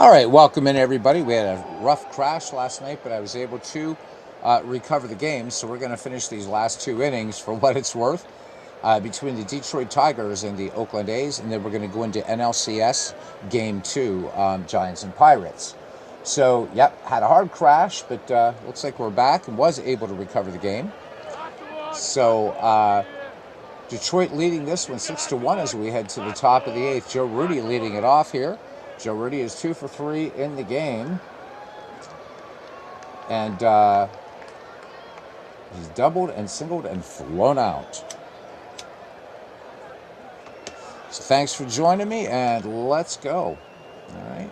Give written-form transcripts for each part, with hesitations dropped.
All right, welcome in everybody. We had a rough crash last night, but I was able to recover the game. So we're going to finish these last two innings for what it's worth between the Detroit Tigers and the Oakland A's, and then we're going to go into NLCS Game 2, Giants and Pirates. So, yep, had a hard crash, but looks like we're back and was able to recover the game. So, Detroit leading this one 6-1 as we head to the top of the eighth. Joe Rudy leading it off here. Joe Rudy is 2 for 3 in the game. And he's doubled and singled and flown out. So thanks for joining me, and let's go. All right.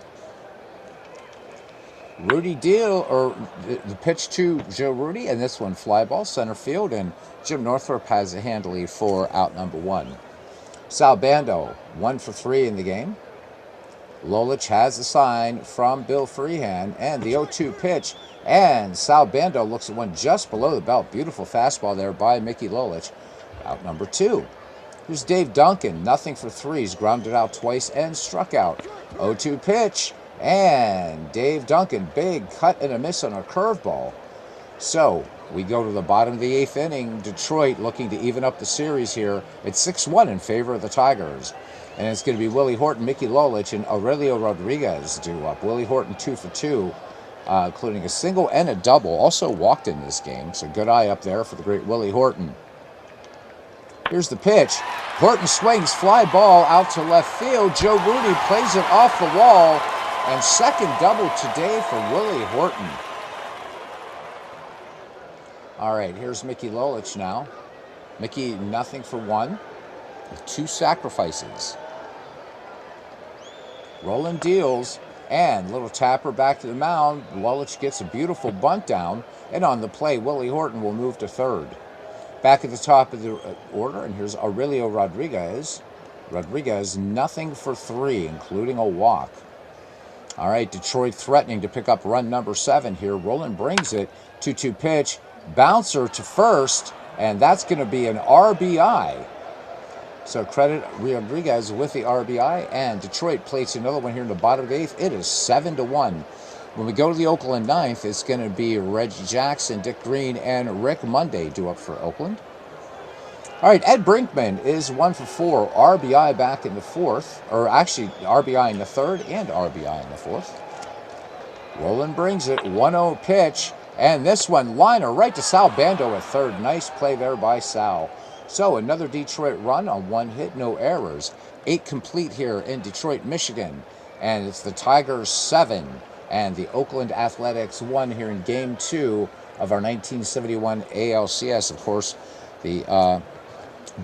Rudy deal, or the pitch to Joe Rudy, and this one fly ball center field, and Jim Northrup has a hand lead for out number one. Sal Bando, 1 for 3 in the game. Lolich has a sign from Bill Freehand, and the 0-2 pitch, and Sal Bando looks at one just below the belt. Beautiful fastball there by Mickey Lolich. Out number 2. Here's Dave Duncan, nothing for 3. He's grounded out twice and struck out. 0-2 pitch, and Dave Duncan, big cut and a miss on a curveball. So we go to the bottom of the 8th inning. Detroit looking to even up the series here. It's 6-1 in favor of the Tigers. And it's going to be Willie Horton, Mickey Lolich, and Aurelio Rodriguez due up. Willie Horton 2 for 2, including a single and a double. Also walked in this game, so good eye up there for the great Willie Horton. Here's the pitch. Horton swings, fly ball out to left field. Joe Rudy plays it off the wall, and second double today for Willie Horton. All right, here's Mickey Lolich now. Mickey nothing for 1 with 2 sacrifices. Rolling deals, and little tapper back to the mound. Lolich gets a beautiful bunt down, and on the play, Willie Horton will move to third. Back at the top of the order, and here's Aurelio Rodriguez. Rodriguez, nothing for 3, including a walk. All right, Detroit threatening to pick up run number 7 here. Roland brings it, 2-2 pitch, bouncer to first, and that's going to be an RBI. So credit Rodriguez with the RBI, and Detroit plates another one here in the bottom of the 8th. It is 7-1. When we go to the Oakland 9th, it's going to be Reggie Jackson, Dick Green, and Rick Monday due up for Oakland. All right, Ed Brinkman is 1 for 4. RBI back in the 4th, or actually RBI in the 3rd and RBI in the 4th. Roland brings it, 1-0 pitch, and this one liner right to Sal Bando at third. Nice play there by Sal. So another Detroit run on 1 hit, no errors. 8 complete here in Detroit, Michigan. And it's the Tigers 7 and the Oakland Athletics 1 here in Game 2 of our 1971 ALCS. Of course, the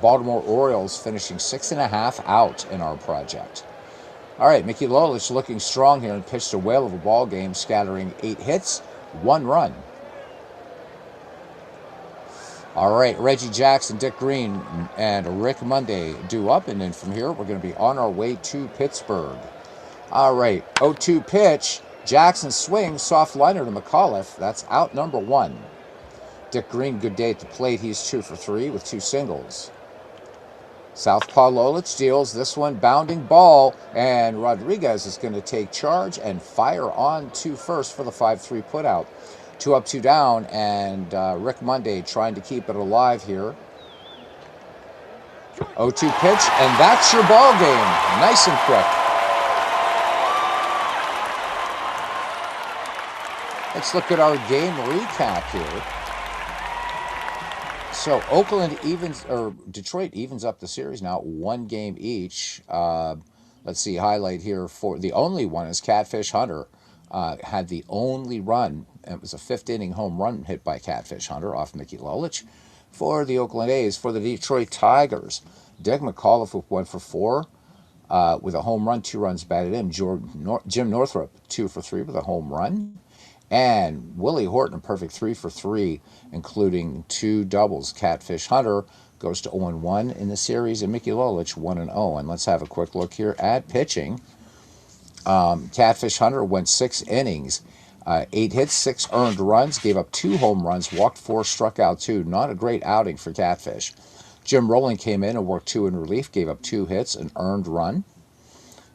Baltimore Orioles finishing 6.5 out in our project. All right, Mickey Lolich looking strong here and pitched a whale of a ball game, scattering 8 hits, 1 run. All right, Reggie Jackson, Dick Green, and Rick Monday due up, and then from here we're going to be on our way to Pittsburgh. All right, 0-2 pitch, Jackson swings, soft liner to McAuliffe. That's out number 1. Dick Green, good day at the plate. He's 2 for 3 with 2 singles. Southpaw Lolich deals this one, bounding ball, and Rodriguez is going to take charge and fire on to first for the 5-3 putout. 2 up, 2 down, and Rick Monday trying to keep it alive here. 0-2 pitch, and that's your ball game. Nice and quick. Let's look at our game recap here. So Oakland evens, or Detroit evens up the series now, 1 game each. Let's see, highlight here for the only one is Catfish Hunter. Had the only run. It was a 5th inning home run hit by Catfish Hunter off Mickey Lolich for the Oakland A's. For the Detroit Tigers, Dick McAuliffe with 1 for 4 with a home run, 2 runs batted in. Jim Northrup 2 for 3 with a home run. And Willie Horton, a perfect 3 for 3, including 2 doubles. Catfish Hunter goes to 0-1 in the series, and Mickey Lolich 1-0. And let's have a quick look here at pitching. Catfish Hunter went 6 innings, 8 hits, 6 earned runs, gave up 2 home runs, walked 4, struck out 2. Not a great outing for Catfish. Jim Rowland came in and worked 2 in relief, gave up 2 hits, an earned run.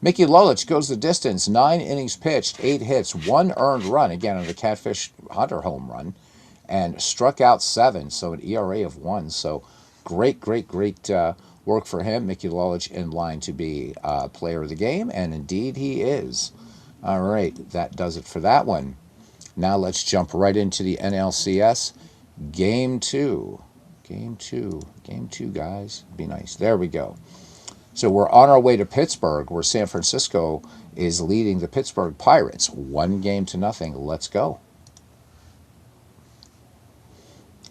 Mickey Lulich goes the distance, 9 innings pitched, 8 hits, 1 earned run, again on the Catfish Hunter home run, and struck out 7, so an ERA of 1. So great work for him. Mickey Lulich in line to be player of the game, and indeed he is. All right, that does it for that one. Now let's jump right into the NLCS. Game 2. Game 2, guys. Be nice. There we go. So we're on our way to Pittsburgh, where San Francisco is leading the Pittsburgh Pirates 1-0. Let's go.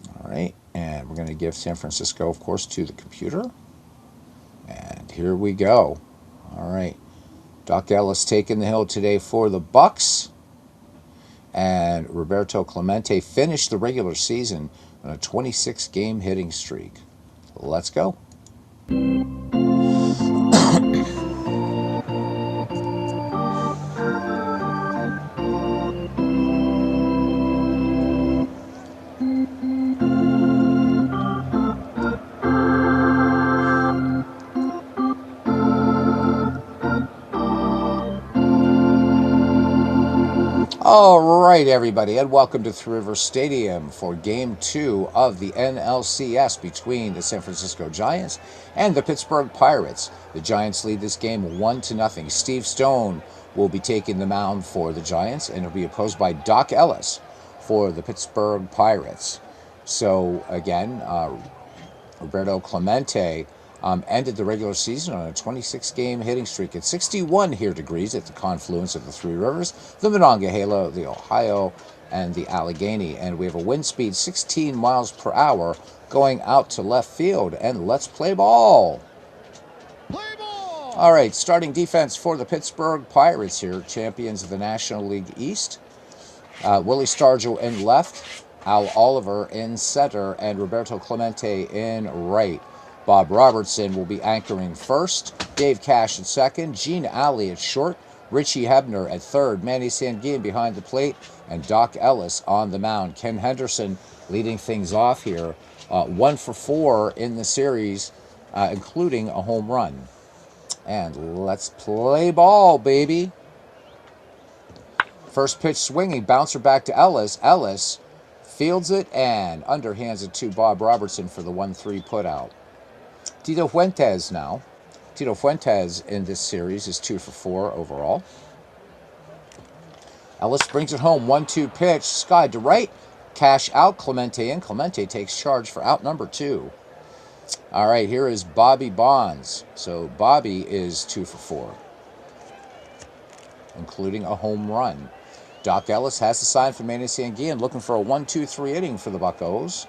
All right, and we're going to give San Francisco, of course, to the computer. And here we go. All right, Doc Ellis taking the hill today for the Bucks. And Roberto Clemente finished the regular season on a 26-game hitting streak. Let's go. All right, everybody, and welcome to Three Rivers Stadium for Game 2 of the NLCS between the San Francisco Giants and the Pittsburgh Pirates. The Giants lead this game 1-0. Steve Stone will be taking the mound for the Giants, and he'll be opposed by Doc Ellis for the Pittsburgh Pirates. So, again, Roberto Clemente ended the regular season on a 26-game hitting streak at 61 here degrees at the confluence of the Three Rivers, the Monongahela, the Ohio, and the Allegheny. And we have a wind speed 16 miles per hour going out to left field. And let's play ball. Play ball! All right, starting defense for the Pittsburgh Pirates here, champions of the National League East. Willie Stargell in left, Al Oliver in center, and Roberto Clemente in right. Bob Robertson will be anchoring first, Dave Cash at second, Gene Alley at short, Richie Hebner at third, Manny Sanguin behind the plate, and Doc Ellis on the mound. Ken Henderson leading things off here, 1 for 4 in the series, including a home run. And let's play ball, baby. First pitch swinging, bouncer back to Ellis. Ellis fields it and underhands it to Bob Robertson for the 1-3 putout. Tito Fuentes now. Tito Fuentes in this series is 2 for 4 overall. Ellis brings it home. 1-2 pitch. Sky to right. Cash out. Clemente in. Clemente takes charge for out number 2. All right, here is Bobby Bonds. So Bobby is 2 for 4, including a home run. Doc Ellis has the sign for Manny Sanguin, looking for a 1-2-3 inning for the Buccos.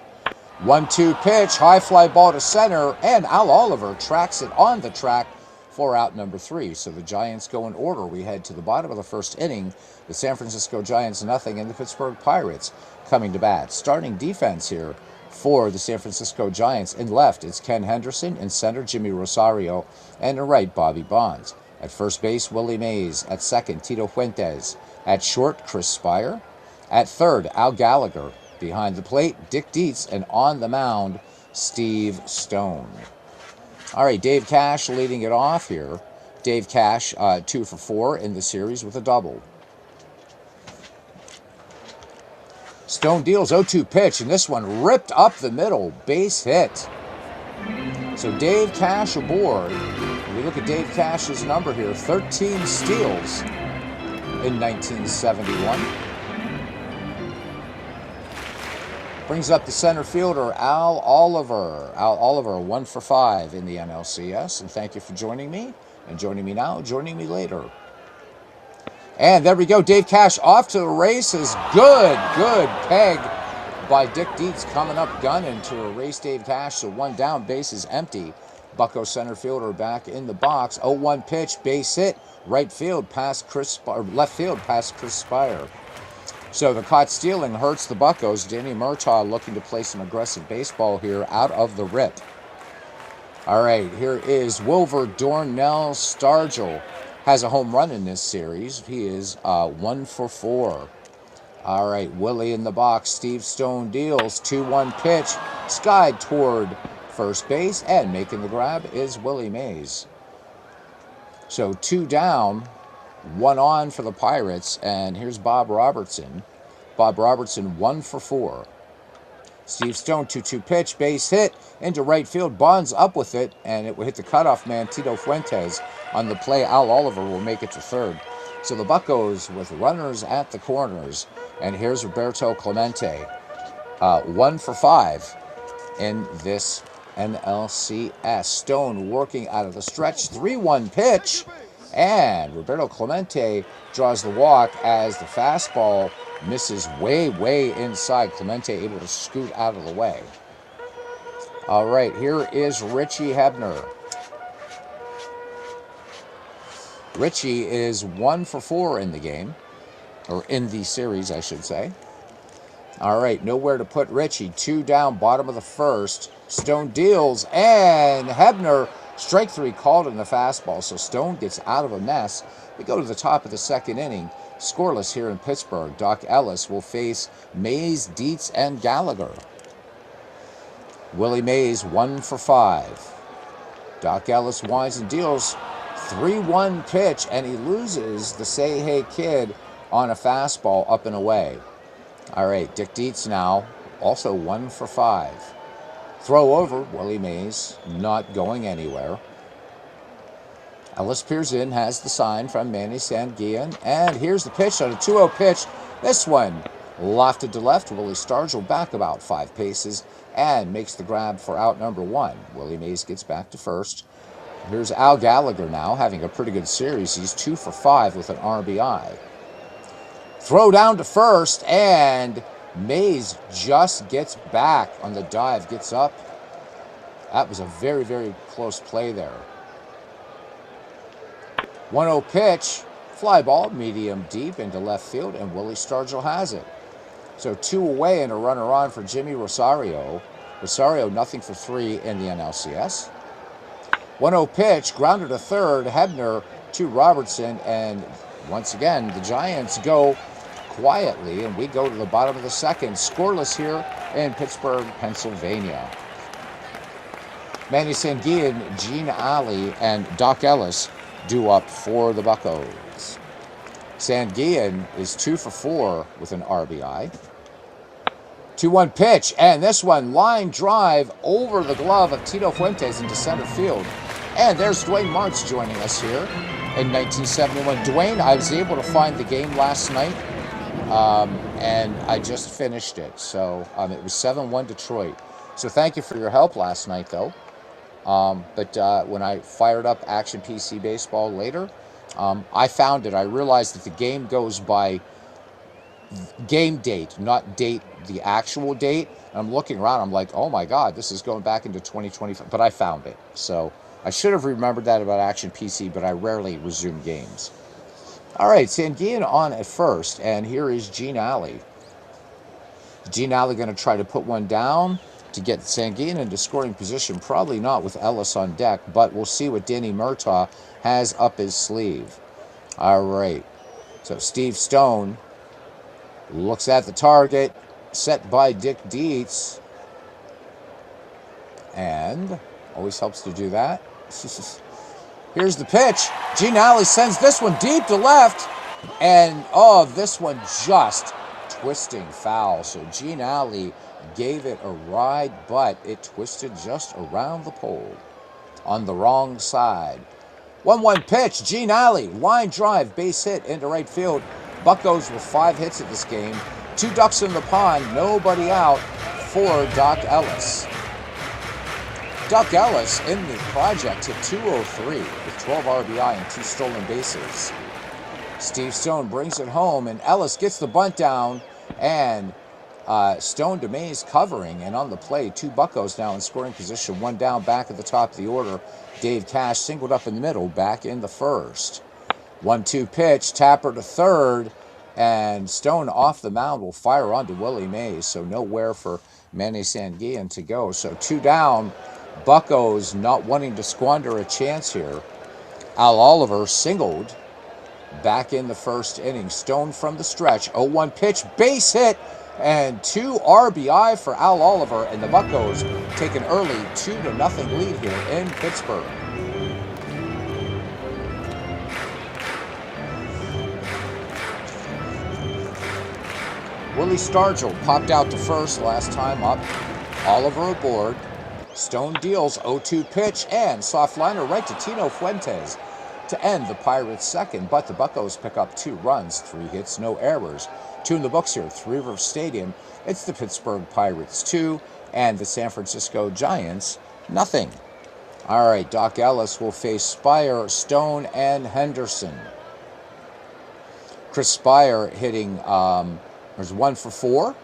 1-2 pitch, high fly ball to center, and Al Oliver tracks it on the track for out number 3. So the Giants go in order. We head to the bottom of the first inning. The San Francisco Giants 0 and the Pittsburgh Pirates coming to bat. Starting defense here for the San Francisco Giants. In left, it's Ken Henderson. In center, Jimmy Rosario. And in right, Bobby Bonds. At first base, Willie Mays. At second, Tito Fuentes. At short, Chris Spire. At third, Al Gallagher. Behind the plate, Dick Dietz, and on the mound, Steve Stone. All right, Dave Cash leading it off here. Dave Cash, 2 for 4 in the series with a double. Stone deals 0-2 pitch, and this one ripped up the middle, base hit. So Dave Cash aboard. When we look at Dave Cash's number here, 13 steals in 1971. Brings up the center fielder, Al Oliver. Al Oliver, 1 for 5 in the NLCS. And thank you for joining me. And joining me now, joining me later. And there we go. Dave Cash off to the races. Good peg by Dick Dietz coming up gunning to erase Dave Cash. So 1 down, base is empty. Bucco center fielder back in the box. 0-1 pitch, base hit. Right field past left field past Chris Spire. So the caught stealing hurts the Buccos. Danny Murtaugh looking to play some aggressive baseball here out of the rip. All right, here is Wilver Dornell Stargell. Has a home run in this series. He is 1 for 4. All right, Willie in the box. Steve Stone deals. 2-1 pitch. Skied toward first base, and making the grab is Willie Mays. So 2 down, 1 on for the Pirates, and here's Bob Robertson. Bob Robertson 1 for 4. Steve Stone 2-2 pitch, base hit into right field. Bonds up with it, and it will hit the cutoff man, Tito Fuentes. On the play, Al Oliver will make it to third. So the Buccos with runners at the corners. And here's Roberto Clemente, 1 for 5 in this NLCS. Stone working out of the stretch, 3-1 pitch, and Roberto Clemente draws the walk as the fastball misses way inside. Clemente able to scoot out of the way. All right, here is Richie Hebner. Richie is 1 for 4 in the game, or in the series, I should say. All right, nowhere to put Richie. 2 down, bottom of the first. Stone deals, and Hebner, strike 3 called in the fastball, so Stone gets out of a mess. We go to the top of the second inning. Scoreless here in Pittsburgh. Doc Ellis will face Mays, Dietz, and Gallagher. Willie Mays, 1 for 5. Doc Ellis winds and deals. 3-1 pitch, and he loses the Say Hey Kid on a fastball up and away. All right, Dick Dietz now, also 1 for 5. Throw over, Willie Mays, not going anywhere. Ellis peers in, has the sign from Manny Sanguillen, and here's the pitch on a 2-0 pitch. This one lofted to left. Willie Stargell back about 5 paces and makes the grab for out number 1. Willie Mays gets back to first. Here's Al Gallagher now, having a pretty good series. He's 2 for 5 with an RBI. Throw down to first, and Mays just gets back on the dive, gets up. That was a very close play there. 1-0 pitch, fly ball, medium deep into left field, and Willie Stargell has it. So 2 away and a runner on for Jimmy Rosario. Rosario, nothing for 3 in the NLCS. 1-0 pitch, grounded to third, Hebner to Robertson, and once again, the Giants go quietly, and we go to the bottom of the second. Scoreless here in Pittsburgh, Pennsylvania. Manny Sanguillen, Gene Alley, and Doc Ellis do up for the Buccos. Sanguillen is 2 for 4 with an RBI. 2-1 pitch, and this one, line drive over the glove of Tito Fuentes into center field. And there's Dwayne Martz joining us here in 1971. Dwayne, I was able to find the game last night, and I just finished it. So it was 7-1 Detroit. So thank you for your help last night, though. But when I fired up Action PC Baseball later, I found it. I realized that the game goes by game date, not date the actual date. I'm looking around, I'm like, oh my God, this is going back into 2025. But I found it. So I should have remembered that about Action PC, but I rarely resume games. All right, Sanguillen on at first, and here is Gene Alley. Gene Alley going to try to put one down to get Sanguillen into scoring position. Probably not with Ellis on deck, but we'll see what Danny Murtaugh has up his sleeve. All right, so Steve Stone looks at the target, set by Dick Dietz, and always helps to do that. Here's the pitch. Gene Alley sends this one deep to left, and this one just twisting foul. So Gene Alley gave it a ride, but it twisted just around the pole on the wrong side. 1-1 pitch. Gene Alley, line drive, base hit into right field. Buccos with 5 hits at this game. 2 ducks in the pond, nobody out for Doc Ellis. Doc Ellis in the project hit 203 with 12 RBI and 2 stolen bases. Steve Stone brings it home, and Ellis gets the bunt down, and Stone to Mays covering, and on the play, 2 Buccos now in scoring position, 1 down back at the top of the order. Dave Cash singled up in the middle, back in the first. 1-2 pitch, Tapper to third, and Stone off the mound will fire on to Willie Mays, so nowhere for Manny Sanguillen to go. So 2 down, Buccos not wanting to squander a chance here. Al Oliver singled back in the first inning. Stone from the stretch, 0-1 pitch, base hit, and 2 RBI for Al Oliver, and the Buccos take an early 2-0 lead here in Pittsburgh. Willie Stargell popped out to first last time up. Oliver aboard. Stone deals 0-2 pitch and soft liner right to Tino Fuentes to end the Pirates' second, but the Buccos pick up 2 runs, 3 hits, no errors. 2 in the books here, Three River Stadium. It's the Pittsburgh Pirates 2 and the San Francisco Giants nothing. All right, Doc Ellis will face Spire, Stone, and Henderson. Chris Spire hitting, there's 1 for 4.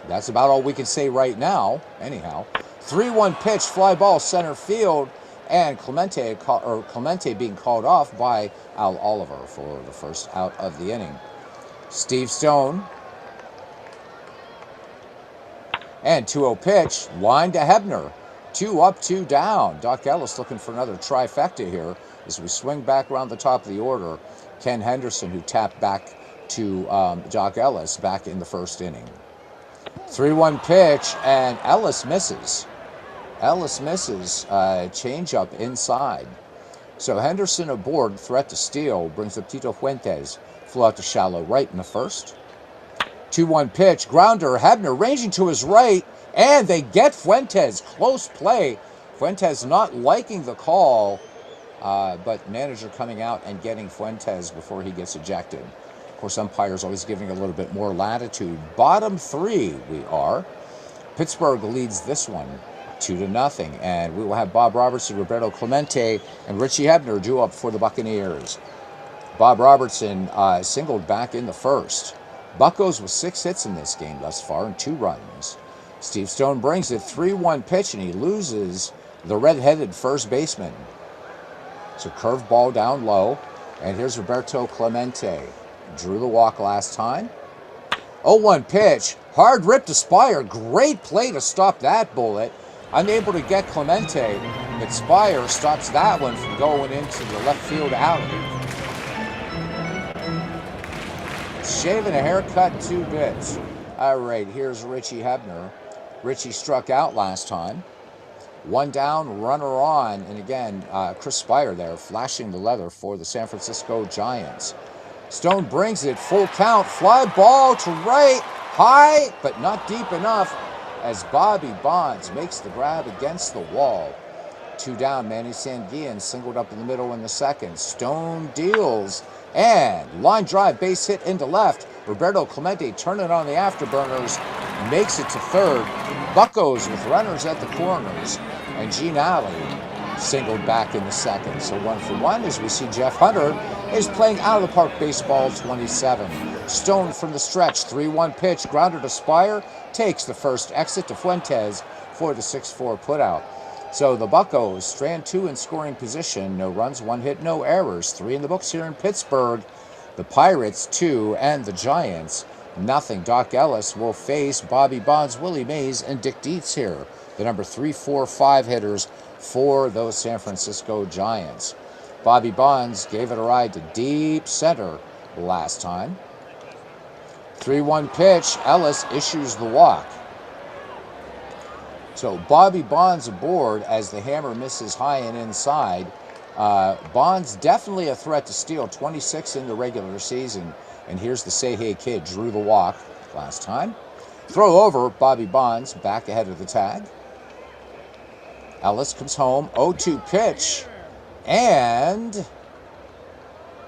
That's about all we can say right now, anyhow. 3-1 pitch, fly ball center field, and Clemente being called off by Al Oliver for the first out of the inning. Steve Stone. And 2-0 pitch, line to Hebner. 2 up, 2 down. Doc Ellis looking for another trifecta here as we swing back around the top of the order. Ken Henderson, who tapped back to Doc Ellis back in the first inning. 3-1 pitch, and Ellis misses. Change-up inside. So Henderson aboard, threat to steal, brings up Tito Fuentes. Flew out to shallow right in the first. 2-1 pitch, grounder, Hebner ranging to his right, and they get Fuentes. Close play. Fuentes not liking the call, but manager coming out and getting Fuentes before he gets ejected. Of course, umpires always giving a little bit more latitude. Bottom 3 we are. Pittsburgh leads this one 2-0, and we will have Bob Robertson, Roberto Clemente, and Richie Hebner due up for the Buccaneers. Bob Robertson singled back in the first. Buccos with 6 hits in this game thus far and 2 runs. Steve Stone brings it, 3-1 pitch, and he loses the red-headed first baseman. So curveball down low, and here's Roberto Clemente. Drew the walk last time. 0-1 pitch, hard rip to Spire. Great play to stop that bullet. Unable to get Clemente, but Spire stops that one from going into the left field alley. Shaving a haircut 2 bits. All right, here's Richie Hebner. Richie struck out last time. 1 down, runner on, and again, Chris Spire there flashing the leather for the San Francisco Giants. Stone brings it, full count, fly ball to right, high, but not deep enough as Bobby Bonds makes the grab against the wall. 2 down, Manny Sanguillen singled up in the middle in the second. Stone deals, and line drive, base hit into left. Roberto Clemente turning on the afterburners, makes it to third. Buccos with runners at the corners, and Gene Alley singled back in the second. So 1 for 1 as we see Jeff Hunter is playing out of the park baseball 27. Stone from the stretch, 3-1 pitch, grounder to Spire, takes the first exit to Fuentes for the 6-4 putout. So the Buccos strand 2 in scoring position, no runs, 1 hit, no errors. 3 in the books here in Pittsburgh. The Pirates 2 and the Giants nothing. Doc Ellis will face Bobby Bonds, Willie Mays, and Dick Dietz here, the number 3, 4, 5 hitters for those San Francisco Giants. Bobby Bonds gave it a ride to deep center last time. 3-1 pitch, Ellis issues the walk. So Bobby Bonds aboard as the hammer misses high and inside. Bonds definitely a threat to steal, 26 in the regular season. And here's the Say Hey Kid, drew the walk last time. Throw over, Bobby Bonds back ahead of the tag. Ellis comes home, 0-2 pitch, and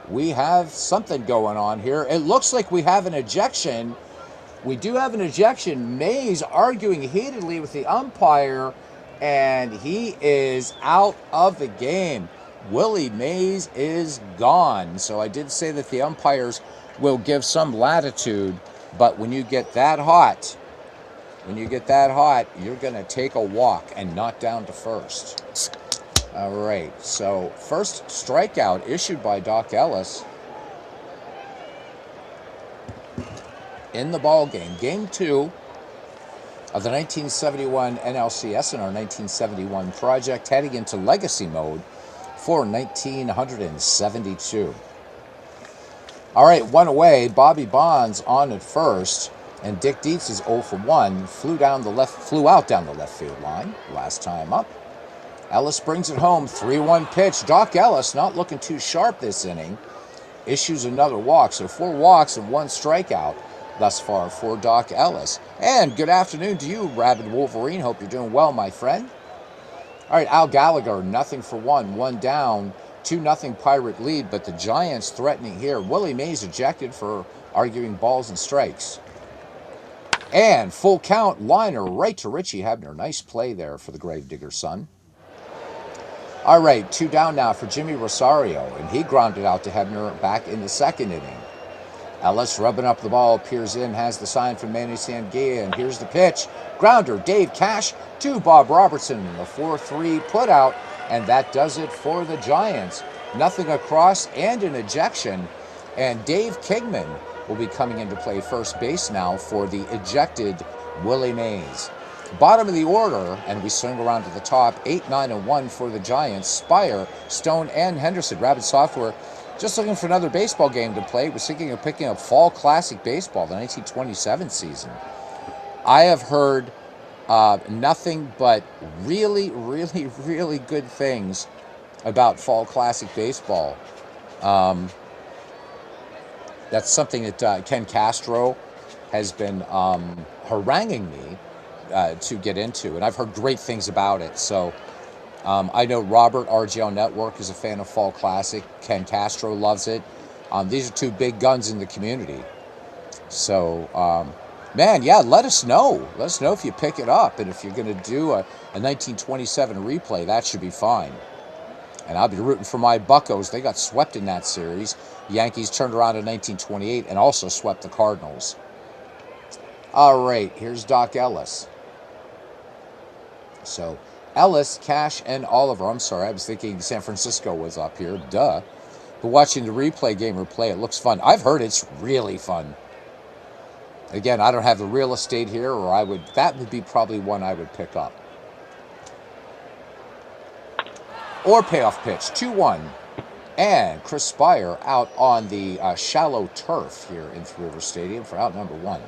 we have something going on here. It looks like we have an ejection. We do have an ejection. Mays arguing heatedly with the umpire, and he is out of the game. Willie Mays is gone. So I did say that the umpires will give some latitude, but when you get that hot, you're going to take a walk and not down to first. All right, so first strikeout issued by Doc Ellis in the ball game. Game 2 of the 1971 NLCS in our 1971 project, heading into legacy mode for 1972. All right, 1 away. Bobby Bonds on at first, and Dick Dietz is 0 for 1. Flew out down the left field line last time up. Ellis brings it home. 3-1 pitch. Doc Ellis not looking too sharp this inning. issues another walk. So 4 walks and 1 strikeout thus far for Doc Ellis. And good afternoon to you, Rabid Wolverine. Hope you're doing well, my friend. All right, Al Gallagher, 0-for-1, 1 down, 2-0 Pirate lead, but the Giants threatening here. Willie Mays ejected for arguing balls and strikes. And full count, liner right to Richie Hebner. Nice play there for the Gravedigger's son. All right, 2 down now for Jimmy Rosario, and he grounded out to Hebner back in the 2nd inning. Ellis rubbing up the ball, peers in, has the sign from Manny Sanguilla, and here's the pitch. Grounder, Dave Cash to Bob Robertson, the 4-3 put out, and that does it for the Giants. Nothing across and an ejection, and Dave Kingman will be coming into play first base now for the ejected Willie Mays. Bottom of the order, and we swing around to the top, 8, 9, and 1 for the Giants. Spire, Stone, and Henderson. Rabbit Software just looking for another baseball game to play. Was thinking of picking up Fall Classic Baseball, the 1927 season. I have heard nothing but really, really, really good things about Fall Classic Baseball. That's something that Ken Castro has been haranguing me to get into, and I've heard great things about it. So I know Robert, RGL Network, is a fan of Fall Classic. Ken Castro loves it. These are 2 big guns in the community. So, man, yeah, let us know. Let us know if you pick it up. And if you're going to do a 1927 replay, that should be fine. And I'll be rooting for my Buccos. They got swept in that series. Yankees turned around in 1928 and also swept the Cardinals. All right, here's Doc Ellis. So Ellis, Cash, and Oliver. I'm sorry, I was thinking San Francisco was up here. Duh. But watching the replay game replay, it looks fun. I've heard it's really fun. Again, I don't have the real estate here, or that would be probably one I would pick up. Or payoff pitch, 2-1. And Chris Spire out on the shallow turf here in Three River Stadium for out number 1.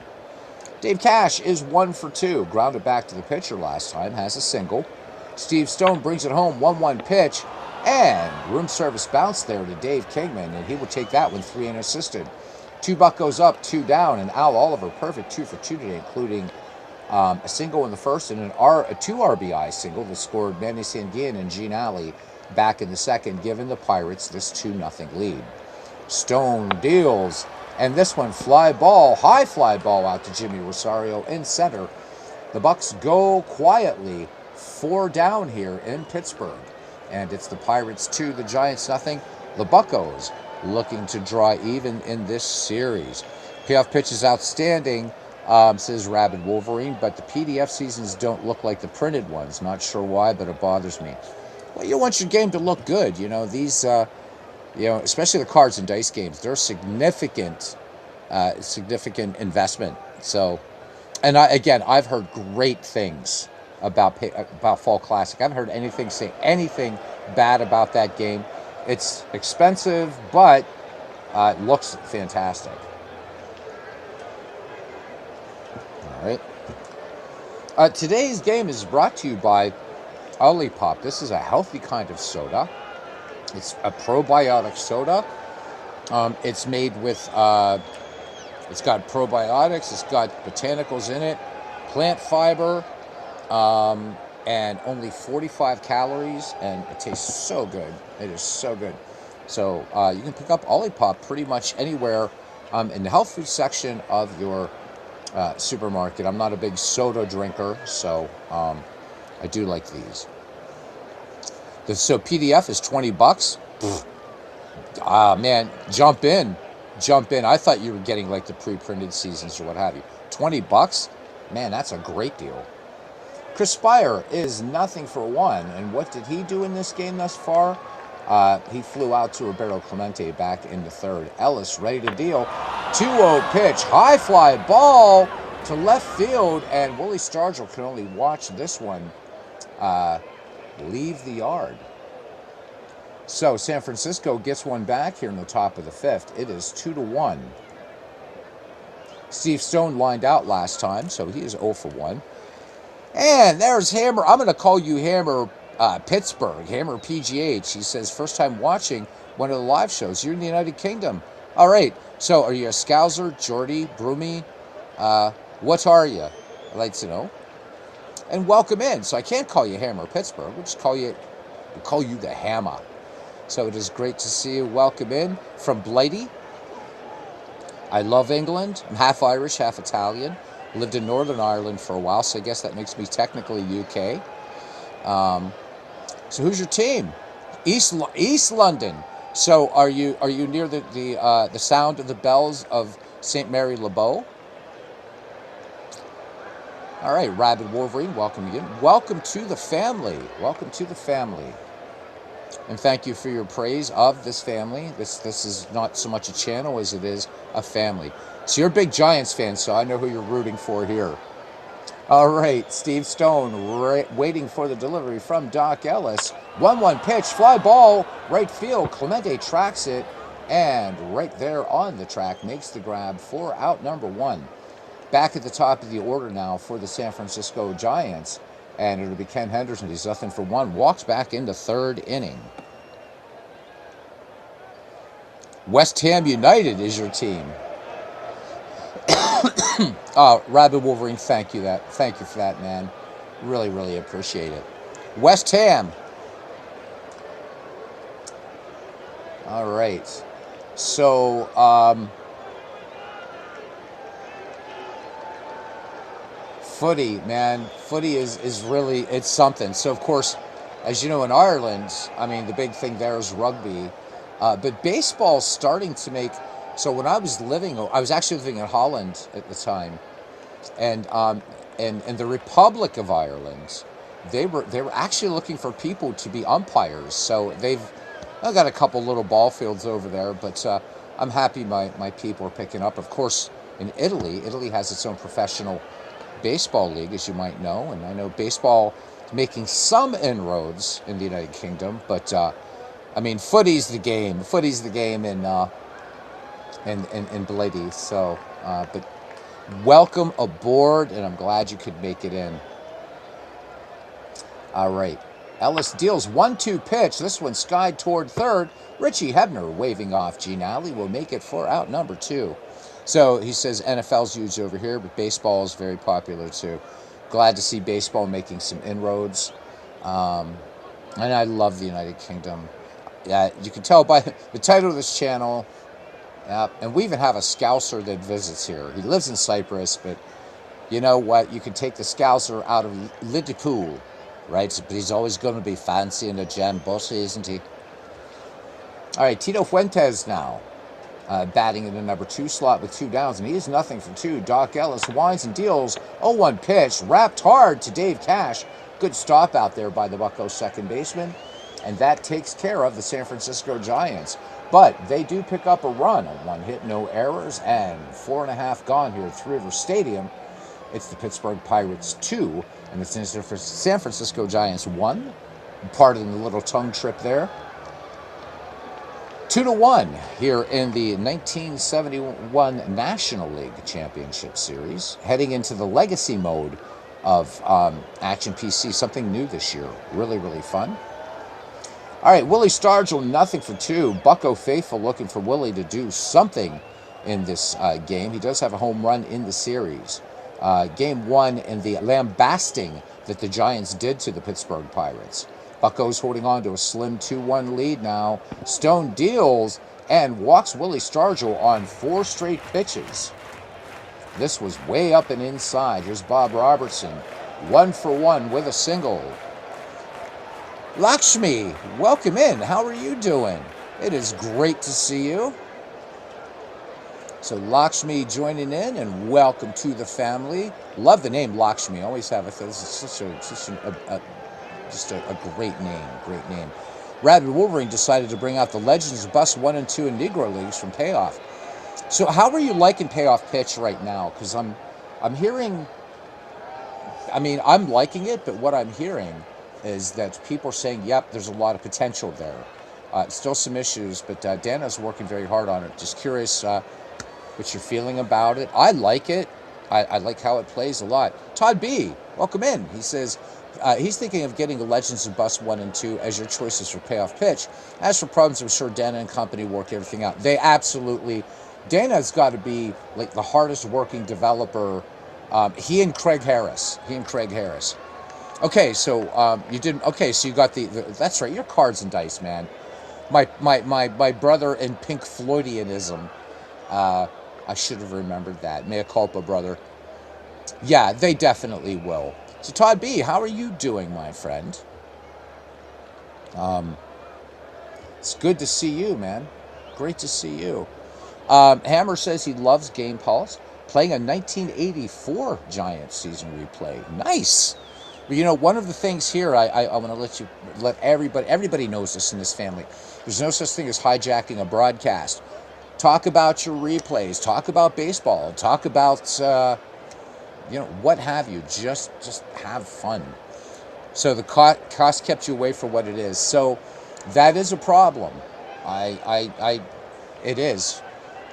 Dave Cash is 1 for 2. Grounded back to the pitcher last time, has a single. Steve Stone brings it home, 1-1 pitch, and room service bounce there to Dave Kingman, and he will take that one 3 unassisted. 2 Buccos up, 2 down, and Al Oliver perfect 2 for 2 today, including a single in the first and a 2 RBI single that scored Manny Sanguillen and Gene Alley back in the 2nd, giving the Pirates this 2-0 lead. Stone deals, and this one high fly ball out to Jimmy Rosario in center. The Bucks go quietly, 4 down here in Pittsburgh, and it's the Pirates 2, the Giants nothing. The Buccos looking to draw even in this series. Payoff pitch is outstanding, says Rabid Wolverine, but the PDF seasons don't look like the printed ones. Not sure why, but it bothers me. Well, you want your game to look good. You know, these, especially the cards and dice games, they're significant investment. So, and I've heard great things about Fall Classic. I haven't heard anything say anything bad about that game. It's expensive, but it looks fantastic. All right. Today's game is brought to you by Olipop. This is a healthy kind of soda. It's a probiotic soda. It's made with, it's got probiotics, it's got botanicals in it, plant fiber, and only 45 calories, and it tastes so good. It is so good. So you can pick up Olipop pretty much anywhere in the health food section of your supermarket. I'm not a big soda drinker, so I do like these. So PDF is $20. Man, jump in. I thought you were getting like the pre-printed seasons or what have you. $20? Man, that's a great deal. Chris Spire is 0-for-1, and what did he do in this game thus far? He flew out to Roberto Clemente back in the 3rd. Ellis ready to deal. 2-0 pitch, high fly ball to left field, and Willie Stargell can only watch this one leave the yard. So San Francisco gets one back here in the top of the 5th. It is 2-1. Steve Stone lined out last time, so he is 0-for-1. And there's Hammer. I'm going to call you Hammer Pittsburgh, Hammer PGH. He says, first time watching, one of the live shows. You're in the United Kingdom. All right. So are you a Scouser, Geordie, Broomy? What are you? I'd like to know. And welcome in. So I can't call you Hammer Pittsburgh. We'll just call you the Hammer. So it is great to see you. Welcome in from Blighty. I love England. I'm half Irish, half Italian. Lived in Northern Ireland for a while, so I guess that makes me technically UK. So who's your team? East London. So are you near the sound of the bells of St. Mary Le Bow? All right, Rabid Wolverine, welcome again. Welcome to the family. Welcome to the family. And thank you for your praise of this family. This is not so much a channel as it is a family. So you're a big Giants fan, so I know who you're rooting for here. All right, Steve Stone waiting for the delivery from Doc Ellis. 1-1 pitch, fly ball, right field. Clemente tracks it, and right there on the track makes the grab for out number 1. Back at the top of the order now for the San Francisco Giants. And it'll be Ken Henderson. He's nothing for 1. Walks back into third inning. West Ham United is your team. Rabid Wolverine, thank you for that, man. Really, really appreciate it. West Ham. All right. So, footy, man. Footy is really, it's something. So, of course, as you know, in Ireland, I mean, the big thing there is rugby. But baseball's starting to make... So when I was actually living in Holland at the time. And the Republic of Ireland, they were actually looking for people to be umpires. So I've got a couple little ball fields over there. But I'm happy my people are picking up. Of course, in Italy has its own professional baseball league, as you might know, and I know baseball is making some inroads in the United Kingdom, but I mean, footy's the game in Blighty. So, but welcome aboard, and I'm glad you could make it in. All right, Ellis deals 1-2 pitch. This one skied toward third. Richie Hebner waving off. Gene Alley will make it for out number 2. So he says NFL's huge over here, but baseball is very popular too. Glad to see baseball making some inroads. And I love the United Kingdom. Yeah, you can tell by the title of this channel. And we even have a Scouser that visits here. He lives in Cyprus, but you know what? You can take the Scouser out of Liverpool, right? But he's always going to be fancy in a jam bus, isn't he? All right, Tito Fuentes now. Batting in the number 2 slot with 2 downs, and he is nothing for 2. Doc Ellis winds and deals. 0-1 pitch, wrapped hard to Dave Cash. Good stop out there by the Bucco second baseman, and that takes care of the San Francisco Giants. But they do pick up a run, a 1 hit, no errors, and 4.5 gone here at Three River Stadium. It's the Pittsburgh Pirates 2, and the San Francisco Giants 1. Pardon the little tongue trip there. 2-1 here in the 1971 National League Championship Series, heading into the legacy mode of Action PC, something new this year. Really, really fun. All right, Willie Stargell, nothing for 2. Bucco faithful looking for Willie to do something in this game. He does have a home run in the series. Game 1 and the lambasting that the Giants did to the Pittsburgh Pirates. Bucco's holding on to a slim 2-1 lead now. Stone deals and walks Willie Stargell on 4 straight pitches. This was way up and inside. Here's Bob Robertson, 1 for 1 with a single. Lakshmi, welcome in. How are you doing? It is great to see you. So Lakshmi joining in, and welcome to the family. Love the name Lakshmi. Always have it. This is just a great name. Rabid Wolverine decided to bring out the Legends Bus 1 and 2 in Negro Leagues from Payoff. So how are you liking Payoff Pitch right now? Because I'm hearing, I mean, I'm liking it, but what I'm hearing is that people are saying, yep, there's a lot of potential there. Still some issues, but Dana's working very hard on it. Just curious what you're feeling about it. I like it. I like how it plays a lot. Todd B., Welcome in. He says he's thinking of getting the Legends of Bus 1 and 2 as your choices for payoff pitch. As for problems, I'm sure Dana and company work everything out. They absolutely... Dana's got to be like the hardest working developer. He and Craig Harris. Okay, so you didn't... Okay, so you got the... That's right, you're cards and dice, man. My brother in Pink Floydianism. I should have remembered that. Mea culpa, brother. Yeah, they definitely will. So Todd B, how are you doing, my friend? It's good to see you, man. Great to see you. Hammer says he loves Game Pulse, playing a 1984 Giants season replay. Nice. But you know, one of the things here, I want to let everybody knows this in this family. There's no such thing as hijacking a broadcast. Talk about your replays. Talk about baseball. Talk about, what have you. Just have fun. So the cost kept you away for what it is. So that is a problem. It is.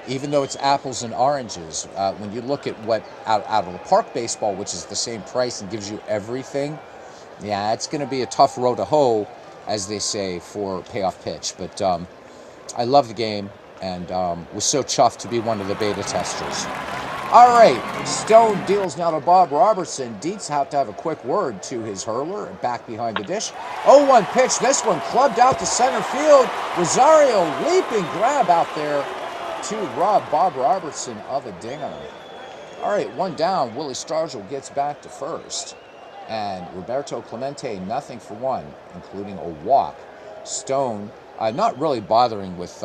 Even though it's apples and oranges, when you look at what out of the park baseball, which is the same price and gives you everything, yeah, it's going to be a tough row to hoe, as they say, for payoff pitch. But I love the game and was so chuffed to be one of the beta testers. All right, Stone deals now to Bob Robertson. Dietz have to have a quick word to his hurler back behind the dish. 0-1 pitch. This one clubbed out to center field. Rosario leaping grab out there to rob Bob Robertson of a dinger. All right, one down. Willie Stargell gets back to first. And Roberto Clemente, nothing for one, including a walk. Stone not really bothering with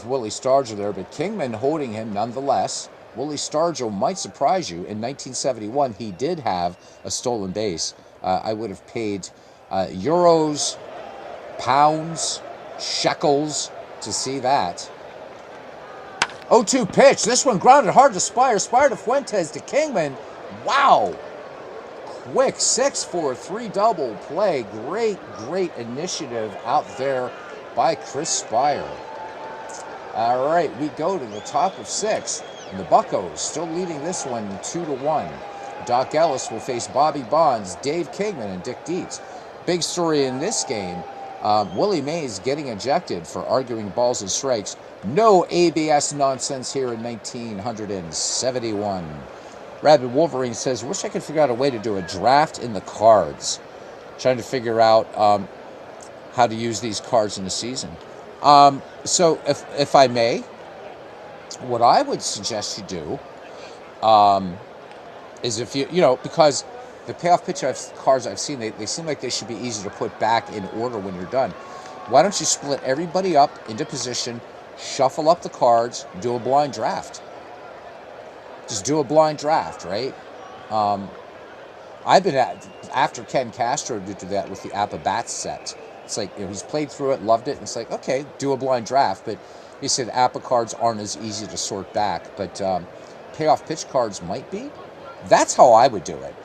Willie Stargell there, but Kingman holding him nonetheless. Willie Stargell might surprise you. In 1971, he did have a stolen base. I would have paid euros, pounds, shekels to see that. 0-2 pitch. This one grounded hard to Spire. Spire to Fuentes to Kingman. Wow. Quick 6-4-3 double play. Great initiative out there by Chris Spire. All right, we go to the top of 6. And the Buccos still leading this one 2-1. Doc Ellis will face Bobby Bonds, Dave Kingman, and Dick Dietz. Big story in this game, Willie Mays getting ejected for arguing balls and strikes. No ABS nonsense here in 1971. Rabid Wolverine says, wish I could figure out a way to do a draft in the cards. Trying to figure out how to use these cards in the season. So if I may, what I would suggest you do is if because the payoff pitch cards I've seen, they seem like they should be easy to put back in order when you're done. Why don't you split everybody up into position, shuffle up the cards, do a blind draft. Just do a blind draft, right? I've been after Ken Castro to do that with the Appa Bats set. It's like, he's played through it, loved it, and it's like, okay, do a blind draft, but he said Appa cards aren't as easy to sort back, but payoff pitch cards might be. That's how I would do it.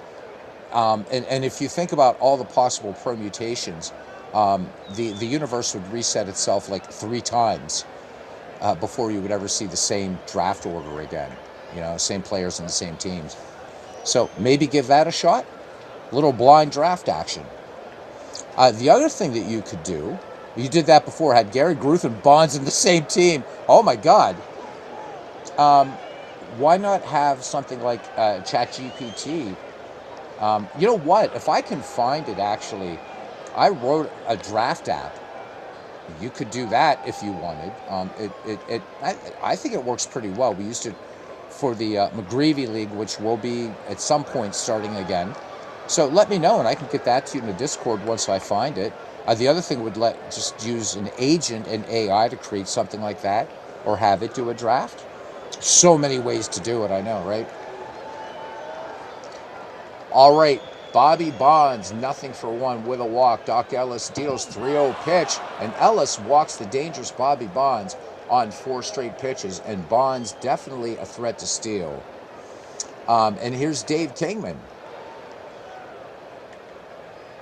And if you think about all the possible permutations, the universe would reset itself like 3 times before you would ever see the same draft order again. Same players and the same teams. So maybe give that a shot. Little blind draft action. The other thing that you could do, you did that before, had Gary Gruth and Bonds in the same team. Oh my God. Why not have something like ChatGPT? You know what? If I can find it, actually, I wrote a draft app. You could do that if you wanted. I think it works pretty well. We used it for the McGreevy League, which will be at some point starting again. So let me know, and I can get that to you in the Discord once I find it. The other thing would just use an agent and AI to create something like that, or have it do a draft. So many ways to do it, I know, right? All right, Bobby Bonds, nothing for one with a walk. Doc Ellis deals 3-0 pitch, and Ellis walks the dangerous Bobby Bonds on 4 straight pitches, and Bonds definitely a threat to steal. And here's Dave Kingman.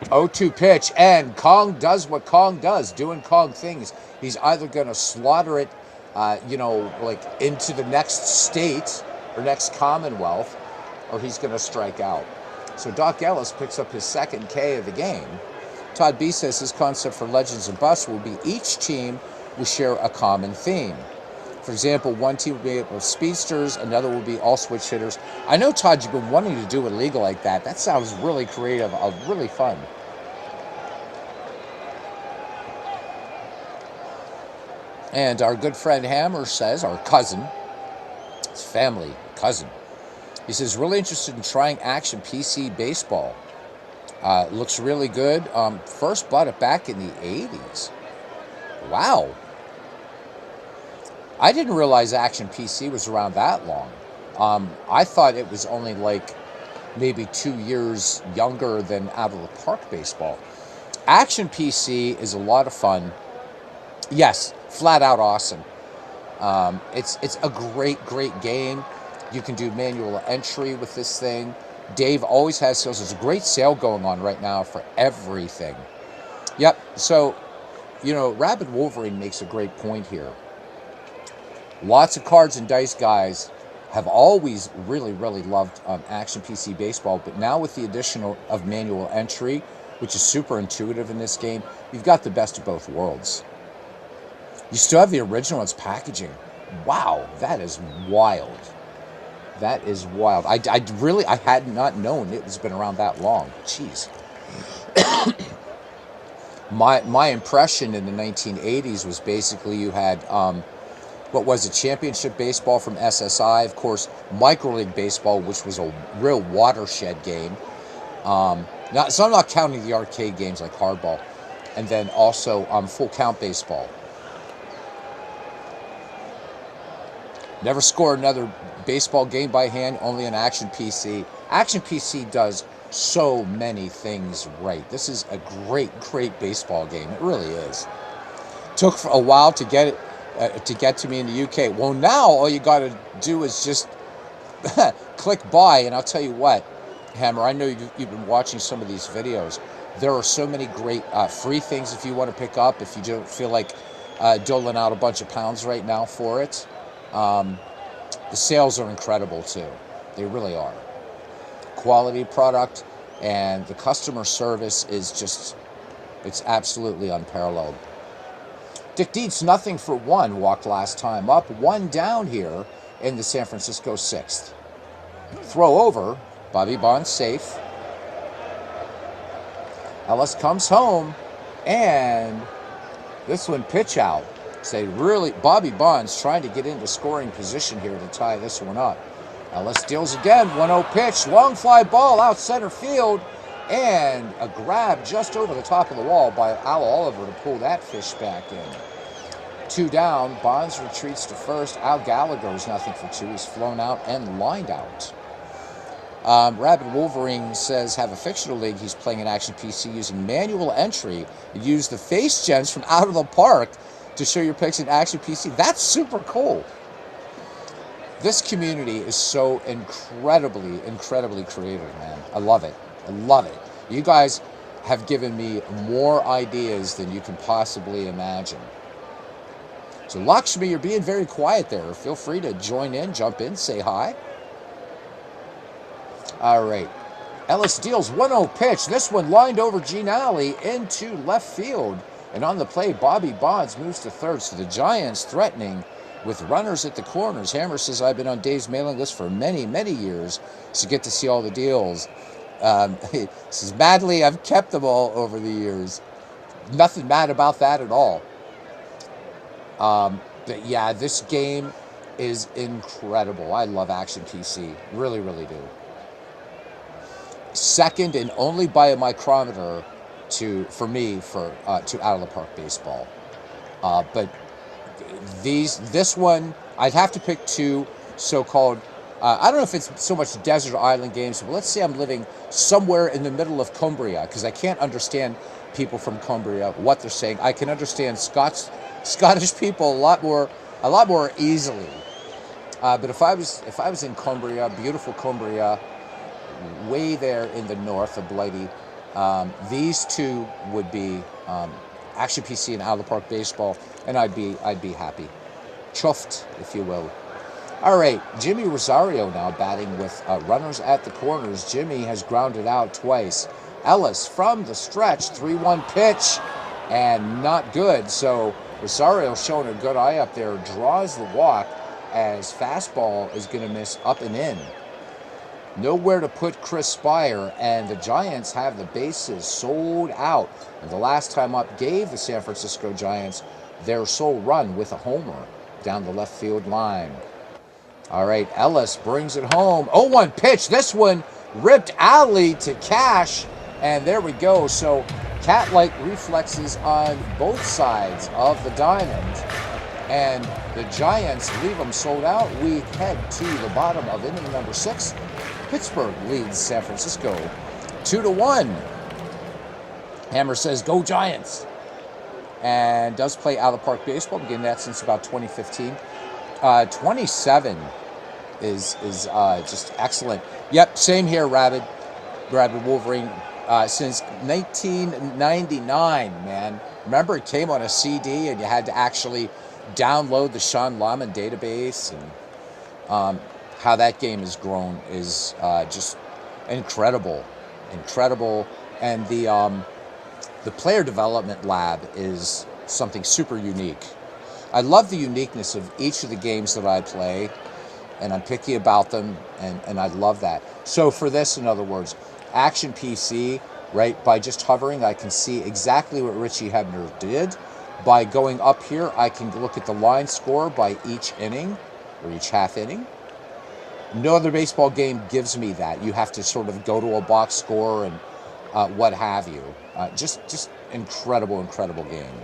0-2 pitch, and Kong does what Kong does, doing Kong things. He's either going to slaughter it, like into the next state or next Commonwealth, or he's going to strike out. So Doc Ellis picks up his second K of the game. Todd B says his concept for Legends and Busts will be each team will share a common theme. For example, one team will be able to speedsters, another will be all switch hitters. I know, Todd, you've been wanting to do a league like that. That sounds really creative, really fun. And our good friend Hammer says, our cousin, his family cousin, he says, really interested in trying Action PC baseball. Looks really good. First bought it back in the 80s. Wow. I didn't realize Action PC was around that long. I thought it was only like maybe 2 years younger than Out of the Park baseball. Action PC is a lot of fun. Yes, flat out awesome. It's a great game. You can do manual entry with this thing. Dave always has sales. There's a great sale going on right now for everything. Yep. So, Rabid Wolverine makes a great point here. Lots of cards and dice guys have always really loved Action PC baseball, but now with the addition of manual entry, which is super intuitive in this game, you've got the best of both worlds. You still have the original, it's packaging. Wow, that is wild. That is wild. I had not known it has been around that long. Jeez. My impression in the 1980s was basically you had what was a championship baseball from SSI, of course, Micro League Baseball, which was a real watershed game. So I'm not counting the arcade games like Hardball, and then also Full Count Baseball. Never scored another baseball game by hand, only an Action PC. Action PC does so many things right. This is a great baseball game. It really is. Took a while to get it. To get to me in the UK. Well, now all you got to do is just click buy, and I'll tell you what, Hammer, I know you've been watching some of these videos. There are so many great free things if you want to pick up, if you don't feel like doling out a bunch of pounds right now for it. The sales are incredible too. They really are. Quality product, and the customer service is just, it's absolutely unparalleled. Dick Dietz, nothing for one, walked last time up. One down here in the San Francisco 6th. Throw over. Bobby Bonds safe. Ellis comes home. And this one pitch out. Bobby Bonds trying to get into scoring position here to tie this one up. Ellis deals again. 1-0 pitch. Long fly ball out center field. And a grab just over the top of the wall by Al Oliver to pull that fish back in. 2 down. Bonds retreats to first. Al Gallagher is nothing for 2. He's flown out and lined out. Rabid Wolverine says, have a fictional league. He's playing an Action PC using manual entry. You use the face gens from Out of the Park to show your picks in Action PC. That's super cool. This community is so incredibly creative, man. I love it. I love it. You guys have given me more ideas than you can possibly imagine. So Lakshmi, you're being very quiet there. Feel free to join in, jump in, say hi. All right. Ellis deals 1-0 pitch. This one lined over Gene Alley into left field. And on the play, Bobby Bonds moves to third. So the Giants threatening with runners at the corners. Hammer says, I've been on Dave's mailing list for many years to get to see all the deals. He says, madly, I've kept them all over the years. Nothing mad about that at all. But yeah, this game is incredible. I love Action PC. Really do. Second and only by a micrometer to Out of the Park baseball. But this one, I'd have to pick 2 so-called, I don't know if it's so much desert island games, but let's say I'm living somewhere in the middle of Cumbria, because I can't understand people from Cumbria, what they're saying. I can understand Scottish people a lot more easily. But if I was in Cumbria, beautiful Cumbria, way there in the north of Blighty, these 2 would be Action PC and Out of the Park baseball, and I'd be happy, chuffed, if you will. All right, Jimmy Rosario now batting with runners at the corners. Jimmy has grounded out twice. Ellis from the stretch, 3-1 pitch, and not good. So Rosario showing a good eye up there, draws the walk as fastball is going to miss up and in. Nowhere to put Chris Spire, and the Giants have the bases sold out. And the last time up gave the San Francisco Giants their sole run with a homer down the left field line. All right, Ellis brings it home. 0-1 pitch. This one ripped alley to Cash, and there we go. So cat-like reflexes on both sides of the diamond, and the Giants leave them sold out. We head to the bottom of inning number 6. Pittsburgh leads San Francisco 2-1. Hammer says, "Go Giants," and does play out of the park baseball. Been getting that since about 2015. 27 is just excellent. Yep, same here, Rabid Wolverine. Since 1999, man. Remember, it came on a CD, and you had to actually download the Sean Lahman database, and how that game has grown is just incredible. And the player development lab is something super unique. I love the uniqueness of each of the games that I play, and I'm picky about them, and I love that. So for this, in other words, Action PC, right, by just hovering, I can see exactly what Richie Hebner did. By going up here, I can look at the line score by each inning, or each half inning. No other baseball game gives me that. You have to sort of go to a box score and what have you. Just incredible game.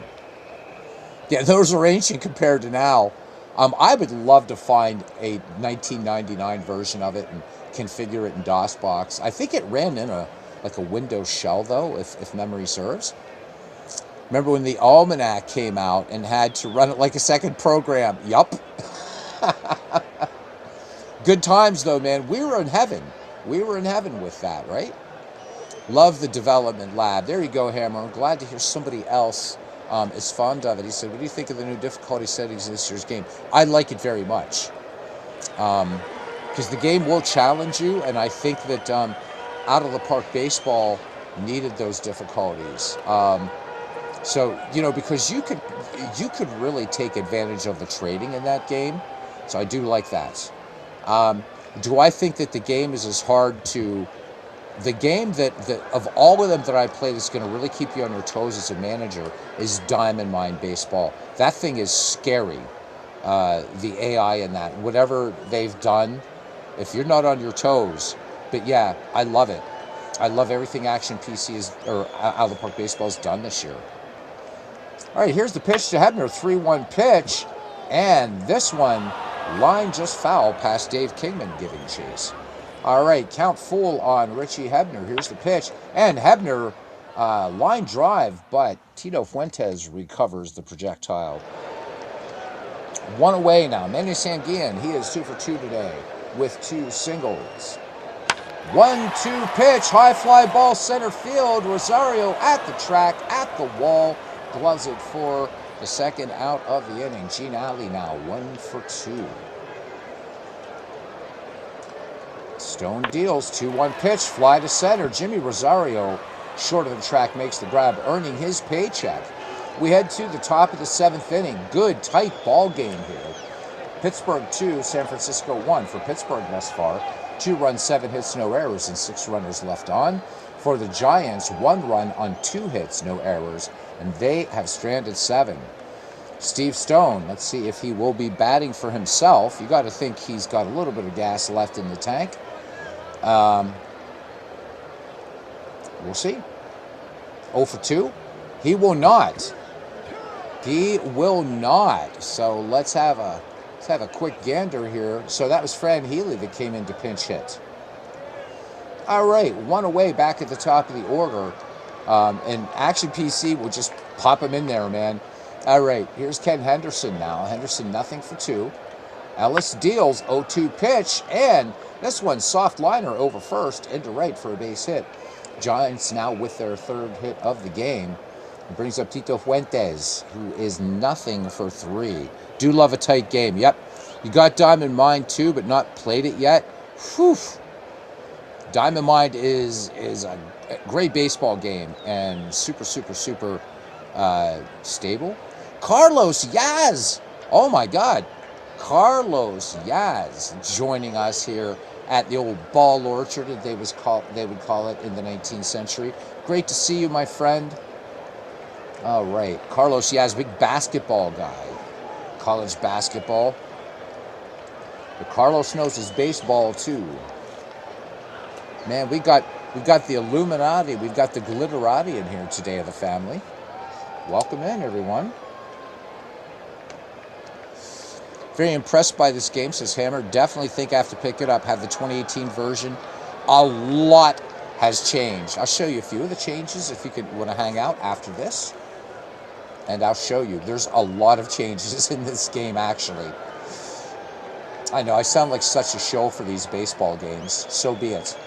Yeah, those are ancient compared to now. I would love to find a 1999 version of it and configure it in DOSBox. I think it ran in a Windows shell, though, if memory serves. Remember when the Almanac came out and had to run it like a second program? Yup. Good times, though, man. We were in heaven. With that, right? Love the development lab. There you go, Hammer. I'm glad to hear somebody else is fond of it. He said, "What do you think of the new difficulty settings in this year's game?" I like it very much. Because the game will challenge you, and I think that out of the park baseball needed those difficulties. So, because you could really take advantage of the trading in that game. So I do like that. Do I think that the game is as hard to... The game that of all of them that I play that's going to really keep you on your toes as a manager is Diamond Mine Baseball. That thing is scary. The AI in that. Whatever they've done, if you're not on your toes. But yeah, I love it. I love everything Action PC or Out of the Park Baseball has done this year. All right, here's the pitch to Hebner. 3-1 pitch. And this one, line just foul past Dave Kingman giving chase. All right, count full on Richie Hebner. Here's the pitch. And Hebner, line drive, but Tito Fuentes recovers the projectile. One away now. Manny Sanguillen, he is 2 for 2 today with 2 singles. 1-2 pitch, high fly ball center field. Rosario at the track, at the wall, gloves it for the second out of the inning. Gene Alley now 1 for 2. Stone deals, 2-1 pitch, fly to center. Jimmy Rosario, short of the track, makes the grab, earning his paycheck. We head to the top of the 7th inning. Good, tight ball game here. Pittsburgh 2, San Francisco 1 for Pittsburgh thus far. 2 runs, 7 hits, no errors, and 6 runners left on. For the Giants, 1 run on 2 hits, no errors, and they have stranded 7. Steve Stone, let's see if he will be batting for himself. You got to think he's got a little bit of gas left in the tank. We'll see. 0 for 2. He will not. So let's have a quick gander here. So that was Fran Healy that came in to pinch hit. All right, 1 away back at the top of the order. And Action PC will just pop him in there, man. All right, here's Ken Henderson now. Henderson, nothing for 2. Ellis deals, 0-2 pitch, and this one, soft liner over first, into right for a base hit. Giants now with their 3rd hit of the game. It brings up Tito Fuentes, who is nothing for 3. Do love a tight game. Yep, You got Diamond Mine too, but not played it yet. Whew. Diamond Mine is a great baseball game and super stable. Carlos Yaz, oh my God, Carlos Yaz joining us here at the old Ball Orchard, as they would call it in the 19th century. Great to see you, my friend. All right, Carlos Yaz, big basketball guy, college basketball. But Carlos knows his baseball too. Man, we've got the Illuminati, we've got the Glitterati in here today of the family. Welcome in, everyone. Very impressed by this game, says Hammer. Definitely think I have to pick it up. Have the 2018 version. A lot has changed. I'll show you a few of the changes if you want to hang out after this. And I'll show you. There's a lot of changes in this game, actually. I know, I sound like such a show for these baseball games. So be it.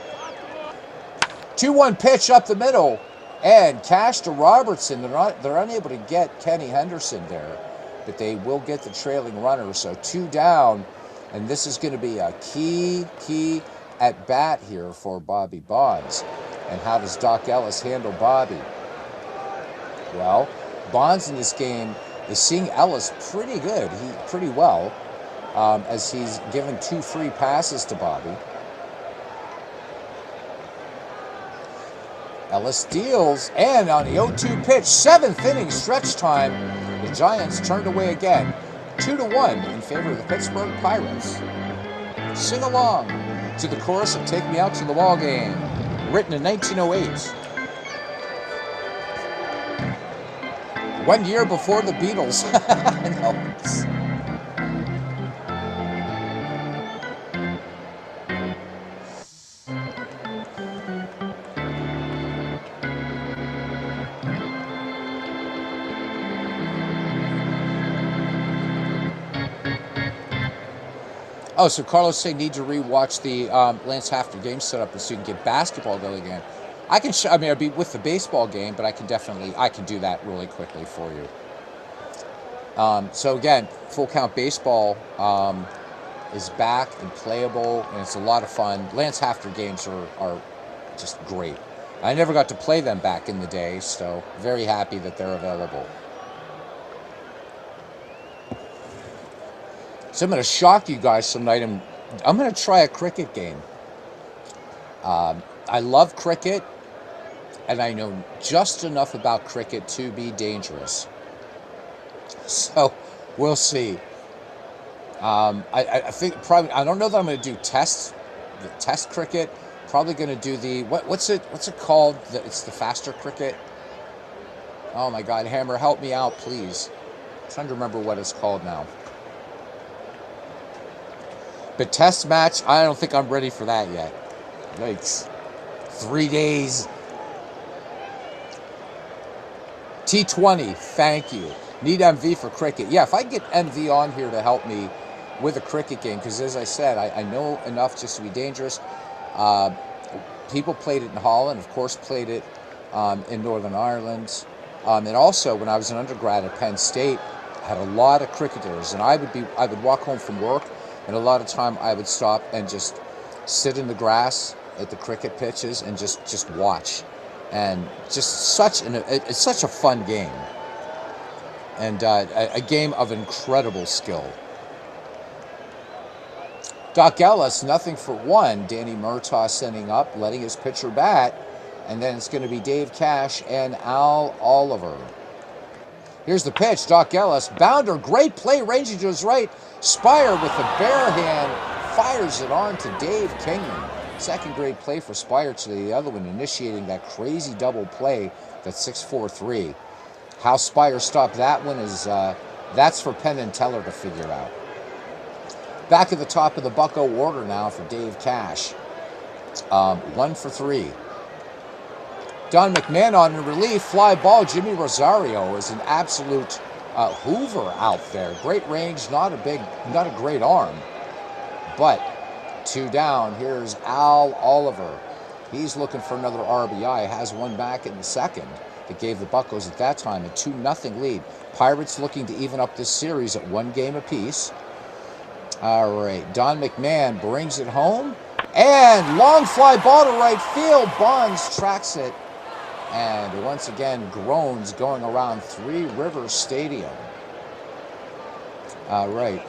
2-1 pitch up the middle. And cash to Robertson. They're unable to get Kenny Henderson there. But they will get the trailing runner. So 2 down. And this is going to be a key at bat here for Bobby Bonds. And how does Doc Ellis handle Bobby? Well, Bonds in this game is seeing Ellis pretty good. Pretty well. As he's given 2 free passes to Bobby. Ellis deals, and on the 0-2 pitch, 7th inning stretch time, the Giants turned away again, 2-1 in favor of the Pittsburgh Pirates. Sing along to the chorus of "Take Me Out to the Ball Game," written in 1908. 1 year before the Beatles. No. Oh, so Carlos say need to rewatch the Lance Hafter game setup so you can get basketball going again. I can. I'd be with the baseball game, but I can do that really quickly for you. So again, Full Count Baseball is back and playable, and it's a lot of fun. Lance Hafter games are just great. I never got to play them back in the day, so very happy that they're available. So I'm going to shock you guys tonight. I'm going to try a cricket game. I love cricket, and I know just enough about cricket to be dangerous. So we'll see. I think probably, I don't know that I'm going to do test cricket. Probably going to do the what's it called? It's the faster cricket. Oh my God, Hammer, help me out, please. I'm trying to remember what it's called now. But test match, I don't think I'm ready for that yet. Yikes. 3 days. T20, thank you. Need MV for cricket. Yeah, if I get MV on here to help me with a cricket game, because as I said, I know enough just to be dangerous. People played it in Holland, of course played it in Northern Ireland. And also, when I was an undergrad at Penn State, I had a lot of cricketers, and I would walk home from work, and a lot of time I would stop and just sit in the grass at the cricket pitches and just watch. And just it's such a fun game. And a game of incredible skill. Doc Ellis, nothing for 1. Danny Murtaugh sending up, letting his pitcher bat. And then it's going to be Dave Cash and Al Oliver. Here's the pitch. Doc Ellis, bounder, great play, ranging to his right. Spire with the bare hand fires it on to Dave Kingman. Second great play for Spire to the other one, initiating that crazy double play, that 6-4-3. How Spire stopped that one is that's for Penn and Teller to figure out. Back at the top of the Bucko order now for Dave Cash. 1 for 3. Don McMahon on in relief, fly ball. Jimmy Rosario is an absolute hoover out there. Great range, not a great arm. But 2 down. Here's Al Oliver. He's looking for another RBI. Has one back in the second. That gave the Buccos at that time a 2-0 lead. Pirates looking to even up this series at 1 game apiece. All right, Don McMahon brings it home. And long fly ball to right field. Bonds tracks it. And once again, groans going around Three Rivers Stadium. All right.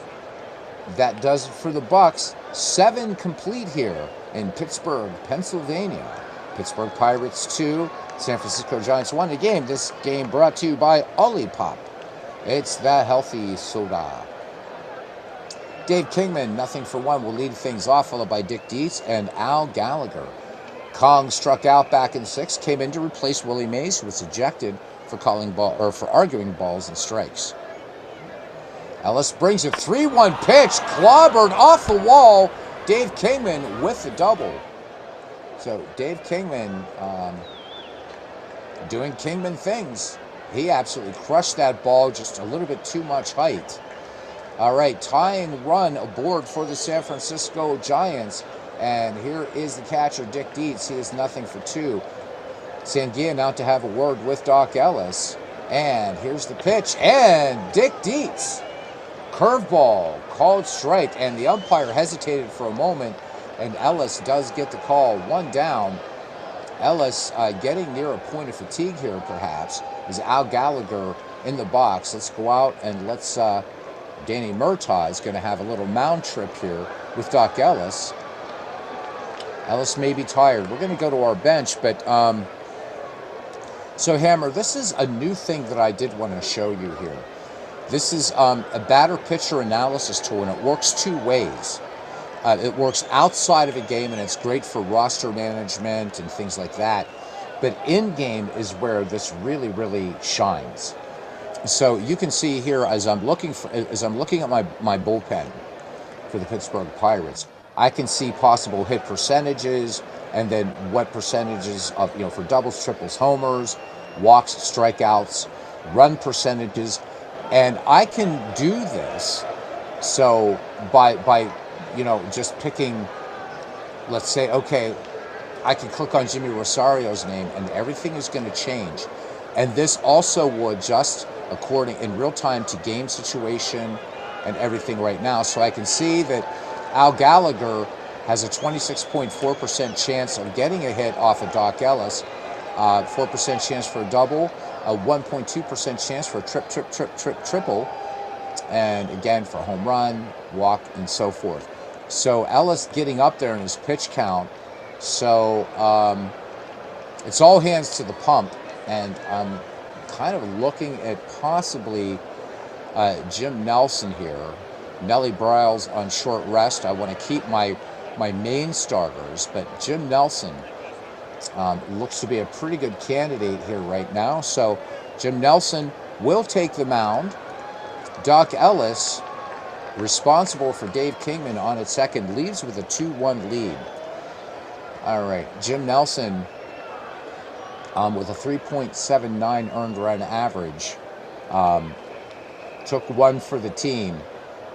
That does it for the Bucks. 7 complete here in Pittsburgh, Pennsylvania. Pittsburgh Pirates 2, San Francisco Giants 1. Again, this game brought to you by Olipop. It's the healthy soda. Dave Kingman, 0-for-1, will lead things off, followed by Dick Dietz and Al Gallagher. Kong struck out back in 6th, came in to replace Willie Mays, who was ejected for arguing balls and strikes. Ellis brings a 3-1 pitch, clobbered off the wall. Dave Kingman with the double. So Dave Kingman doing Kingman things. He absolutely crushed that ball, just a little bit too much height. All right, tying run aboard for the San Francisco Giants. And here is the catcher, Dick Dietz. He is 0-for-2. Sanguilla now to have a word with Doc Ellis. And here's the pitch, and Dick Dietz. Curveball, called strike, and the umpire hesitated for a moment, and Ellis does get the call. 1 down. Ellis getting near a point of fatigue here, perhaps, is Al Gallagher in the box. Let's go out and let's, Danny Murtaugh is going to have a little mound trip here with Doc Ellis. Ellis may be tired. We're going to go to our bench, but, so Hammer, this is a new thing that I did want to show you here. This is a batter-pitcher analysis tool, and it works 2 ways. It works outside of a game, and it's great for roster management and things like that. But in-game is where this really, really shines. So you can see here, as I'm looking at my bullpen for the Pittsburgh Pirates, I can see possible hit percentages, and then what percentages of, for doubles, triples, homers, walks, strikeouts, run percentages. And I can do this, so by just picking, let's say, okay, I can click on Jimmy Rosario's name, and everything is going to change. And this also will adjust according in real time to game situation and everything right now. So I can see that Al Gallagher has a 26.4% chance of getting a hit off of Doc Ellis, 4% chance for a double, a 1.2% chance for a triple, and again for a home run, walk, and so forth. So Ellis getting up there in his pitch count. So it's all hands to the pump, and I'm kind of looking at possibly Jim Nelson here. Nelly Bryles on short rest. I want to keep my main starters, but Jim Nelson looks to be a pretty good candidate here right now. So Jim Nelson will take the mound. Doc Ellis, responsible for Dave Kingman on at second, leaves with a 2-1 lead. All right, Jim Nelson with a 3.79 earned run average took 1 for the team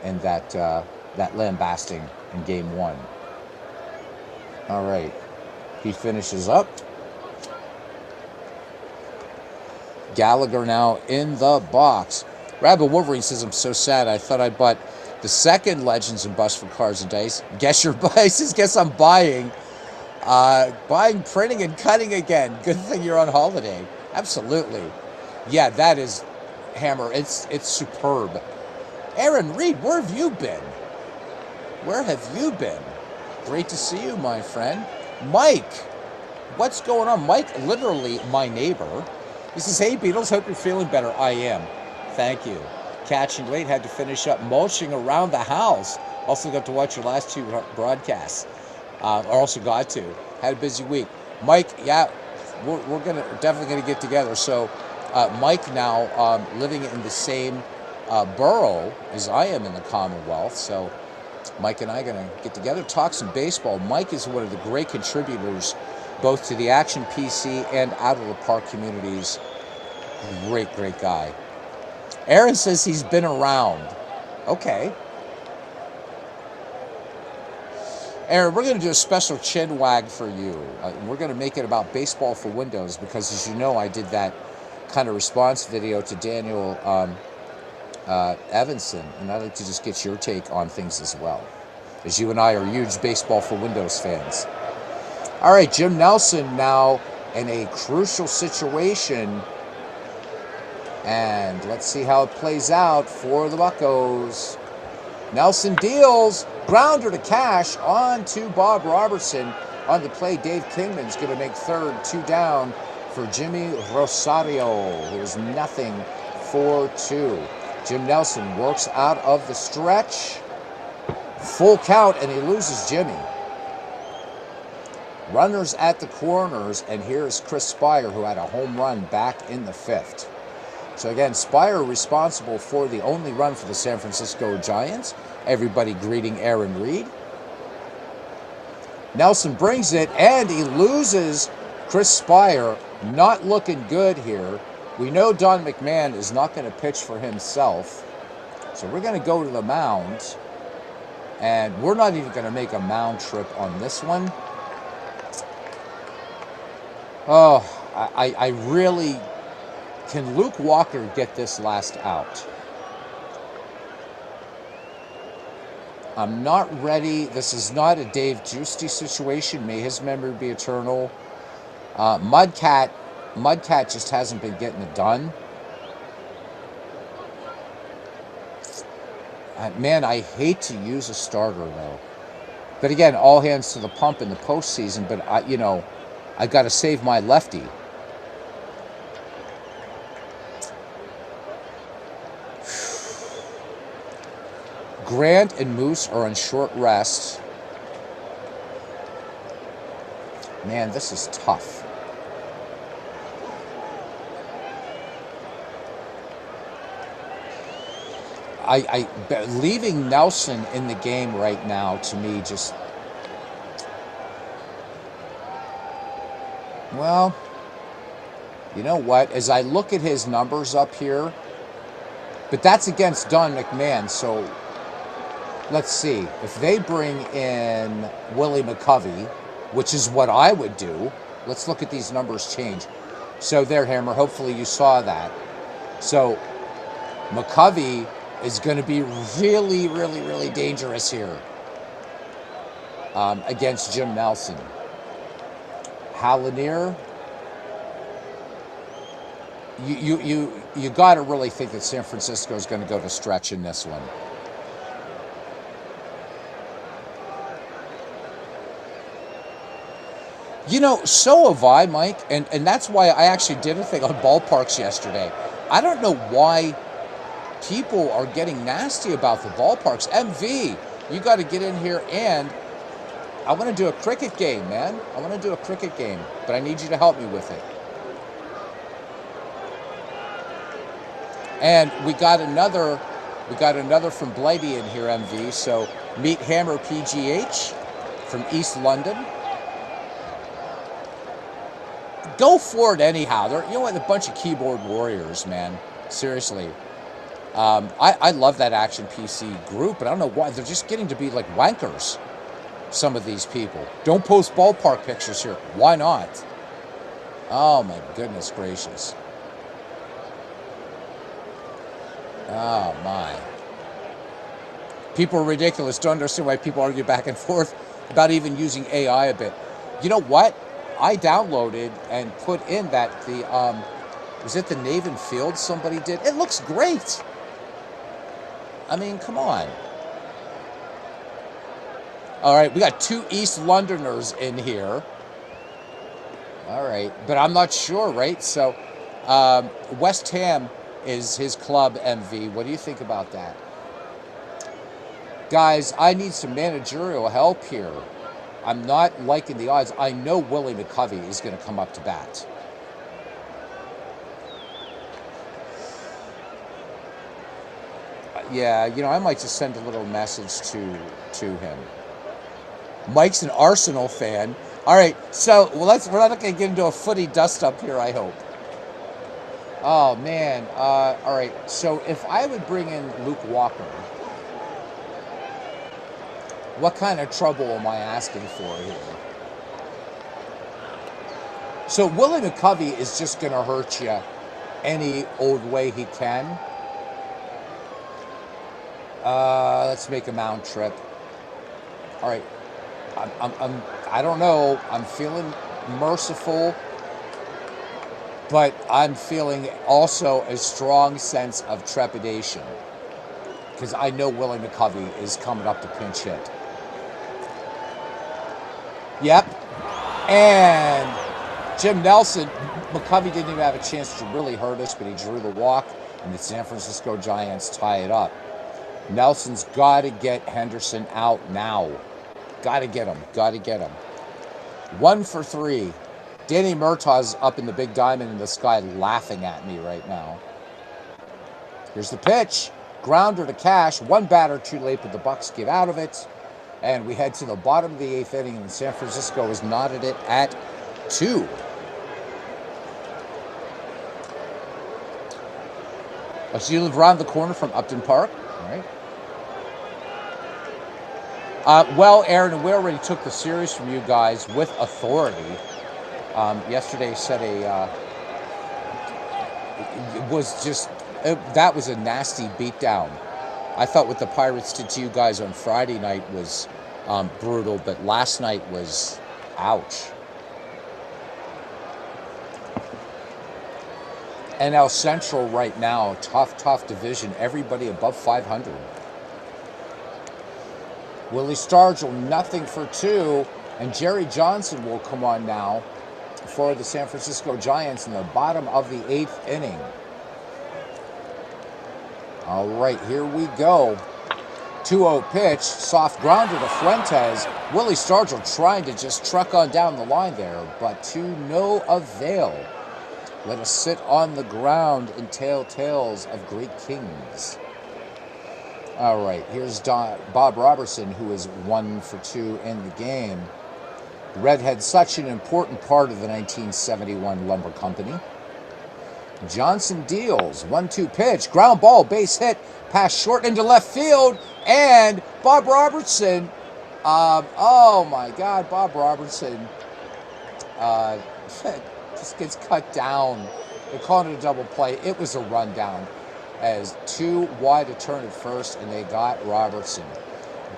in that lambasting in Game 1. All right. He finishes up. Gallagher now in the box. Rabbit Wolverine says, I'm so sad. I thought I bought the second Legends and Bust for Cards and Dice. Guess your biases. Guess I'm buying. Buying, printing, and cutting again. Good thing you're on holiday. Absolutely. Yeah, that is, Hammer. It's superb. Aaron Reed, where have you been? Where have you been? Great to see you, my friend. Mike, what's going on? Mike, literally my neighbor. He says, hey, Beatles, hope you're feeling better. I am. Thank you. Catching late, had to finish up mulching around the house. Also got to watch your last 2 broadcasts. Had a busy week. Mike, yeah, we're definitely gonna get together. So Mike now living in the same borough as I am in the Commonwealth. So Mike and I are going to get together, talk some baseball. Mike is one of the great contributors both to the Action PC and Out of the Park communities. Great, great guy. Aaron says he's been around. Okay. Aaron, we're going to do a special chin wag for you. We're going to make it about baseball for Windows because, as you know, I did that kind of response video to Daniel Evanson, and I'd like to just get your take on things as well, as you and I are huge Baseball for Windows fans. All right, Jim Nelson now in a crucial situation, and let's see how it plays out for the Buccos. Nelson deals, grounder to Cash on to Bob Robertson. On the play, Dave Kingman's going to make third, 2 down for Jimmy Rosario. Here's nothing, 4-2. Jim Nelson works out of the stretch. Full count, and he loses Jimmy. Runners at the corners, and here's Chris Spire, who had a home run back in the 5th. So again, Spire responsible for the only run for the San Francisco Giants. Everybody greeting Aaron Reed. Nelson brings it, and he loses Chris Spire. Not looking good here. We know Don McMahon is not going to pitch for himself. So we're going to go to the mound. And we're not even going to make a mound trip on this one. Oh, I really... Can Luke Walker get this last out? I'm not ready. This is not a Dave Giusti situation. May his memory be eternal. Mudcat just hasn't been getting it done. Man, I hate to use a starter though. But again, all hands to the pump in the postseason. But I got to save my lefty. Grant and Moose are on short rest. Man, this is tough. Leaving Nelson in the game right now, to me, just... Well, you know what? As I look at his numbers up here, but that's against Don McMahon, so... Let's see, if they bring in Willie McCovey, which is what I would do, let's look at these numbers change. So there, Hammer, hopefully you saw that. So McCovey is going to be really, really, really dangerous here against Jim Nelson. Hallinier, you got to really think that San Francisco is going to go to stretch in this one. So have I, Mike, and that's why I actually did a thing on ballparks yesterday. I don't know why people are getting nasty about the ballparks. MV, you got to get in here, and I want to do a cricket game, man. I want to do a cricket game, but I need you to help me with it. And we got another from Blighty in here, MV. So meet Hammer PGH from East London. Go for it anyhow. They're, a bunch of keyboard warriors, man. Seriously. I love that Action PC group, but I don't know why. They're just getting to be like wankers, some of these people. Don't post ballpark pictures here. Why not? Oh, my goodness gracious. Oh, my. People are ridiculous. Don't understand why people argue back and forth about even using AI a bit. You know what? I downloaded and put in that was it the Navin Field somebody did? It looks great. I mean, come on. All right, we got 2 East Londoners in here. All right, but I'm not sure, right? So West Ham is his club, MV. What do you think about that? Guys, I need some managerial help here. I'm not liking the odds. I know Willie McCovey is going to come up to bat. Yeah, I might just send a little message to him. Mike's an Arsenal fan. All right, so we're not going to get into a footy dust-up here, I hope. Oh, man. All right, so if I would bring in Luke Walker, what kind of trouble am I asking for here? So Willie McCovey is just going to hurt you any old way he can. Let's make a mound trip. All right. I don't know. I'm feeling merciful, but I'm feeling also a strong sense of trepidation because I know Willie McCovey is coming up to pinch hit. Yep. And Jim Nelson, McCovey didn't even have a chance to really hurt us, but he drew the walk, and the San Francisco Giants tie it up. Nelson's got to get Henderson out now. Got to get him. Got to get him. 1 for 3. Danny Murtaugh's up in the big diamond in the sky laughing at me right now. Here's the pitch. Grounder to Cash. One batter too late, but the Bucks get out of it. And we head to the bottom of the 8th inning, and San Francisco has knotted it at 2. So you live around the corner from Upton Park, all right? Well, Aaron, we already took the series from you guys with authority. Yesterday said that was a nasty beatdown. I thought what the Pirates did to you guys on Friday night was brutal, but last night was ouch. NL Central right now, tough division. Everybody above 500. Willie Stargell, nothing for 2, and Jerry Johnson will come on now for the San Francisco Giants in the bottom of the 8th inning. All right, here we go. 2-0 pitch, soft grounder to Fuentes. Willie Stargell trying to just truck on down the line there, but to no avail. Let us sit on the ground and tell tales of great kings. All right, here's Bob Robertson, who is 1 for 2 in the game. The Redhead's such an important part of the 1971 Lumber Company. Johnson deals, 1-2 pitch, ground ball, base hit, pass short into left field, and Bob Robertson, oh my God, Bob Robertson just gets cut down. They're calling it a double play. It was a rundown as 2 wide to turn at first, and they got Robertson.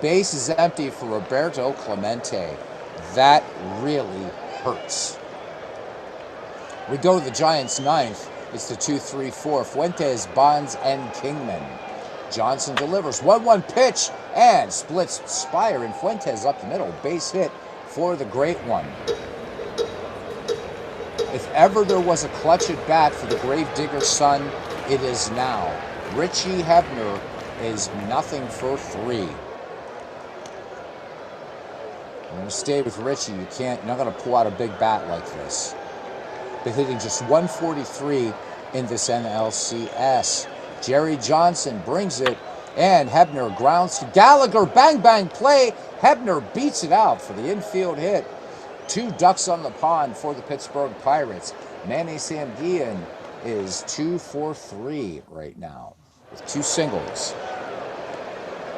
Base is empty for Roberto Clemente. That really hurts. We go to the Giants' 9th. It's the 2-3-4. Fuentes, Bonds, and Kingman. Johnson delivers. 1-1 pitch and splits Spire and Fuentes up the middle. Base hit for the great one. If ever there was a clutch at bat for the Gravedigger's son, it is now. Richie Hebner is nothing for 3. I'm going to stay with Richie. You're not going to pull out a big bat like this. Been hitting just 143 in this NLCS. Jerry Johnson brings it, and Hebner grounds to Gallagher. Bang, bang play. Hebner beats it out for the infield hit. 2 ducks on the pond for the Pittsburgh Pirates. Manny Sanguillen is 2 for 3 right now with 2 singles.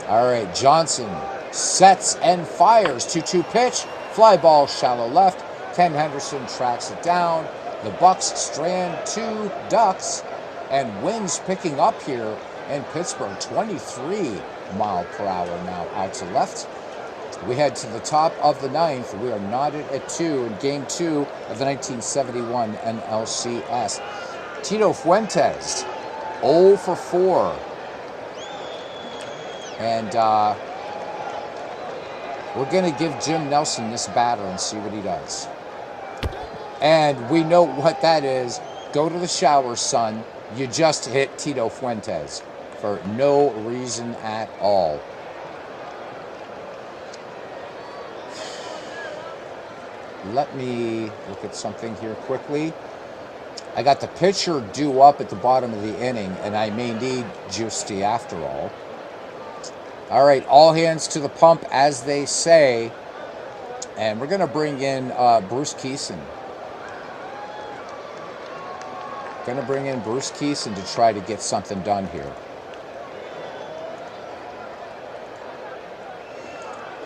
All right, Johnson sets and fires. 2-2 pitch. Fly ball shallow left. Ken Henderson tracks it down. The Bucks strand 2 ducks, and winds picking up here in Pittsburgh. 23 mile per hour now out to left. We head to the top of the 9th. We are knotted at 2 in Game 2 of the 1971 NLCS. Tito Fuentes, 0 for 4. And we're going to give Jim Nelson this batter and see what he does. And we know what that is. Go to the shower, son. You just hit Tito Fuentes for no reason at all. Let me look at something here quickly. I got the pitcher due up at the bottom of the inning, and I may need Giusti after all. All right, all hands to the pump, as they say. And we're going to bring in Bruce Keeson. Going to bring in Bruce Keeson to try to get something done here.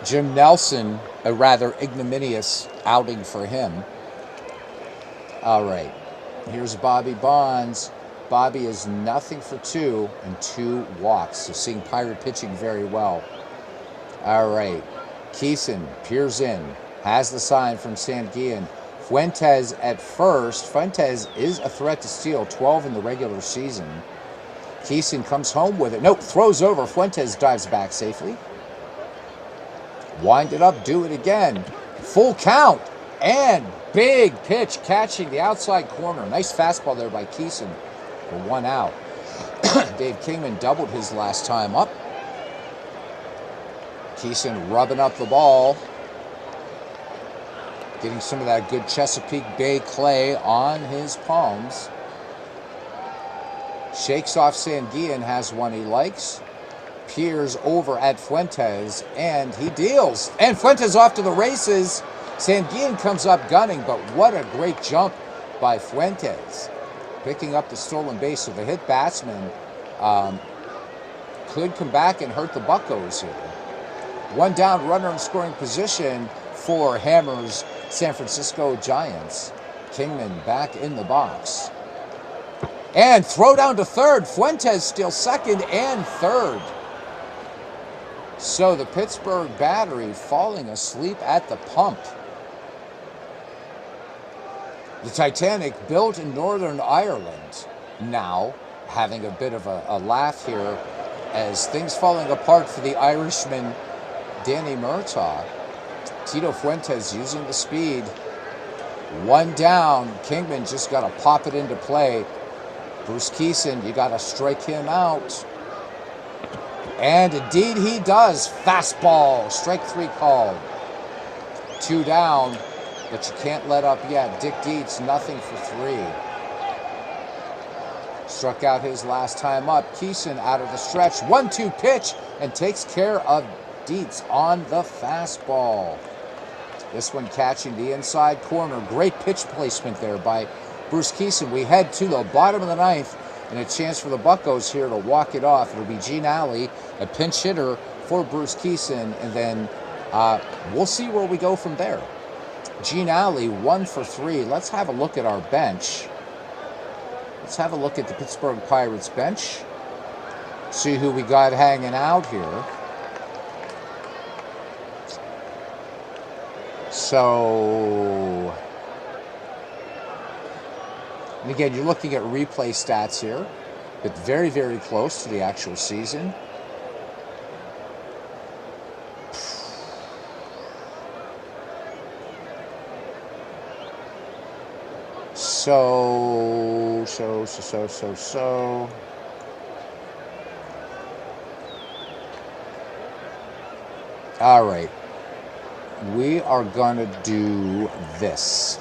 Jim Nelson, a rather ignominious outing for him. All right, here's Bobby Bonds. Bobby is 0 for 2 and 2 walks. So seeing Pirate pitching very well. All right. Keeson peers in. Has the sign from Sanguillen. Fuentes at first. Fuentes is a threat to steal. 12 in the regular season. Keeson comes home with it. Nope, throws over. Fuentes dives back safely. Wind it up, do it again. Full count. And big pitch catching the outside corner. Nice fastball there by Keeson for 1 out. Dave Kingman doubled his last time up. Keeson rubbing up the ball. Getting some of that good Chesapeake Bay clay on his palms. Shakes off Sanguillen, has one he likes. Peers over at Fuentes, and he deals. And Fuentes off to the races. Sanguillen comes up gunning, but what a great jump by Fuentes. Picking up the stolen base, so the hit batsman could come back and hurt the Buccos here. 1 down, runner in scoring position for Hammer's San Francisco Giants. Kingman back in the box. And throw down to third. Fuentes steals second and third. So the Pittsburgh battery falling asleep at the pump. The Titanic, built in Northern Ireland, now having a bit of a laugh here as things falling apart for the Irishman Danny Murtaugh. Tito Fuentes using the speed. 1 down. Kingman just got to pop it into play. Bruce Keeson, you got to strike him out. And indeed he does. Fastball. Strike 3 called. 2 down, but you can't let up yet. Dick Dietz, 0 for 3. Struck out his last time up. Keeson out of the stretch. 1-2 pitch and takes care of Dietz on the fastball. This one catching the inside corner. Great pitch placement there by Bruce Keeson. We head to the bottom of the 9th and a chance for the Buccos here to walk it off. It'll be Gene Alley, a pinch hitter for Bruce Keeson, and then we'll see where we go from there. Gene Alley, 1 for 3. Let's have a look at our bench. Let's have a look at the Pittsburgh Pirates bench. See who we got hanging out here. So, and again, you're looking at replay stats here, but very, very close to the actual season. So. All right. We are going to do this.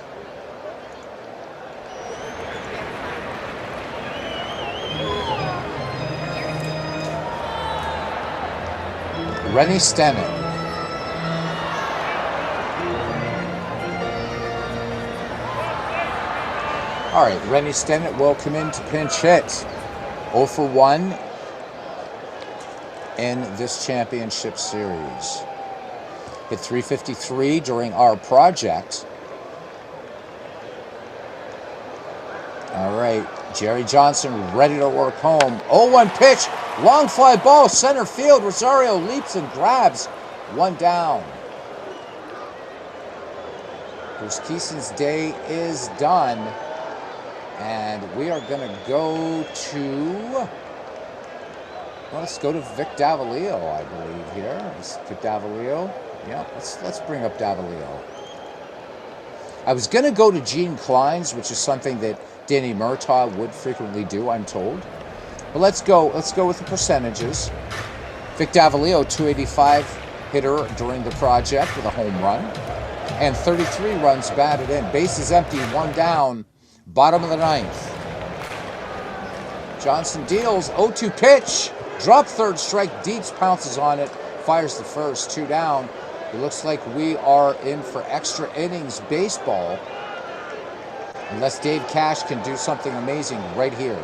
Rennie Stennett. All right, Rennie Stennett will come in to pinch hit. 0 for 1 in this championship series. Hit 353 during our project. All right, Jerry Johnson ready to work home. 0-1 pitch, long fly ball, center field. Rosario leaps and grabs. 1 down. Bruce Keeson's day is done. And we are going to go to, well, let's go to Vic Davalillo, I believe, here. Vic Davalillo. Yeah, let's bring up Davalillo. I was going to go to Gene Klein's, which is something that Danny Murtaugh would frequently do, I'm told. But let's go with the percentages. Vic Davalillo, 285 hitter during the project with a home run. And 33 runs batted in. Bases empty, 1 down. Bottom of the 9th. Johnson deals. 0-2 pitch. Drop third strike. Dietz pounces on it. Fires the first. 2 down. It looks like we are in for extra innings baseball. Unless Dave Cash can do something amazing right here.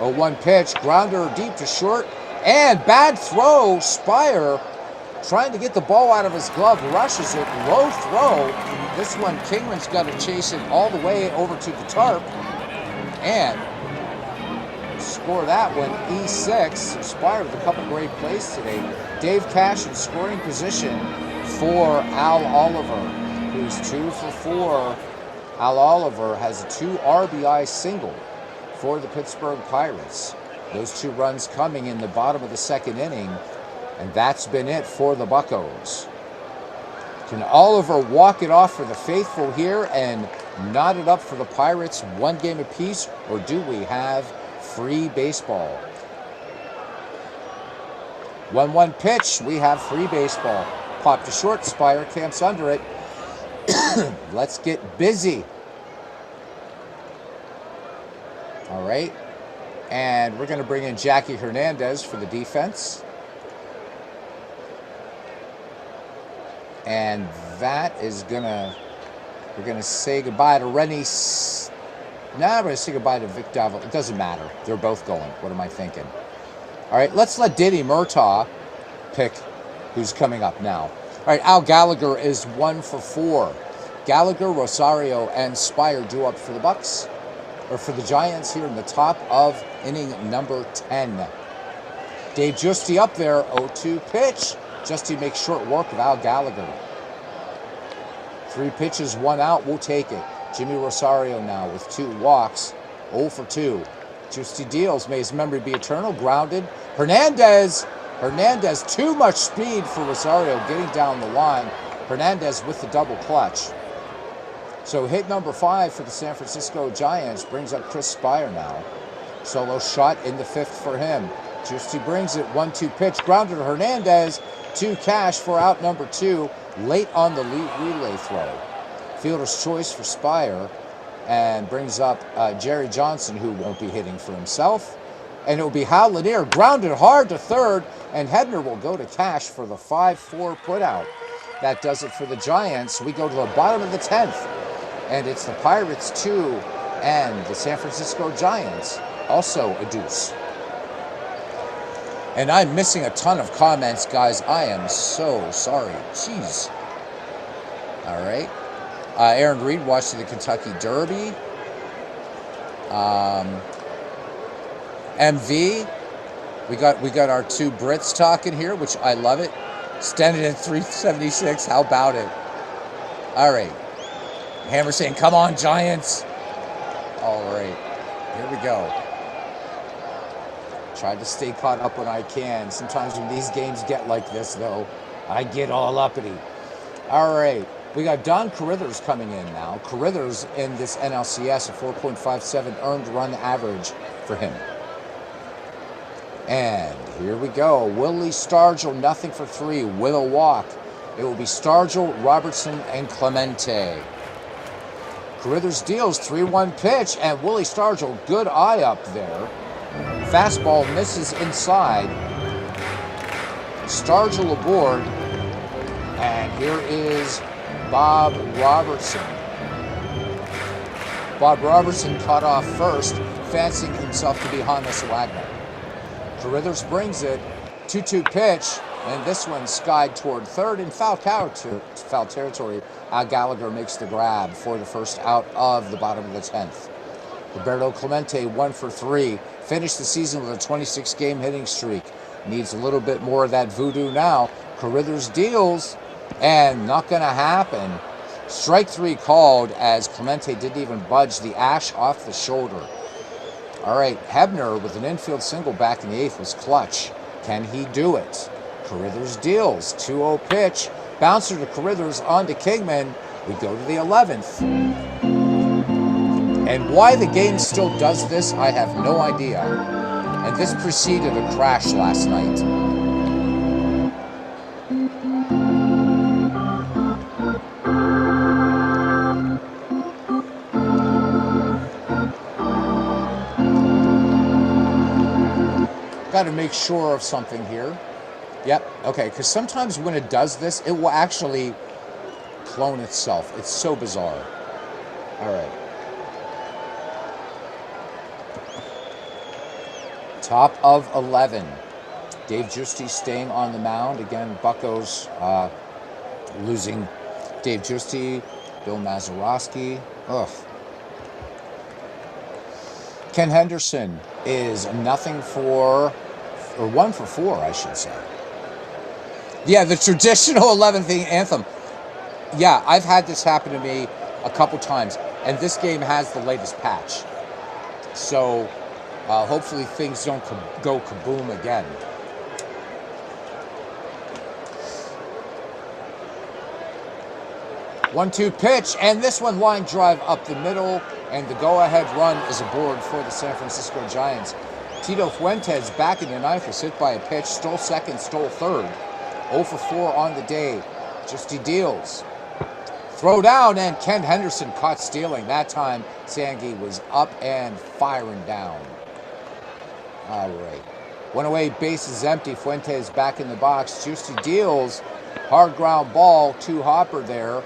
0-1 pitch. Grounder deep to short. And bad throw. Spire trying to get the ball out of his glove. Rushes it. Low throw. This one, Kingman's got to chase it all the way over to the tarp. And score that one, E6. Spire with a couple great plays today. Dave Cash in scoring position for Al Oliver, who's 2 for 4. Al Oliver has a 2 RBI single for the Pittsburgh Pirates. Those 2 runs coming in the bottom of the second inning, and that's been it for the Buccos. Can Oliver walk it off for the faithful here and knot it up for the Pirates 1 game apiece, or do we have free baseball? 1-1 pitch, we have free baseball. Pop to short, Spire camps under it. Let's get busy. All right. And we're going to bring in Jackie Hernandez for the defense. And that is we're going to say goodbye to Rennie. Nah, we're going to say goodbye to Vic Davil. It doesn't matter. They're both going. What am I thinking? All right, let's let Diddy Murtaugh pick who's coming up now. All right, Al Gallagher is 1 for 4. Gallagher, Rosario, and Spire due up for the Bucks, or for the Giants here in the top of inning number 10. Dave Justy up there, 0-2 pitch. Justy makes short work of Al Gallagher. 3 pitches, 1 out, we'll take it. Jimmy Rosario now with 2 walks, 0 for 2. Justy deals, may his memory be eternal, grounded. Hernandez, too much speed for Rosario getting down the line. Hernandez with the double clutch. So hit number 5 for the San Francisco Giants brings up Chris Spire now. Solo shot in the 5th for him. Justy brings it, 1-2 pitch, grounded to Hernandez, to Cash for out number 2, late on the relay throw. Fielder's choice for Spire, and brings up Jerry Johnson, who won't be hitting for himself. And it will be Hal Lanier, grounded hard to third, and Hebner will go to Cash for the 5-4 putout. That does it for the Giants. We go to the bottom of the 10th, and it's the Pirates 2 and the San Francisco Giants, also a deuce. And I'm missing a ton of comments, guys. I am so sorry. Jeez. All right. Aaron Reed watching the Kentucky Derby. MV. We got our 2 Brits talking here, which I love it. Standing at 376. How about it? All right. Hammer saying, "Come on, Giants." All right. Here we go. Try to stay caught up when I can. Sometimes when these games get like this, though, I get all uppity. All right. We got Don Carruthers coming in now. Carruthers in this NLCS, a 4.57 earned run average for him. And here we go. Willie Stargell, nothing for 3 with a walk. It will be Stargell, Robertson, and Clemente. Carruthers deals, 3-1 pitch, and Willie Stargell, good eye up there. Fastball misses inside. Stargell aboard. And here is Bob Robertson. Bob Robertson cut off first, fancying himself to be Hannes Wagner. Carruthers brings it, 2-2 pitch, and this one skied toward third in foul territory. Al Gallagher makes the grab for the first out of the bottom of the 10th. Roberto Clemente, 1 for 3, finished the season with a 26-game hitting streak. Needs a little bit more of that voodoo now. Carruthers deals, and not going to happen. Strike 3 called as Clemente didn't even budge the ash off the shoulder. All right, Hebner with an infield single back in the 8th was clutch. Can he do it? Carruthers deals, 2-0 pitch. Bouncer to Carruthers on to Kingman. We go to the 11th. And why the game still does this, I have no idea. And this preceded a crash last night. Got to make sure of something here. Yep, okay, because sometimes when it does this, it will actually clone itself. It's so bizarre. All right. Top of 11. Dave Justy staying on the mound. Again, Buccos losing Dave Justy, Bill Mazeroski. Ugh. Ken Henderson is 1 for 4, I should say. Yeah, the traditional 11th anthem. Yeah, I've had this happen to me a couple times, and this game has the latest patch. So hopefully things don't go kaboom again. One-two pitch, and this one line drive up the middle, and the go-ahead run is aboard for the San Francisco Giants. Tito Fuentes back in the ninth was hit by a pitch, stole second, stole third. 0 for 4 on the day. Justy deals. Throw down, and Ken Henderson caught stealing. That time, Sangi was up and firing down. All right. One away, base is empty. Fuentes back in the box. Justy deals. Hard ground ball, 2 hopper there.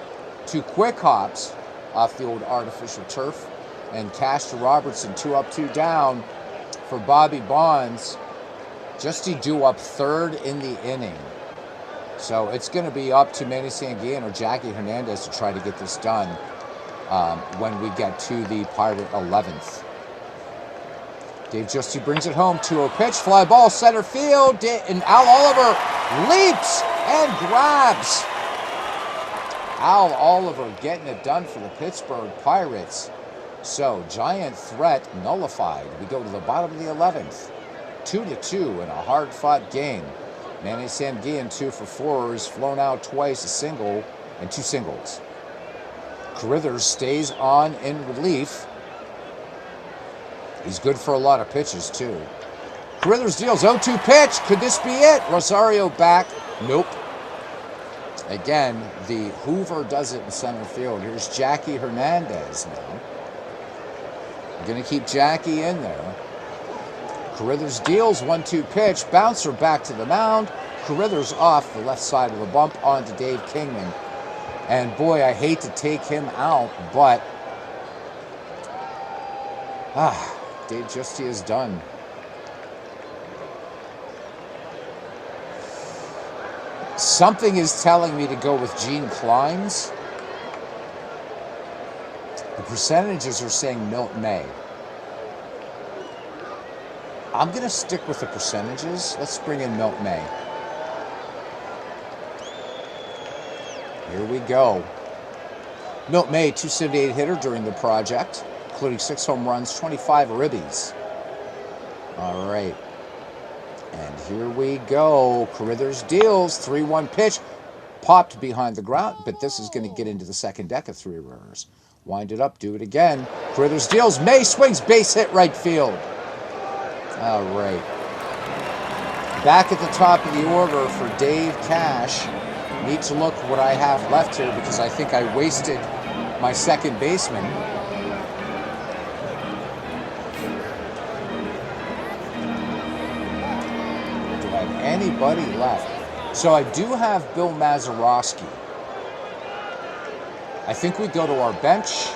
2 quick hops off the old artificial turf. And cash to Robertson, 2 up, 2 down for Bobby Bonds. Justy due up third in the inning. So it's going to be up to Manny Sanguillen or Jackie Hernandez to try to get this done when we get to the Pirate 11th. Dave Justy brings it home. 2-0 pitch, fly ball, center field, and Al Oliver leaps and grabs. Al Oliver getting it done for the Pittsburgh Pirates. So Giant threat nullified. We go to the bottom of the 11th. 2-2 in a hard-fought game. Manny Sanguillen 2 for 4 has flown out twice, a single and 2 singles. Carruthers stays on in relief. He's good for a lot of pitches too. Carruthers deals 0-2 pitch. Could this be it? Rosario back. Nope. Again, the Hoover does it in center field. Here's Jackie Hernandez now. We're going to keep Jackie in there. Carruthers deals 1-2 pitch. Bouncer back to the mound. Carruthers off the left side of the bump onto Dave Kingman. And boy, I hate to take him out, but Dave Justy is done. Something is telling me to go with Gene Klein's. The percentages are saying Milt May. I'm going to stick with the percentages. Let's bring in Milt May. Here we go. Milt May, 278 hitter during the project, including 6 home runs, 25 ribbies. All right. And here we go. Carruthers deals, 3-1 pitch. Popped behind the ground, but this is going to get into the second deck of 3 runners. Wind it up, do it again. Carruthers deals, May swings, base hit right field. All right. Back at the top of the order for Dave Cash. Need to look what I have left here because I think I wasted my second baseman. Do I have anybody left? So I do have Bill Mazeroski. I think we go to our bench.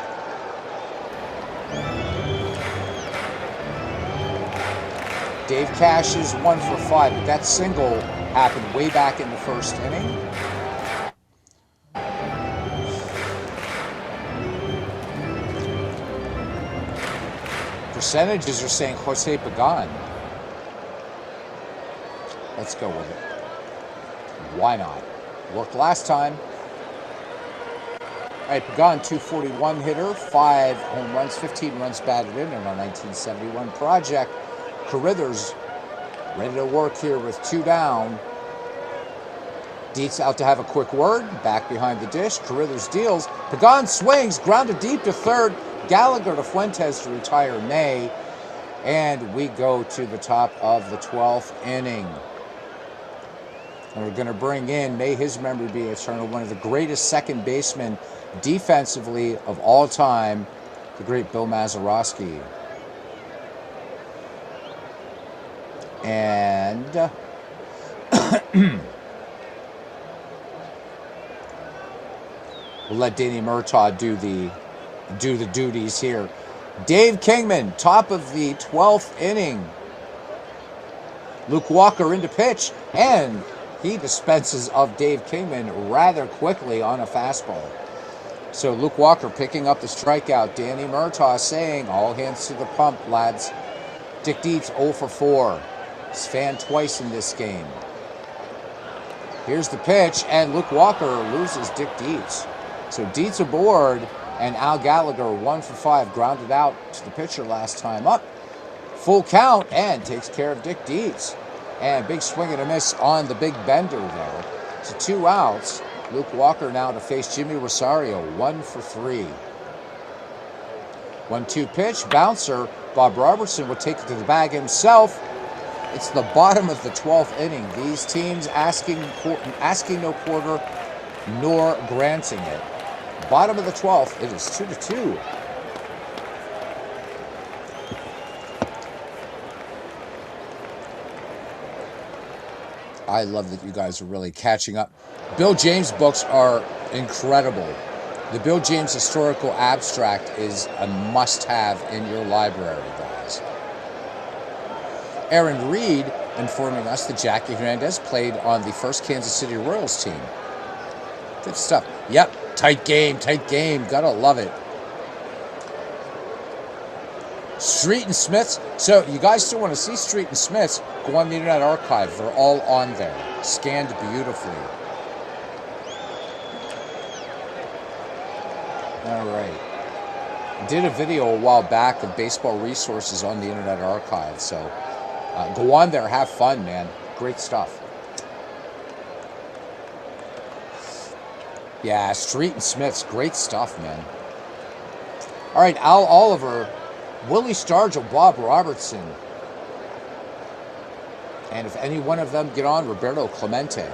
Dave Cash is 1 for 5, but that single happened way back in the first inning. Percentages are saying Jose Pagan. Let's go with it. Why not? Worked last time. All right, Pagan, 241 hitter, 5 home runs, 15 runs batted in our 1971 project. Carruthers ready to work here with 2 down. Dietz out to have a quick word. Back behind the dish. Carruthers deals. Pagan swings. Grounded deep to third. Gallagher to Fuentes to retire May. And we go to the top of the 12th inning. And we're going to bring in, may his memory be eternal, one of the greatest second basemen defensively of all time, the great Bill Mazeroski. And we'll let Danny Murtaugh do the duties here. Dave Kingman, top of the 12th inning. Luke Walker into pitch, and he dispenses of Dave Kingman rather quickly on a fastball. So Luke Walker picking up the strikeout. Danny Murtaugh saying, all hands to the pump, lads. Dick Dietz 0 for 4. He's fanned twice in this game. Here's the pitch, and Luke Walker loses Dick Dietz. So Dietz aboard, and Al Gallagher 1 for 5, grounded out to the pitcher last time up. Full count, and takes care of Dick Dietz. And big swing and a miss on the big bender there. So 2 outs. Luke Walker now to face Jimmy Rosario, 1 for 3. 1-2 pitch, bouncer. Bob Robertson will take it to the bag himself. It's the bottom of the 12th inning. These teams asking no quarter nor granting it. Bottom of the 12th, it is 2-2. I love that you guys are really catching up. Bill James books are incredible. The Bill James Historical Abstract is a must-have in your library, guys. Aaron Reed informing us that Jackie Hernandez played on the first Kansas City Royals team. Good stuff. Yep, tight game. Gotta love it. Street and Smiths. So you guys still want to see Street and Smiths, go on the Internet Archive. They're all on there. Scanned beautifully. All right. I did a video a while back of baseball resources on the Internet Archive. So go on there. Have fun, man. Great stuff. Yeah, Street and Smiths. Great stuff, man. All right, Al Oliver, Willie Stargell, Bob Robertson. And if any one of them get on, Roberto Clemente.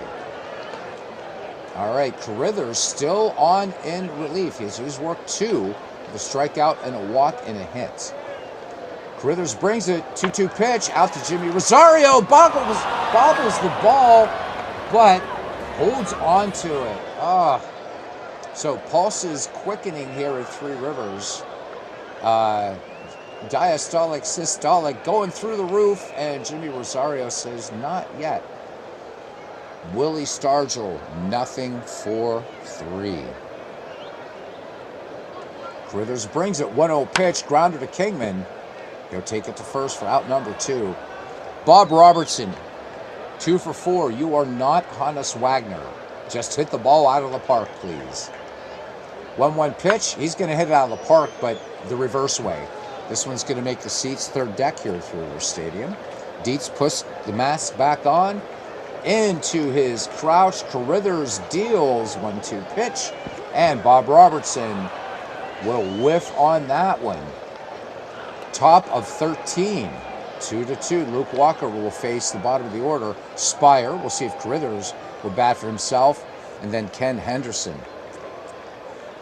All right, Carithers still on in relief. He's worked 2 with a strikeout and a walk and a hit. Carithers brings it, 2-2 pitch, out to Jimmy Rosario. Bobbles the ball, but holds on to it. So pulses quickening here at Three Rivers. Diastolic, systolic, going through the roof, and Jimmy Rosario says, not yet. Willie Stargell, nothing for 3. Carithers brings it, 1-0 pitch, grounder to Kingman. He'll take it to first for out number 2. Bob Robertson, 2 for 4. You are not Hannes Wagner. Just hit the ball out of the park, please. 1-1 pitch. He's going to hit it out of the park, but the reverse way. This one's going to make the seats third deck here at Three Rivers Stadium. Dietz puts the mask back on. Into his crouch. Carithers deals 1-2 pitch. And Bob Robertson will whiff on that one. Top of 13. 2-2. Luke Walker will face the bottom of the order. Spire. We'll see if Carithers will bat for himself. And then Ken Henderson.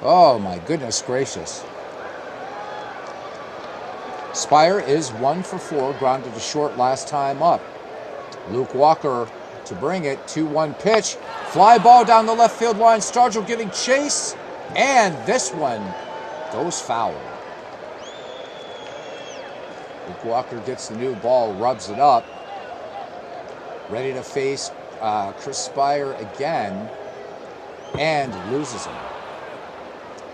Oh, my goodness gracious. Spire is 1 for 4, grounded to short last time up. Luke Walker to bring it, 2-1 pitch. Fly ball down the left field line. Stargell giving chase. And this one goes foul. Luke Walker gets the new ball, rubs it up. Ready to face Chris Spire again. And loses him.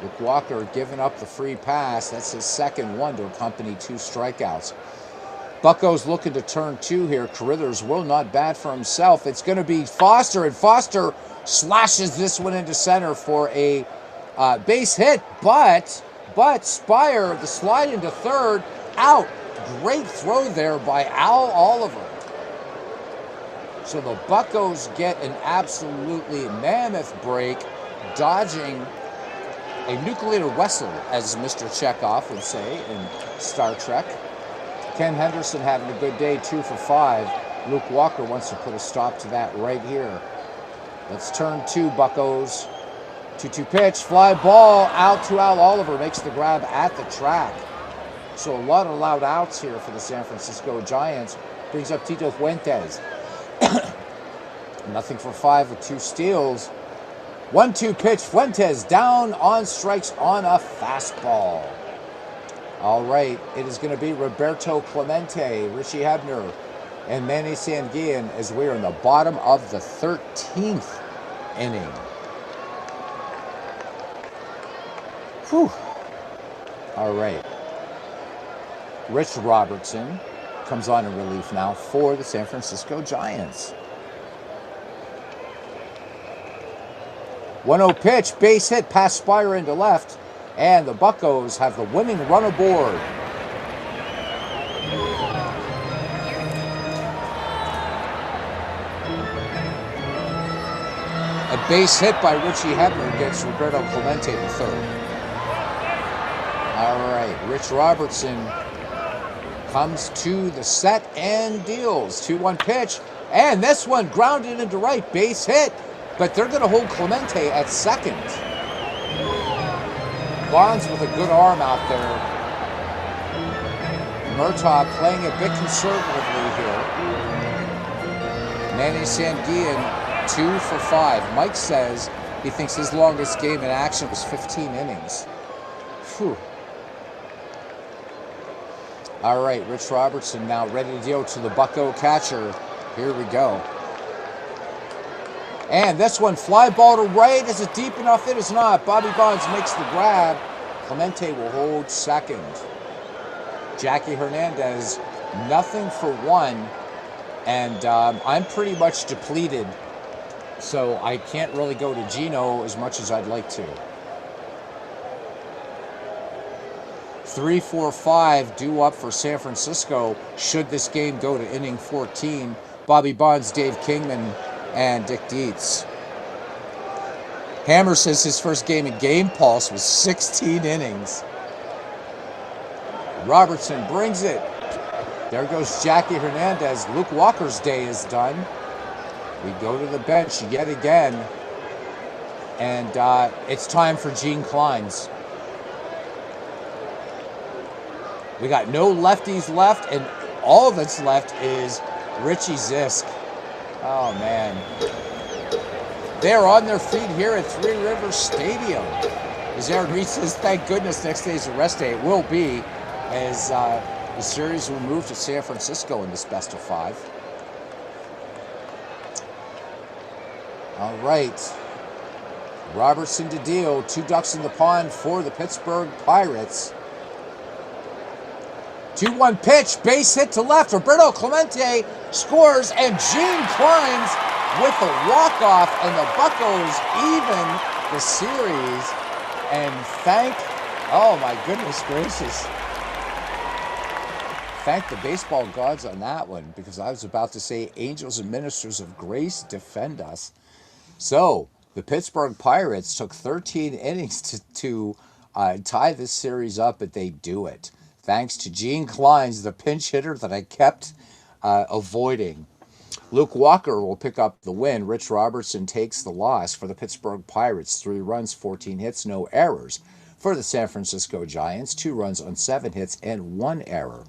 Luke Walker giving up the free pass. That's his second one to accompany 2 strikeouts. Bucco's looking to turn 2 here. Carithers will not bat for himself. It's going to be Foster, and Foster slashes this one into center for a base hit. But Spire, the slide into third, out. Great throw there by Al Oliver. So the Buccos get an absolutely mammoth break, dodging a nuclear vessel, as Mr. Chekhov would say in Star Trek. Ken Henderson having a good day, 2 for 5. Luke Walker wants to put a stop to that right here. Let's turn 2, Buccos. 2-2 pitch, fly ball out to Al Oliver, makes the grab at the track. So a lot of loud outs here for the San Francisco Giants. Brings up Tito Fuentes. Nothing for 5 with 2 steals. 1-2 pitch, Fuentes down on strikes on a fastball. All right, it is going to be Roberto Clemente, Richie Hebner, and Manny Sanguillen as we're in the bottom of the 13th inning. Whew. All right. Rich Robertson comes on in relief now for the San Francisco Giants. 1-0 pitch, base hit, past Spire into left, and the Buccos have the winning run aboard. A base hit by Richie Hebner gets Roberto Clemente to third. All right, Rich Robertson comes to the set and deals. 2-1 pitch, and this one grounded into right, base hit, but they're going to hold Clemente at second. Bonds with a good arm out there. Murtaugh playing a bit conservatively here. Manny Sanguillen 2 for 5. Mike says he thinks his longest game in action was 15 innings. Whew. All right, Rich Robertson now ready to deal to the Bucco catcher. Here we go. And this one, fly ball to right. Is it deep enough? It is not. Bobby Bonds makes the grab. Clemente will hold second. Jackie Hernandez, nothing for one. And I'm pretty much depleted, so I can't really go to Gino as much as I'd like to. 3-4-5 due up for San Francisco should this game go to inning 14. Bobby Bonds, Dave Kingman, and Dick Dietz. Hammer says his first game in Game Pulse was 16 innings. Robertson brings it. There goes Jackie Hernandez. Luke Walker's day is done. We go to the bench yet again. And it's time for Gene Klein's. We got no lefties left, and all that's left is Richie Zisk. Oh, man. They're on their feet here at Three Rivers Stadium. As Aaron Reed says, thank goodness next day's a rest day. It will be, as the series will move to San Francisco in this best of 5. All right. Robertson to deal. 2 ducks in the pond for the Pittsburgh Pirates. 2-1 pitch, base hit to left. Roberto Clemente scores, and Gene Klein's with the walk-off, and the Buccos even the series. And oh my goodness gracious. Thank the baseball gods on that one, because I was about to say angels and ministers of grace defend us. So the Pittsburgh Pirates took 13 innings to tie this series up, but they do it. Thanks to Gene Klein's, the pinch hitter that I kept avoiding. Luke Walker will pick up the win. Rich Robertson takes the loss for the Pittsburgh Pirates. 3 runs, 14 hits, no errors. For the San Francisco Giants, 2 runs on 7 hits and 1 error.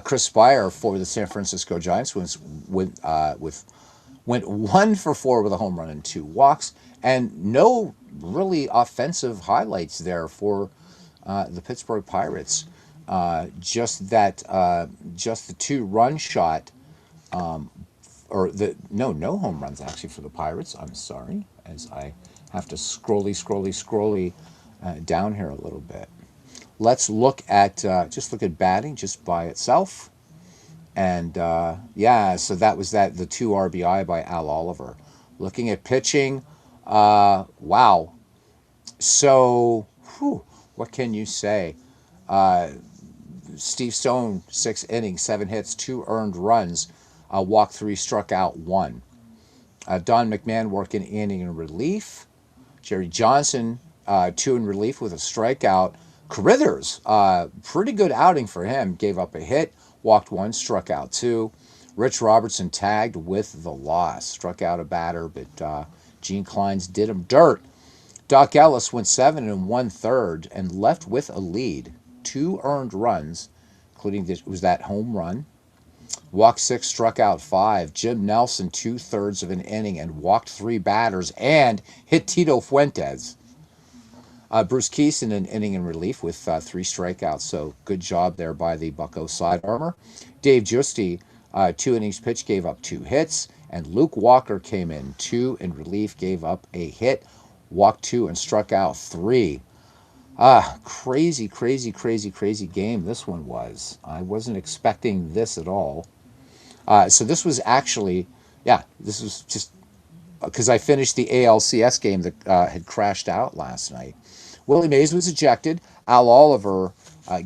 Chris Spire for the San Francisco Giants went 1 for 4 with a home run and 2 walks. And no really offensive highlights there for the Pittsburgh Pirates. Just the 2-run shot, no home runs actually for the Pirates. I'm sorry, as I have to scrolly down here a little bit. Let's look at look at batting just by itself, and so that was the 2 RBI by Al Oliver. Looking at pitching, wow. So, what can you say? Steve Stone, 6 innings, 7 hits, 2 earned runs, walked 3, struck out 1. Don McMahon working inning in relief. Jerry Johnson, 2 in relief with a strikeout. Carithers, pretty good outing for him. Gave up a hit, walked 1, struck out 2. Rich Robertson tagged with the loss. Struck out a batter, but Gene Klein's did him dirt. Doc Ellis went 7 1/3 and left with a lead. 2 earned runs, including that home run. Walked 6, struck out 5. Jim Nelson, 2/3 of an inning and walked 3 batters and hit Tito Fuentes. Bruce Keeson, an inning in relief with 3 strikeouts. So good job there by the Bucco side armor. Dave Giusti, 2 innings pitched, gave up 2 hits. And Luke Walker came in 2 in relief, gave up a hit, walked 2 and struck out 3. Crazy, crazy, crazy, crazy game this one was. I wasn't expecting this at all. So this was actually, yeah, this was just because I finished the ALCS game that had crashed out last night. Willie Mays was ejected. Al Oliver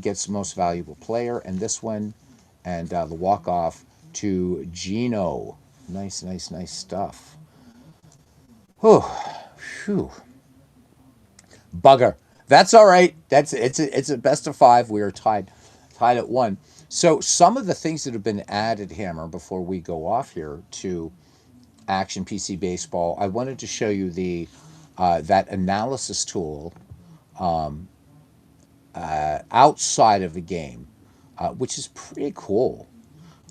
gets most valuable player, and this one, and the walk off to Gino. Nice, nice, nice stuff. Whew, whew. Bugger. That's all right. It's a best of five. We are tied at one. So some of the things that have been added, Hammer, before we go off here to Action PC Baseball, I wanted to show you the that analysis tool outside of the game, which is pretty cool.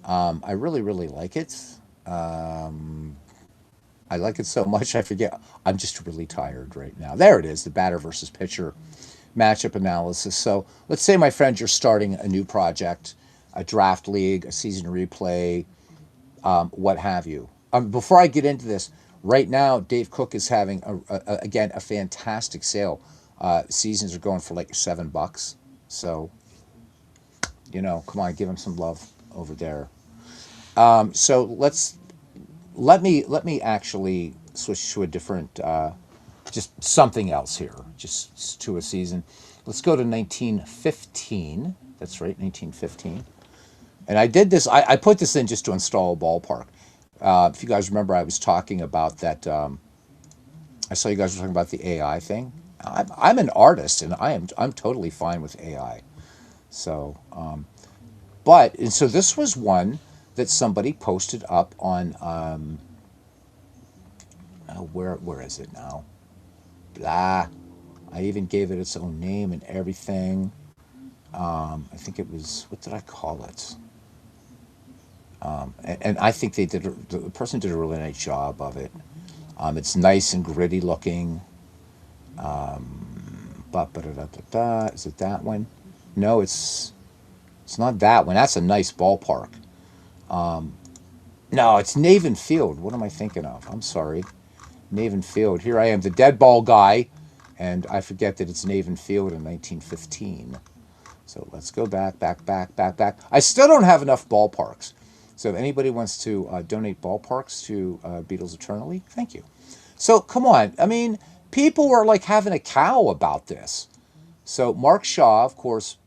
I really, really like it. Um, I like it so much I forget. I'm just really tired right now. There it is, the batter versus pitcher matchup analysis. So let's say, my friend, you're starting a new project, a draft league, a season replay, what have you. Before I get into this, right now, Dave Cook is having, again, a fantastic sale. Seasons are going for like $7. So, come on, give him some love over there. So let me actually switch to a different, just something else here, just to a season. Let's go to 1915. That's right, 1915. And I did this. I put this in just to install a ballpark. If you guys remember, I was talking about that. I saw you guys were talking about the AI thing. I'm an artist, and I'm totally fine with AI. So, and so this was one that somebody posted up on. Oh, where is it now? Blah. I even gave it its own name and everything. I think it was, what did I call it? And I think the person did a really nice job of it. It's nice and gritty looking. Is it that one? No, it's not that one. That's a nice ballpark. No, it's Navin Field. What am I thinking of? I'm sorry. Navin Field. Here I am, the dead ball guy, and I forget that it's Navin Field in 1915. So let's go back, back, back, back, back. I still don't have enough ballparks. So if anybody wants to donate ballparks to Beatles Eternally, thank you. So come on. I mean, people were like having a cow about this. So Mark Shaw, of course,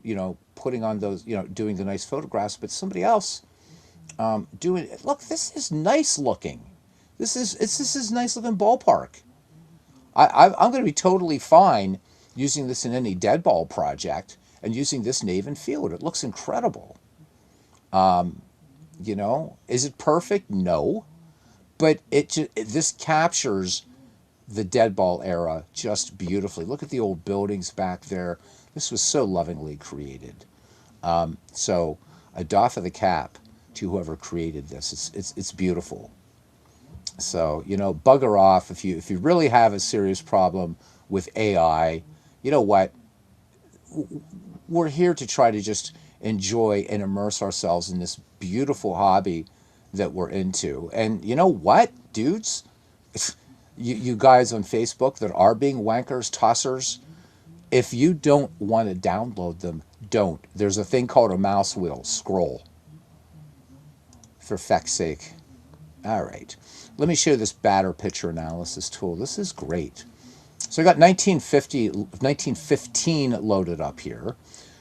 putting on those, doing the nice photographs, but somebody else doing it. Look, this is nice looking. This is nice looking ballpark. I'm going to be totally fine using this in any dead ball project and using this Navin Field. It looks incredible. Is it perfect? No, but this captures the dead ball era just beautifully. Look at the old buildings back there. This was so lovingly created. So a doff of the cap to whoever created this. It's beautiful. So, bugger off if you really have a serious problem with AI. You know what? We're here to try to just enjoy and immerse ourselves in this beautiful hobby that we're into. And you know what, dudes? You guys on Facebook that are being wankers, tossers, if you don't want to download them, don't. There's a thing called a mouse wheel. Scroll. For feck's sake. All right. Let me show you this batter pitcher analysis tool. This is great. So I got 1915 loaded up here.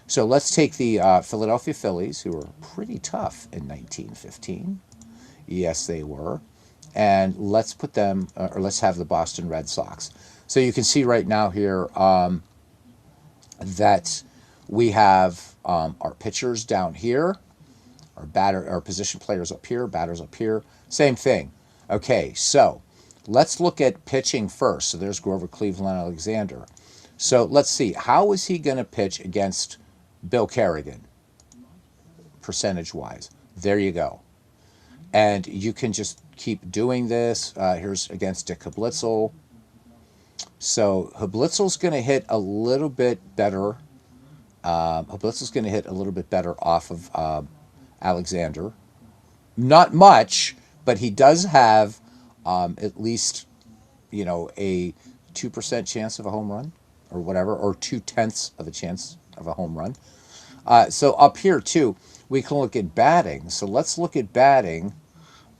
So let's take the Philadelphia Phillies, who were pretty tough in 1915. Yes, they were. And let's put them, or let's have the Boston Red Sox. So you can see right now here that we have our pitchers down here, our position players up here, batters up here. Same thing. Okay, so let's look at pitching first. So there's Grover Cleveland Alexander. So let's see, how is he going to pitch against Bill Kerrigan, percentage-wise? There you go. And you can just keep doing this. Here's against Dick Hablitzel. So Hablitzel's going to hit a little bit better. Hablitzel's going to hit a little bit better off of Alexander. Not much, but he does have at least, a 2% chance of a home run or whatever, or 2/10 of a chance of a home run. So up here too, we can look at batting. So let's look at batting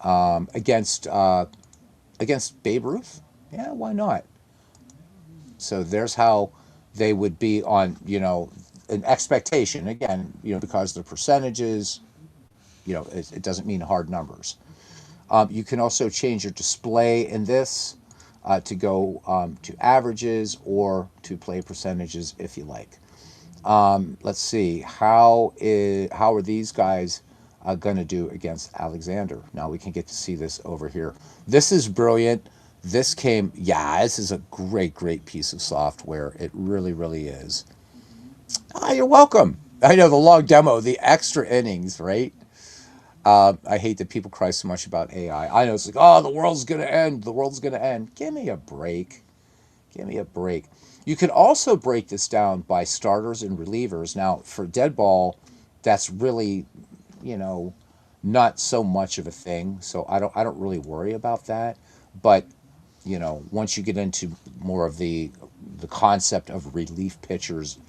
against Babe Ruth. Yeah, why not? So there's how they would be on, an expectation. Again, because the percentages, it doesn't mean hard numbers. You can also change your display in this to go to averages or to play percentages if you like. Let's see, how are these guys going to do against Alexander? Now we can get to see this over here. This is brilliant. This is a great piece of software. It really, really is. You're welcome. I know the long demo, the extra innings, right? I hate that people cry so much about AI. I know it's like, oh, the world's going to end. The world's going to end. Give me a break. Give me a break. You can also break this down by starters and relievers. Now, for dead ball, that's really, not so much of a thing. So I don't really worry about that. But, once you get into more of the concept of relief pitchers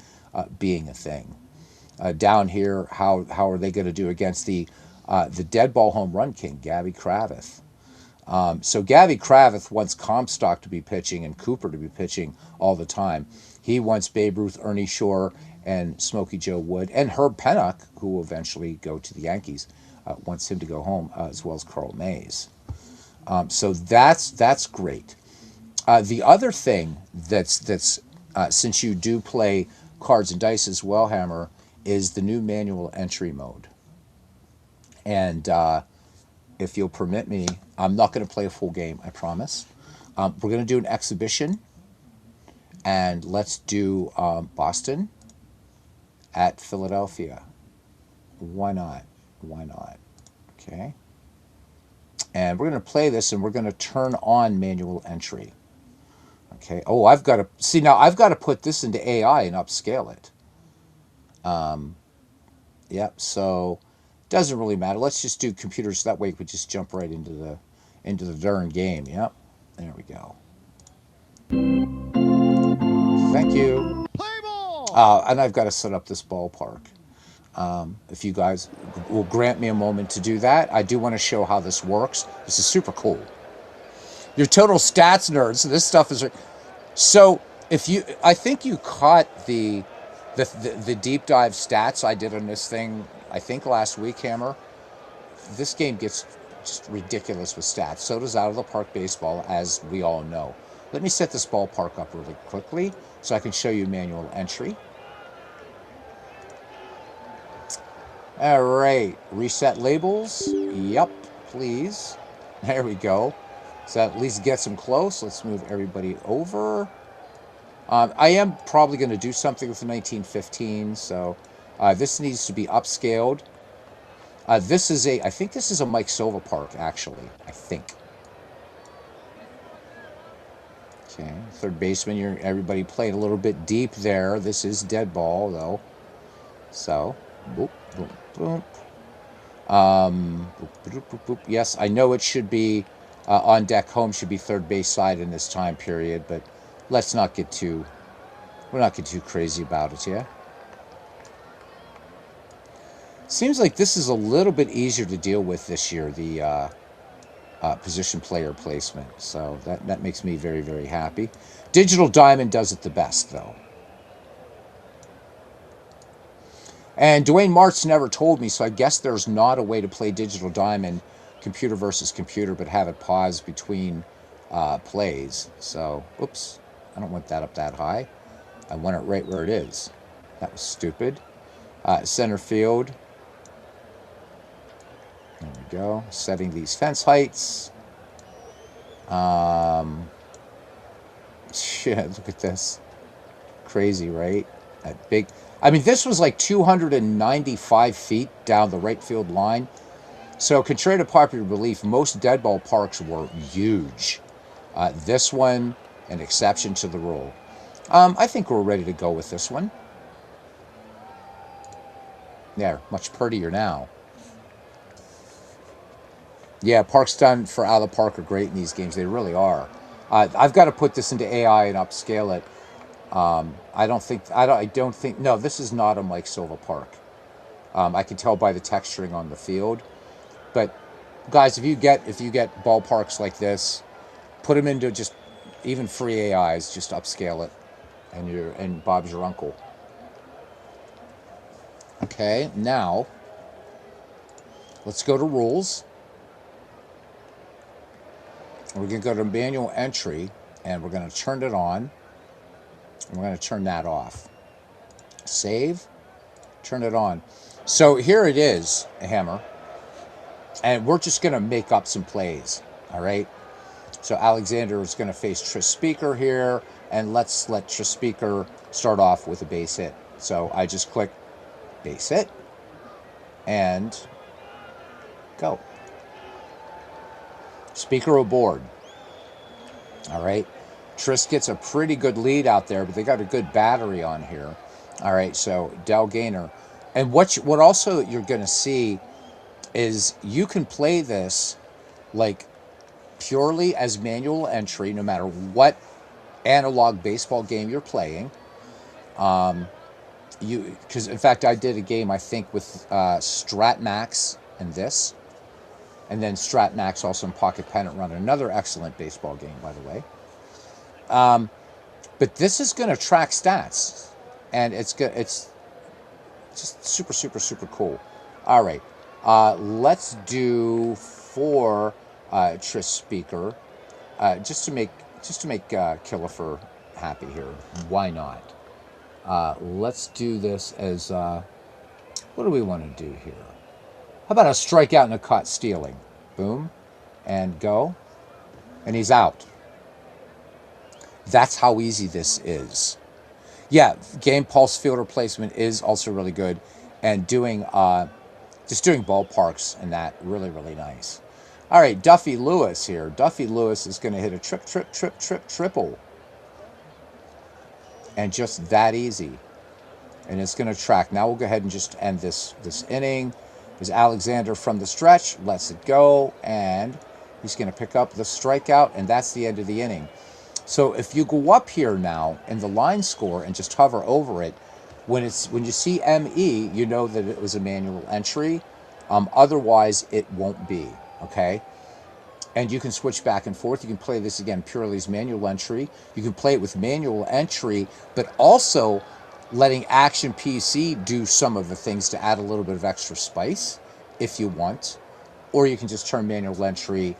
being a thing. Down here, how are they going to do against the dead ball home run king, Gabby Cravath? So Gabby Cravath wants Comstock to be pitching and Cooper to be pitching all the time. He wants Babe Ruth, Ernie Shore, and Smokey Joe Wood, and Herb Pennock, who will eventually go to the Yankees, wants him to go home, as well as Carl Mays. So that's great. The other thing that's since you do play cards and dice as well, Hammer, is the new manual entry mode. And if you'll permit me, I'm not going to play a full game, I promise. We're going to do an exhibition, and let's do Boston at Philadelphia. Why not? Why not? Okay. And we're going to play this, and we're going to turn on manual entry. Okay. Oh, I've got to put this into AI and upscale it. Yep. So doesn't really matter. Let's just do computers. That way we just jump right into the darn game. Yep. There we go. Thank you. Play ball. And I've got to set up this ballpark. If you guys will grant me a moment to do that, I do want to show how this works. This is super cool. You're total stats nerds. So this stuff is so. I think you caught the deep dive stats I did on this thing. I think last week, Hammer. This game gets just ridiculous with stats. So does Out of the Park Baseball, as we all know. Let me set this ballpark up really quickly so I can show you manual entry. All right, reset labels. Yep, please. There we go. So at least gets them close. Let's move everybody over. I am probably going to do something with the 1915, so this needs to be upscaled. I think this is a Mike Silva park, actually. I think. Okay, third baseman, everybody played a little bit deep there. This is dead ball, though. So, boop, boop, boop. Boop, boop, boop, boop. Yes, I know it should be on deck home should be third base side in this time period, but we're not get too crazy about it, yeah? Seems like this is a little bit easier to deal with this year, the position player placement. So that makes me very, very happy. Digital Diamond does it the best, though. And Dwayne Martz never told me, so I guess there's not a way to play Digital Diamond computer versus computer, but have it pause between plays. So, oops, I don't want that up that high. I want it right where it is. That was stupid. Center field. There we go. Setting these fence heights. Shit, look at this. Crazy, right? That big. I mean, this was like 295 feet down the right field line. So, contrary to popular belief, most dead ball parks were huge. This one, an exception to the rule. I think we're ready to go with this one. There, much prettier now. Yeah, parks done for out of the park are great in these games. They really are. I've got to put this into AI and upscale it. I don't think, no, this is not a Mike Silva Park. I can tell by the texturing on the field. But guys, if you get ballparks like this, put them into just even free AIs, just upscale it, and Bob's your uncle. Okay, now let's go to rules. We're going to go to manual entry, and we're going to turn it on, and we're going to turn that off. Save, turn it on. So here it is, a hammer, and we're just going to make up some plays, all right? So Alexander is going to face Tris Speaker here, and let's let Tris Speaker start off with a base hit. So I just click base hit, and go. Speaker aboard. All right. Tris gets a pretty good lead out there, but they got a good battery on here. All right, so Del Gainer. And what also you're going to see is you can play this like purely as manual entry, no matter what analog baseball game you're playing. Because in fact, I did a game, I think, with Strat Max and this. And then Strat Max also in Pocket Pennant Run, another excellent baseball game, by the way. But this is going to track stats, and it's just super, super, super cool. All right, let's do for Tris Speaker, just to make Killefer happy here. Why not? Let's do this as what do we want to do here? How about a strikeout and a caught stealing? Boom, and go, and he's out. That's how easy this is. Yeah, game pulse fielder placement is also really good, and doing just doing ballparks and that really, really nice. All right, Duffy Lewis here. Duffy Lewis is going to hit a triple, and just that easy, and it's going to track. Now we'll go ahead and just end this inning. Is Alexander from the stretch, lets it go, and he's going to pick up the strikeout, and that's the end of the inning. So if you go up here now in the line score and just hover over it, when you see ME, you know that it was a manual entry. Otherwise, it won't be, okay? And you can switch back and forth. You can play this again purely as manual entry. You can play it with manual entry, but also letting Action PC do some of the things to add a little bit of extra spice if you want. Or you can just turn manual entry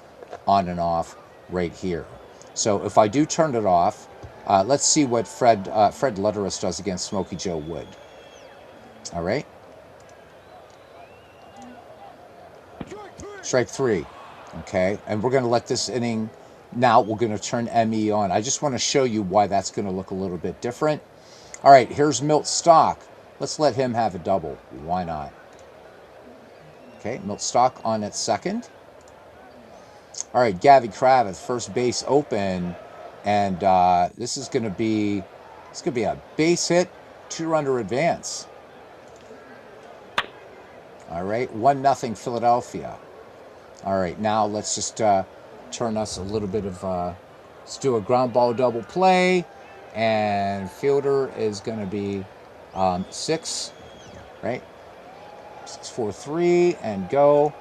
on and off right here. So if I do turn it off, let's see what Fred Lutteris does against Smokey Joe Wood. All right. Strike three. Okay. And we're going to let this inning, now we're going to turn ME on. I just want to show you why that's going to look a little bit different. All right, here's Milt Stock. Let's let him have a double. Why not? Okay, Milt Stock on at second. All right, Gavin Kravitz, first base open, and this is going to be a base hit, 2-runner advance. All right, 1-0 Philadelphia. All right, now let's just turn us a little bit of let's do a ground ball double play. And fielder is going to be 6, right? 6-4-3, and go.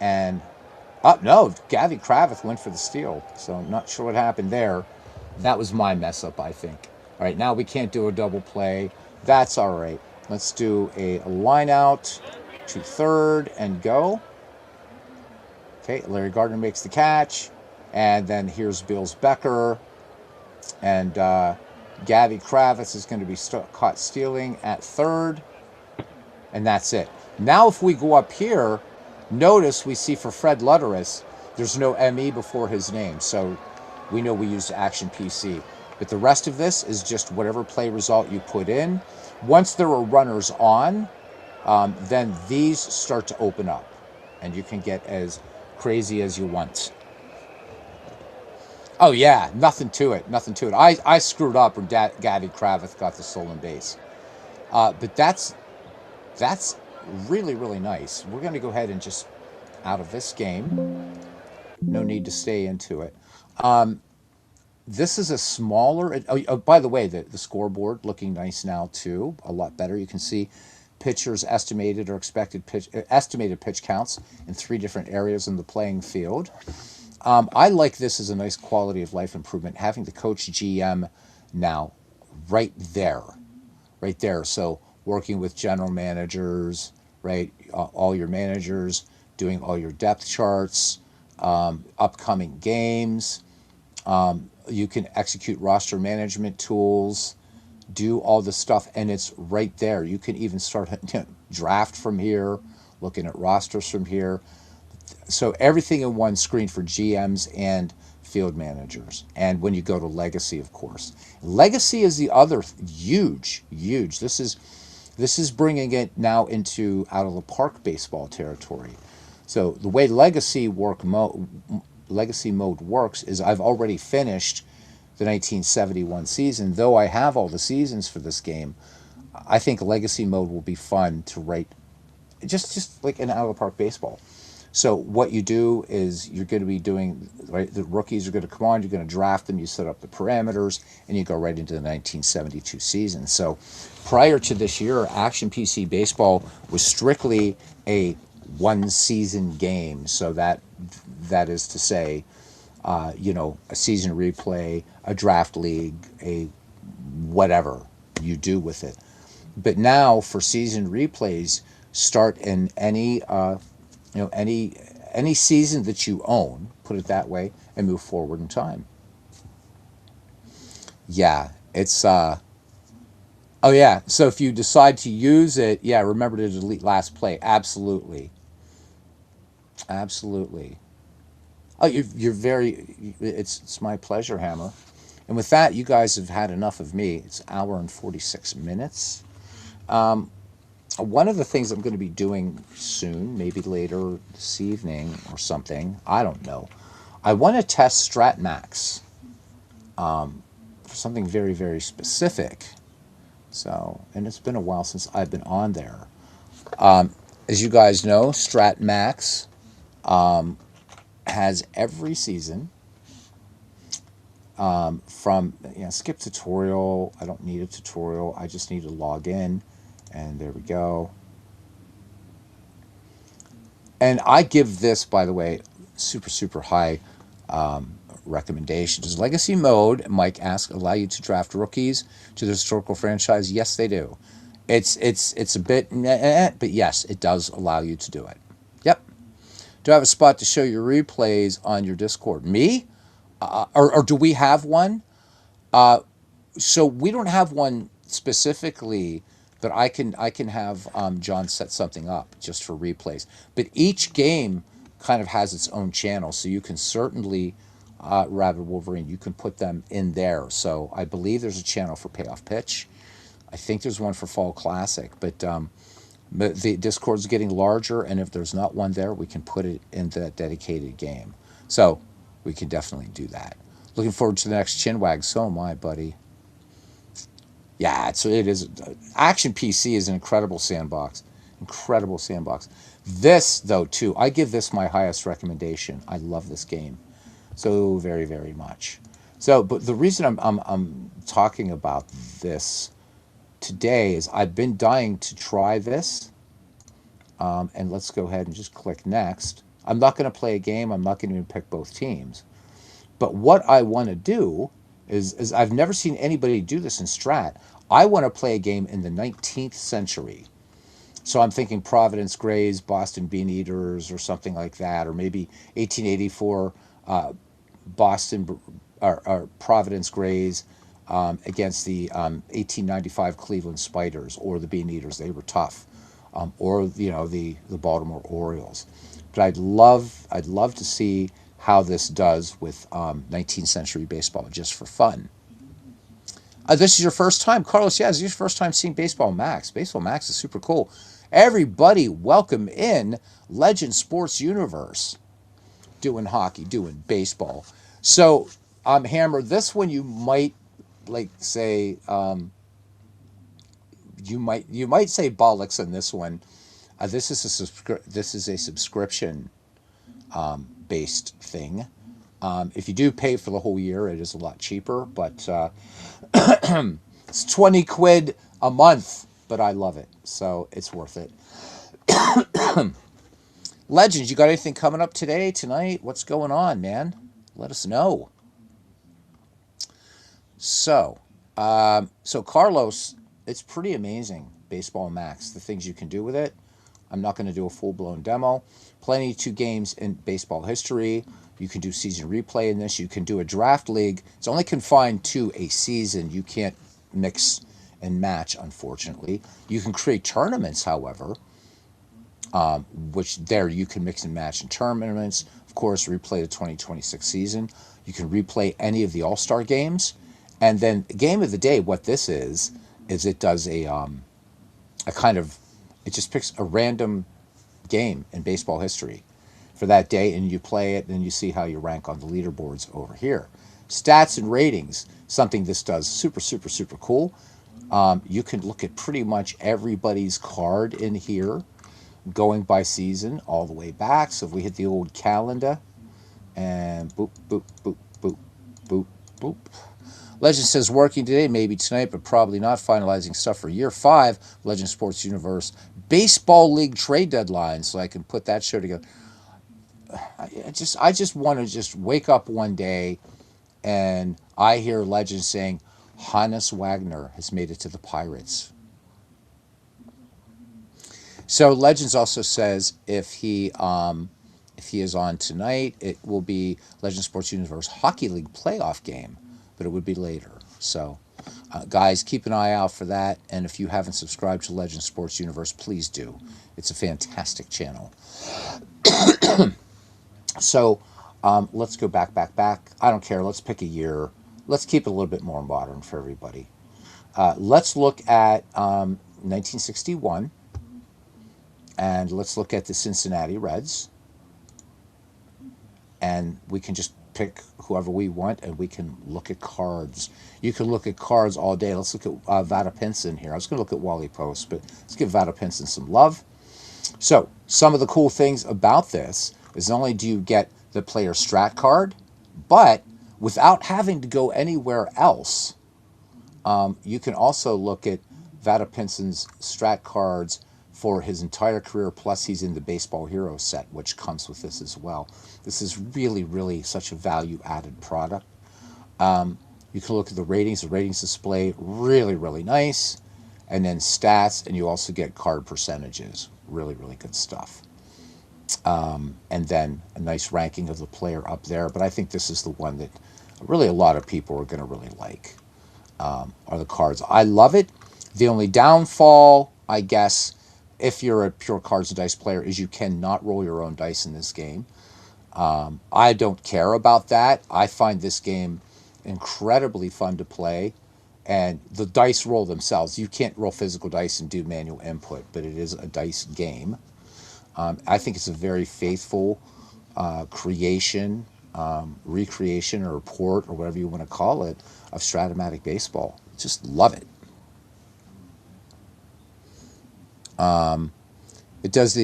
And no, Gavin Kravitz went for the steal. So I'm not sure what happened there. That was my mess up, I think. All right, now we can't do a double play. That's all right. Let's do a line out to third and go. Okay, Larry Gardner makes the catch. And then here's Bills Becker. And Gavin Kravitz is going to be caught stealing at third. And that's it. Now if we go up here, notice we see for Fred Lutteris, there's no ME before his name. So we know we used Action PC. But the rest of this is just whatever play result you put in. Once there are runners on, then these start to open up. And you can get as crazy as you want. Oh, yeah, nothing to it. I screwed up when Gavin Kravitz got the stolen base. But that's really, really nice. We're going to go ahead and just out of this game. No need to stay into it. This is a smaller. Oh, by the way, the scoreboard looking nice now too, a lot better. You can see pitchers' estimated or expected estimated pitch counts in 3 different areas in the playing field. I like this as a nice quality of life improvement. Having the coach GM now right there, right there. So working with general managers, right, all your managers, doing all your depth charts, upcoming games. You can execute roster management tools, do all the stuff, and it's right there. You can even start draft from here, looking at rosters from here. So everything in one screen for GMs and field managers. And when you go to legacy, of course, legacy is the other huge, huge. This is bringing it now into out of the park baseball territory. So the way legacy mode works is I've already finished the 1971 season. Though I have all the seasons for this game, I think legacy mode will be fun to write, just like an out of the park baseball. So what you do is you're going to be doing, right, the rookies are going to come on, you're going to draft them, you set up the parameters, and you go right into the 1972 season. So prior to this year, Action PC Baseball was strictly a one season game. So that is to say, a season replay, a draft league, a whatever you do with it. But now for season replays, start in any season that you own, put it that way, and move forward in time. Yeah, it's oh yeah. So if you decide to use it, yeah, remember to delete last play. Absolutely, absolutely. Oh, you're very. It's my pleasure, Hammer. And with that, you guys have had enough of me. It's an hour and 46 minutes. One of the things I'm going to be doing soon, maybe later this evening or something, I don't know. I want to test StratMax for something very, very specific. So, and it's been a while since I've been on there. As you guys know, StratMax has every season from, skip tutorial. I don't need a tutorial. I just need to log in. And there we go. And I give this, by the way, super, super high recommendation. Does Legacy Mode, Mike asks, allow you to draft rookies to the historical franchise? Yes, they do. It's a bit, but yes, it does allow you to do it. Yep. Do I have a spot to show your replays on your Discord? Me? Or do we have one? So we don't have one specifically, but I can have John set something up just for replays. But each game kind of has its own channel, so you can certainly, Rabbit Wolverine, you can put them in there. So I believe there's a channel for Payoff Pitch. I think there's one for Fall Classic, but the Discord's getting larger, and if there's not one there, we can put it in that dedicated game. So we can definitely do that. Looking forward to the next Chinwag. So am I, buddy. Yeah, it is. Action PC is an incredible sandbox. Incredible sandbox. This, though, too, I give this my highest recommendation. I love this game so very, very much. So, but the reason I'm talking about this today is I've been dying to try this. And let's go ahead and just click next. I'm not going to play a game. I'm not going to even pick both teams. But what I want to do is I've never seen anybody do this in Strat. I want to play a game in the 19th century. So I'm thinking Providence Grays, Boston Bean Eaters, or something like that, or maybe 1884 Boston or Providence Grays against the 1895 Cleveland Spiders or the Bean Eaters. They were tough, or the Baltimore Orioles. But I'd love to see how this does with 19th century baseball, just for fun. This is your first time, Carlos. Yeah, this is your first time seeing Baseball Max. Baseball Max is super cool. Everybody, welcome in Legend Sports Universe. Doing hockey, doing baseball. So, Hammer, this one you might say you might say bollocks on this one. This is a subscription based thing. If you do pay for the whole year, it is a lot cheaper, but it's 20 quid a month, but I love it, so it's worth it. Legends, you got anything coming up today, tonight? What's going on, man? Let us know. So, so Carlos, it's pretty amazing, Baseball Max, the things you can do with it. I'm not going to do a full blown demo. Plenty two games in baseball history. You can do season replay in this. You can do a draft league. It's only confined to a season. You can't mix and match, unfortunately. You can create tournaments, however, which there you can mix and match in tournaments. Of course, replay the 2026 season. You can replay any of the All-Star games. And then game of the day, what this is it does a kind of, it just picks a random game in baseball history for that day, and you play it, and you see how you rank on the leaderboards over here. Stats and ratings, something this does super, super, super cool. You can look at pretty much everybody's card in here, going by season all the way back. So if we hit the old calendar, and boop, boop, boop, boop, boop, boop. Legend says working today, maybe tonight, but probably not. Finalizing stuff for year 5, Legend Sports Universe Baseball League trade deadline, so I can put that show together. I just want to just wake up one day and I hear Legend saying Hannes Wagner has made it to the Pirates. So Legends also says if he is on tonight, it will be Legend Sports Universe Hockey League playoff game, but it would be later. So, guys, keep an eye out for that. And if you haven't subscribed to Legend Sports Universe, please do. It's a fantastic channel. So, let's go back. I don't care. Let's pick a year. Let's keep it a little bit more modern for everybody. Let's look at 1961. And let's look at the Cincinnati Reds. And we can just pick whoever we want, and we can look at cards. You can look at cards all day. Let's look at Vada Pinson here. I was going to look at Wally Post, but let's give Vada Pinson some love. So some of the cool things about this is not only do you get the player strat card, but without having to go anywhere else, you can also look at Vada Pinson's strat cards for his entire career, plus he's in the Baseball Hero set, which comes with this as well. This is really, really such a value-added product. You can look at the ratings. The ratings display, really, really nice. And then stats, and you also get card percentages. Really, really good stuff. And then a nice ranking of the player up there. But I think this is the one that really a lot of people are going to really like, are the cards. I love it. The only downfall, I guess, if you're a pure cards and dice player, is you cannot roll your own dice in this game. I don't care about that. I find this game incredibly fun to play, and the dice roll themselves. You can't roll physical dice and do manual input, but it is a dice game. I think it's a very faithful creation, recreation, or port, or whatever you want to call it, of Stratomatic Baseball. Just love it. It does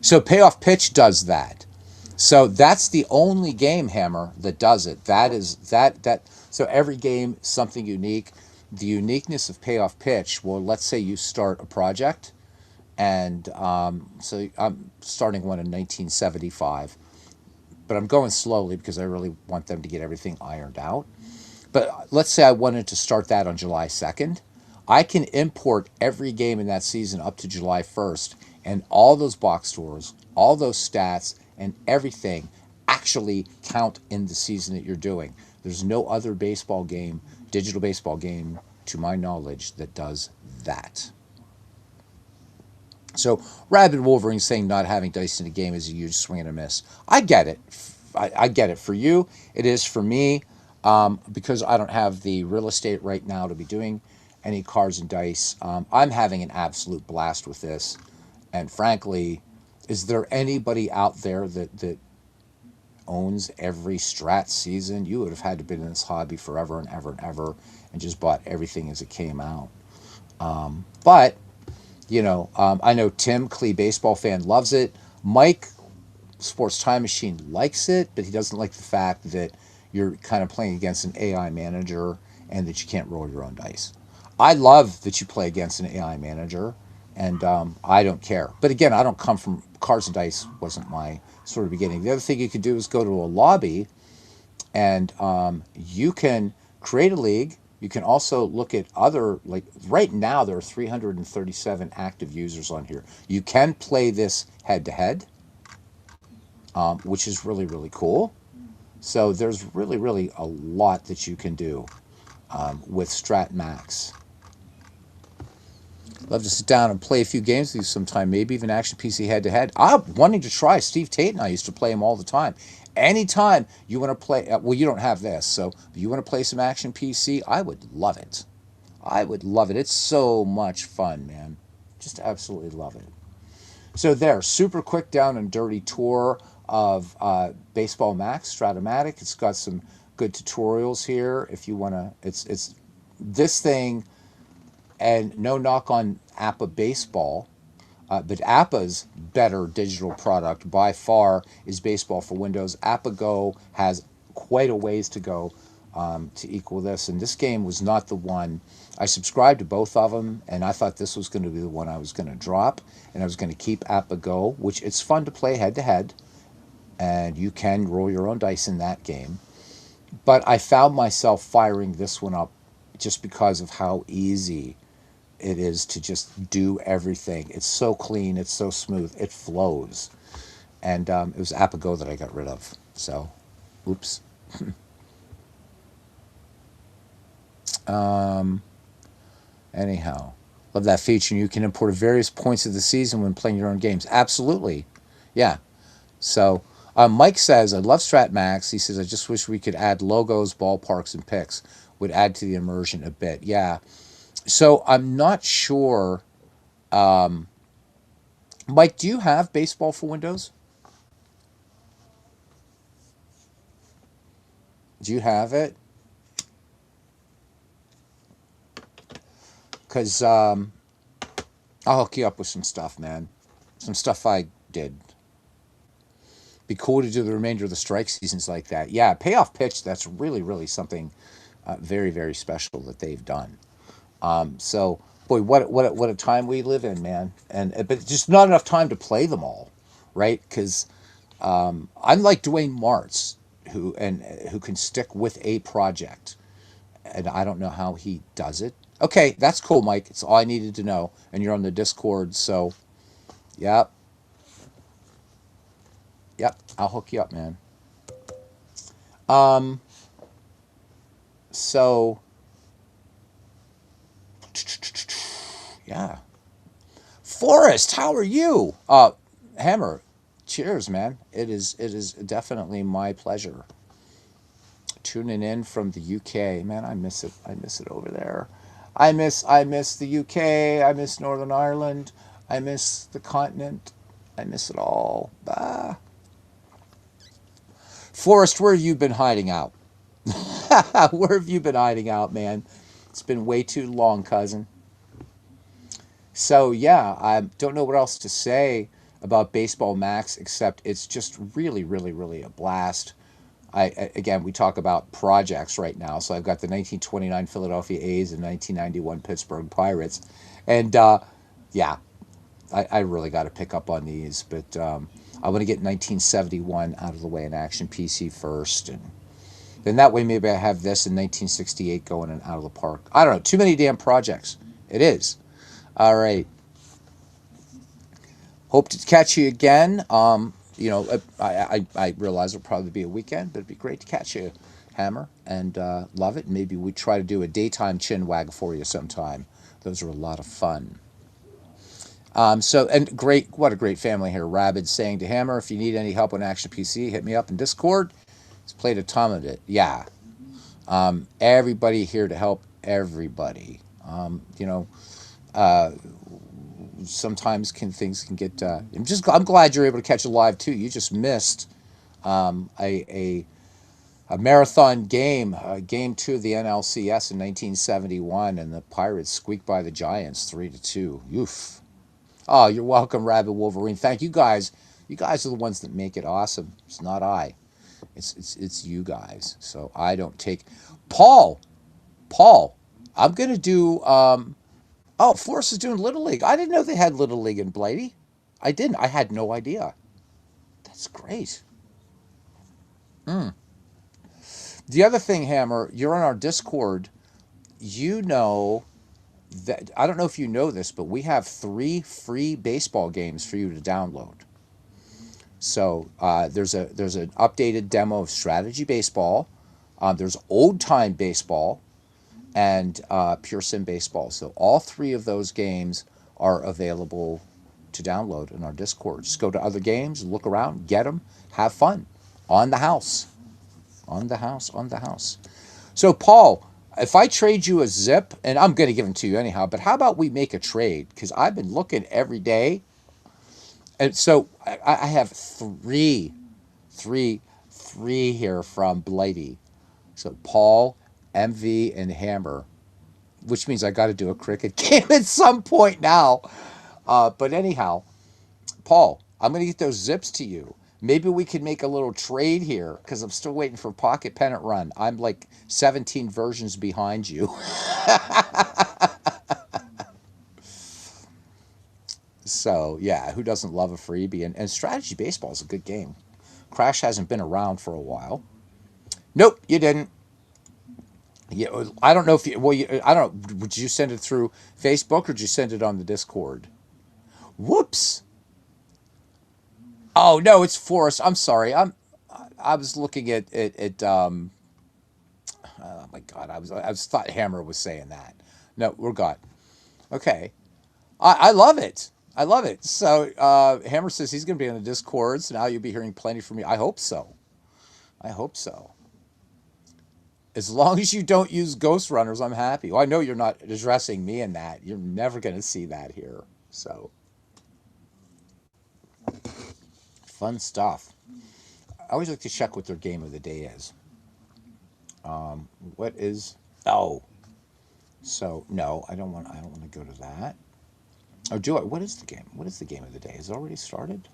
so Payoff Pitch does that. So that's the only game, Hammer, that does it. That is that. So every game, something unique. The uniqueness of Payoff Pitch. Well, let's say you start a project, and so I'm starting one in 1975, but I'm going slowly because I really want them to get everything ironed out. But let's say I wanted to start that on July 2nd. I can import every game in that season up to July 1st, and all those box scores, all those stats, and everything actually count in the season that you're doing. There's no other baseball game, digital baseball game, to my knowledge, that does that. So Rabid Wolverine saying not having dice in a game is a huge swing and a miss. I get it. I get it. For you, it is. For me, because I don't have the real estate right now to be doing any cards and dice, I'm having an absolute blast with this. And frankly, is there anybody out there that owns every strat season? You would have had to been in this hobby forever and ever and ever, and just bought everything as it came out. But I know Tim, Clee baseball fan, loves it. Mike, Sports Time Machine likes it, but he doesn't like the fact that you're kind of playing against an AI manager and that you can't roll your own dice. I love that you play against an AI manager, and I don't care. But again, I don't come from cards and dice. Wasn't my sort of beginning. The other thing you could do is go to a lobby, and you can create a league. You can also look at other, like right now there are 337 active users on here. You can play this head to head, which is really really cool. So there's really really a lot that you can do with Strat Max. Love to sit down and play a few games with you sometime, maybe even Action PC head to head. I'm wanting to try. Steve Tate and I used to play him all the time. Anytime you want to play, well, you don't have this, so if you want to play some Action PC, I would love it. I would love it. It's so much fun, man. Just absolutely love it. So there, super quick down and dirty tour of Baseball Max Stratomatic. It's got some good tutorials here if you want to. It's this thing, and no knock on Appa Baseball, but Appa's better digital product by far is Baseball for Windows. Appa Go has quite a ways to go to equal this, and this game was not the one. I subscribed to both of them, and I thought this was going to be the one I was going to drop, and I was going to keep Appa Go, which it's fun to play head to head, and you can roll your own dice in that game. But I found myself firing this one up just because of how easy it is to just do everything. It's so clean, it's so smooth, it flows. And it was Appa Go that I got rid of. So, oops. Anyhow, love that feature. You can import various points of the season when playing your own games. Absolutely. Yeah. So, Mike says, I love Strat Max. He says, I just wish we could add logos, ballparks, and picks. Would add to the immersion a bit. Yeah. So I'm not sure. Mike, do you have Baseball for Windows? Do you have it? Because I'll hook you up with some stuff, man. Some stuff I did. Be cool to do the remainder of the strike seasons like that. Yeah, payoff pitch, that's really, really something very, very special that they've done. So, boy, what a time we live in, man. And but just not enough time to play them all, right? Because I'm like Dwayne Martz, who can stick with a project, and I don't know how he does it. Okay, that's cool, Mike. It's all I needed to know, and you're on the Discord, so yep, yep. I'll hook you up, man. Um, so yeah, Forrest, how are you? Hammer, cheers, man. It is definitely my pleasure. Tuning in from the UK, man. I miss it. I miss it over there. I miss the UK. I miss Northern Ireland. I miss the continent. I miss it all. Ah. Forrest, where have you been hiding out? Where have you been hiding out, man? It's been way too long, cousin. So yeah, I don't know what else to say about Baseball Max except it's just really, really, really a blast. Again, we talk about projects right now. So I've got the 1929 Philadelphia A's and 1991 Pittsburgh Pirates, and yeah, I really got to pick up on these. But I want to get 1971 out of the way in Action PC first, and then that way maybe I have this in 1968 going and out of the park. I don't know. Too many damn projects. It is. All right. Hope to catch you again. I realize it'll probably be a weekend, but it'd be great to catch you, Hammer, and love it. Maybe we try to do a daytime chin wag for you sometime. Those are a lot of fun. And great, what a great family here. Rabid saying to Hammer, if you need any help on Action PC, hit me up in Discord. He's played a ton of it. Yeah. Everybody here to help everybody. Uh, Sometimes things can get. I'm glad you're able to catch it live too. You just missed a marathon game, game two of the NLCS in 1971, and the Pirates squeaked by the Giants 3-2. Oof. Oh, you're welcome, Rabbit Wolverine. Thank you guys You guys are the ones that make it awesome. It's not I. It's you guys. So I don't take Paul. Paul, I'm gonna do. Oh, Forrest is doing Little League. I didn't know they had Little League in Blighty. I didn't. I had no idea. That's great. Mm. The other thing, Hammer, you're on our Discord. You know that I don't know if you know this, but we have 3 free baseball games for you to download. So there's an updated demo of strategy baseball. There's old time baseball and pure sim baseball. So all 3 of those games are available to download in our Discord. Just go to other games, look around, get them, have fun on the house, on the house, on the house. So Paul, if I trade you a zip, and I'm going to give them to you anyhow, but how about we make a trade? Because I've been looking every day, and so I have three here from Blighty. So Paul, MV, and Hammer, which means I got to do a cricket game at some point now. But anyhow, Paul, I'm going to get those zips to you. Maybe we could make a little trade here because I'm still waiting for Pocket Pennant Run. I'm like 17 versions behind you. So, yeah, who doesn't love a freebie? And strategy baseball is a good game. Crash hasn't been around for a while. Nope, you didn't. Yeah, I don't know if you, well, I don't know. Would you send it through Facebook or did you send it on the Discord? Whoops. Oh no, it's Forrest. I'm sorry. I was looking at. Oh my God, I was thought Hammer was saying that. No, we're God. Okay, I love it. I love it. So Hammer says he's going to be on the Discord, so now you'll be hearing plenty from me. I hope so. I hope so. As long as you don't use ghost runners, I'm happy. Well, I know you're not addressing me in that. You're never going to see that here. So fun stuff. I always like to check what their game of the day is. What is? Oh, so no, I don't want. I don't want to go to that. Oh, do I? What is the game? What is the game of the day? Is it already started?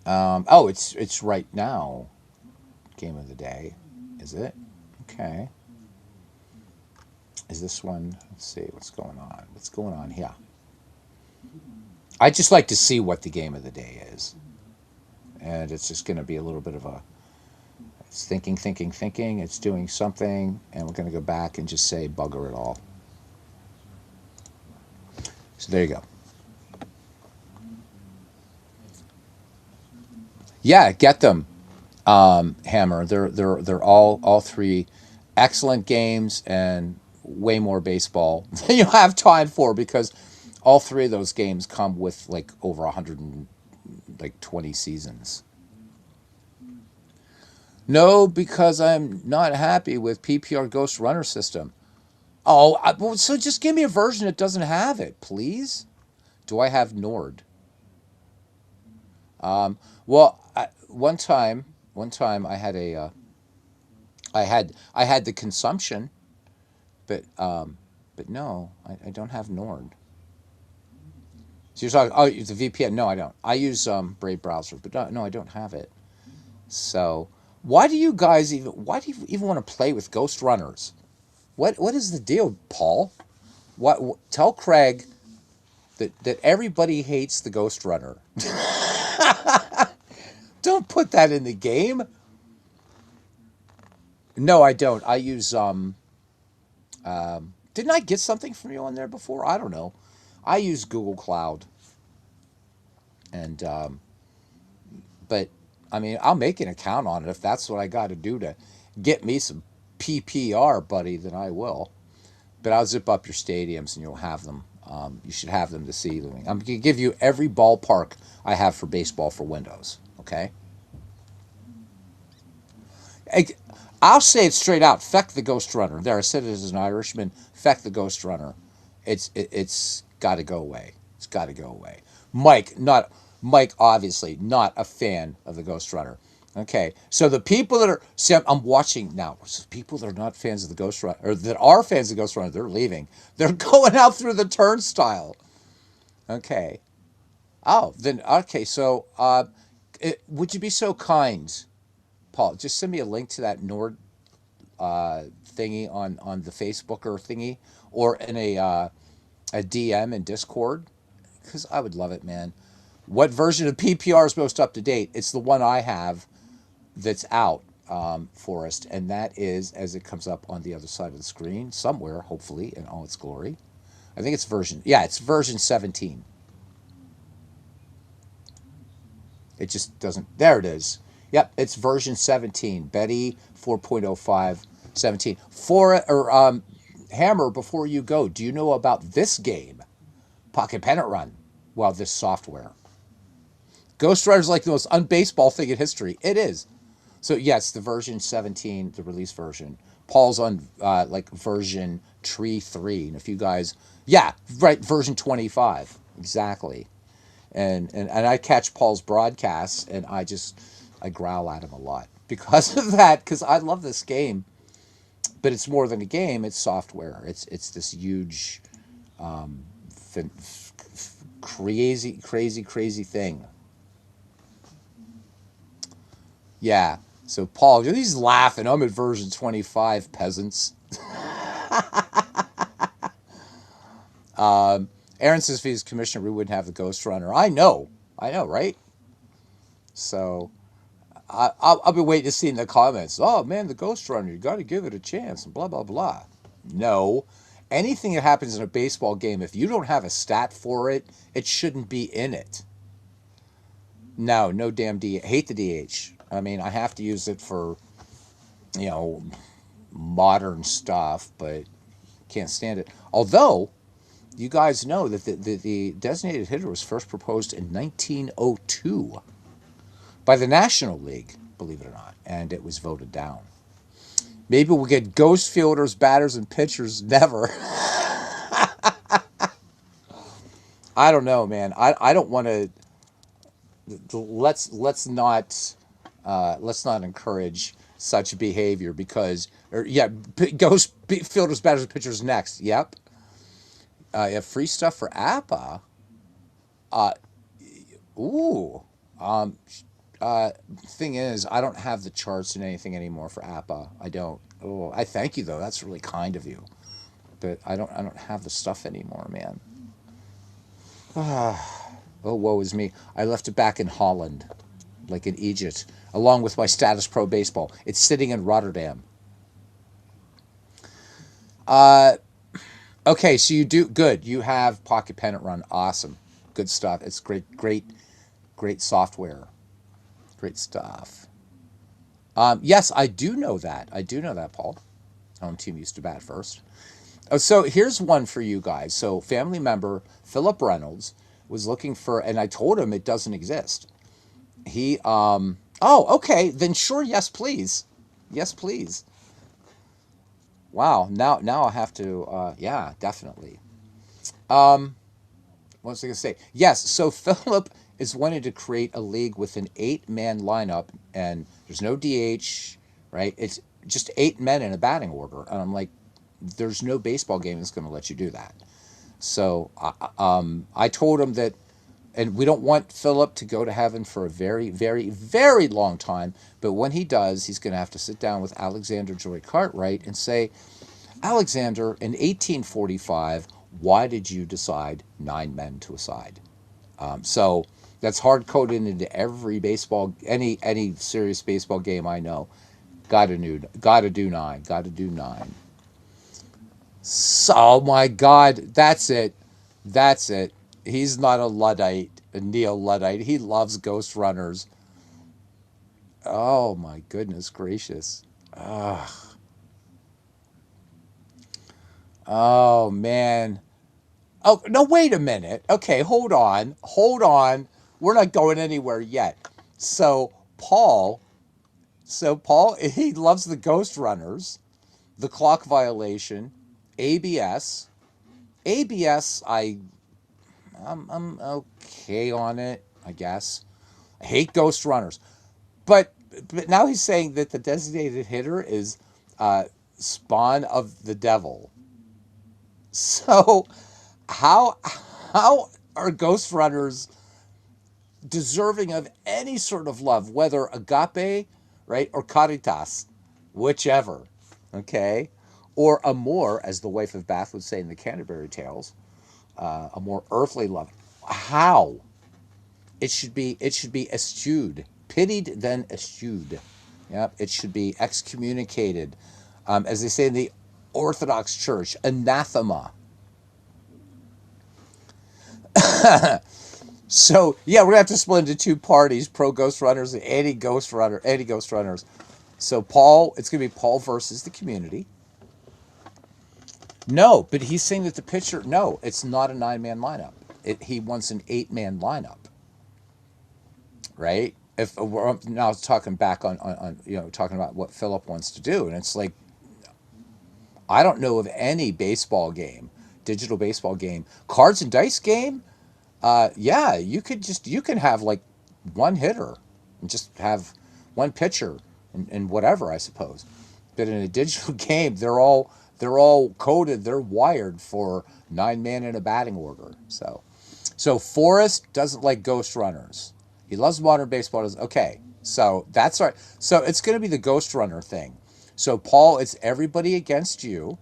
Oh, it's right now. Game of the day, is it? Okay. Is this one? Let's see what's going on. What's going on here? I just like to see what the game of the day is, and it's just going to be a little bit of a. It's thinking, thinking, thinking. It's doing something, and we're going to go back and just say bugger it all. So there you go. Yeah, get them, Hammer. They're all 3 excellent games and way more baseball than you have time for because all 3 of those games come with like over 120 seasons. No, because I'm not happy with PPR Ghost Runner system. Oh, well, so just give me a version that doesn't have it, please. Do I have Nord? Well, one time I had the consumption, but no, I don't have Nord. So you're talking, oh, it's a VPN? No, I don't. I use Brave browser, but no, I don't have it. So why do you even want to play with Ghost Runners? What is the deal, Paul? Tell Craig that everybody hates the Ghost Runner. Don't put that in the game. No, I don't. I use didn't I get something from you on there before? I don't know. I use Google Cloud, and but I mean, I'll make an account on it if that's what I got to do to get me some PPR, buddy. Then I will. But I'll zip up your stadiums and you'll have them. You should have them this evening. I'm going to give you every ballpark I have for baseball for Windows. Okay. I- I'll say it straight out. Feck the Ghost Runner. There, I said it as an Irishman. Feck the Ghost Runner. It's got to go away. It's got to go away. Mike. Obviously not a fan of the Ghost Runner. Okay, so the people that are see, I'm watching now. So people that are not fans of the Ghost Runner or that are fans of the Ghost Runner, they're leaving. They're going out through the turnstile. Okay, Oh, then okay. So, would you be so kind, Paul? Just send me a link to that Nord thingy on the Facebook or thingy, or in a DM in Discord, because I would love it, man. What version of PPR is most up to date? It's the one I have that's out, Forrest, and that is as it comes up on the other side of the screen somewhere, hopefully in all its glory. I think it's version. Yeah, it's version 17. It just doesn't. There it is. Yep, it's version 17. Betty 4.05 17. For or Hammer, before you go, do you know about this game, Pocket Pennant Run? Well, this software. Ghost Rider's like the most unbaseball thing in history. It is. So yes, the version 17, the release version. Paul's on like version Tree 3. And if you guys, yeah, right, version 25. Exactly. And I catch Paul's broadcasts and I growl at him a lot because of that, because I love this game, but it's more than a game. It's software. It's this huge, fin- crazy thing. Yeah. So Paul, he's laughing. I'm at version 25, peasants. Aaron says if he's commissioner, we wouldn't have the Ghost Runner. I know, right? So I'll be waiting to see in the comments. Oh man, the Ghost Runner, you got to give it a chance, and blah blah blah. No, anything that happens in a baseball game, if you don't have a stat for it, it shouldn't be in it. No, no damn D. Hate the DH. I mean, I have to use it for you know modern stuff, but can't stand it. Although you guys know that the designated hitter was first proposed in 1902 by the National League, believe it or not, and it was voted down. Maybe we'll get ghost fielders, batters, and pitchers. Never. I don't know, man. I don't want to. Let's not encourage such behavior because or yeah, ghost fielders, batters, and pitchers next. Yep. Yeah, free stuff for APA. Uh, ooh. Um, Thing is, I don't have the charts and anything anymore for APA. I don't. Oh, I thank you though. That's really kind of you. But I don't have the stuff anymore, man. Oh, woe is me. I left it back in Holland, like in Egypt, along with my Status Pro baseball. It's sitting in Rotterdam. Uh, okay, so you do good. You have Pocket Pennant Run. Awesome, good stuff. It's great software. Great stuff. Yes, I do know that. I do know that, Paul. Home team used to bat first. Oh, so here's one for you guys. So family member Philip Reynolds was looking for, and I told him it doesn't exist. He, oh, okay, then sure, yes, please, yes, please. Wow, now I have to, yeah, definitely. Um, what was I gonna say? Yes, so Philip is wanting to create a league with an eight-man lineup, and there's no DH, right? It's just eight men in a batting order, and I'm like, there's no baseball game that's going to let you do that. So I told him that, and we don't want Philip to go to heaven for a very long time. But when he does, he's going to have to sit down with Alexander Joy Cartwright and say, Alexander, in 1845, why did you decide nine men to a side? So that's hard coded into every baseball, any serious baseball game I know. Got to do nine. Got to do nine. So, oh my God, that's it. That's it. He's not a Luddite, a neo Luddite. He loves Ghost Runners. Oh my goodness gracious. Ugh. Oh man. Oh no, wait a minute. Okay, hold on. Hold on. We're not going anywhere yet. So Paul, Paul, he loves the Ghost Runners, the clock violation, ABS. ABS, I'm okay on it, I guess. I hate Ghost Runners, but now he's saying that the designated hitter is uh, spawn of the devil. So how how are Ghost Runners? deserving of any sort of love, whether agape, right, or caritas, whichever, okay, or amor, as the wife of Bath would say in the Canterbury Tales, a more earthly love. How it should be eschewed, pitied then eschewed. Yep, it should be excommunicated, as they say in the Orthodox Church, anathema. So yeah, we're gonna have to split into two parties: pro ghost runners and anti ghost runners. So Paul, it's gonna be Paul versus the community. No, but he's saying that the pitcher. No, it's not a 9-man lineup. He wants an 8-man lineup, right? If we're now talking back on talking about what Philip wants to do, and it's like I don't know of any baseball game, digital baseball game, cards and dice game. Yeah, you can have like one hitter and just have one pitcher and whatever, I suppose. But in a digital game, they're all coded. They're wired for 9-man in a batting order. So Forrest doesn't like ghost runners. He loves modern baseball. Okay, so that's right. So it's going to be the ghost runner thing. So Paul, it's everybody against you,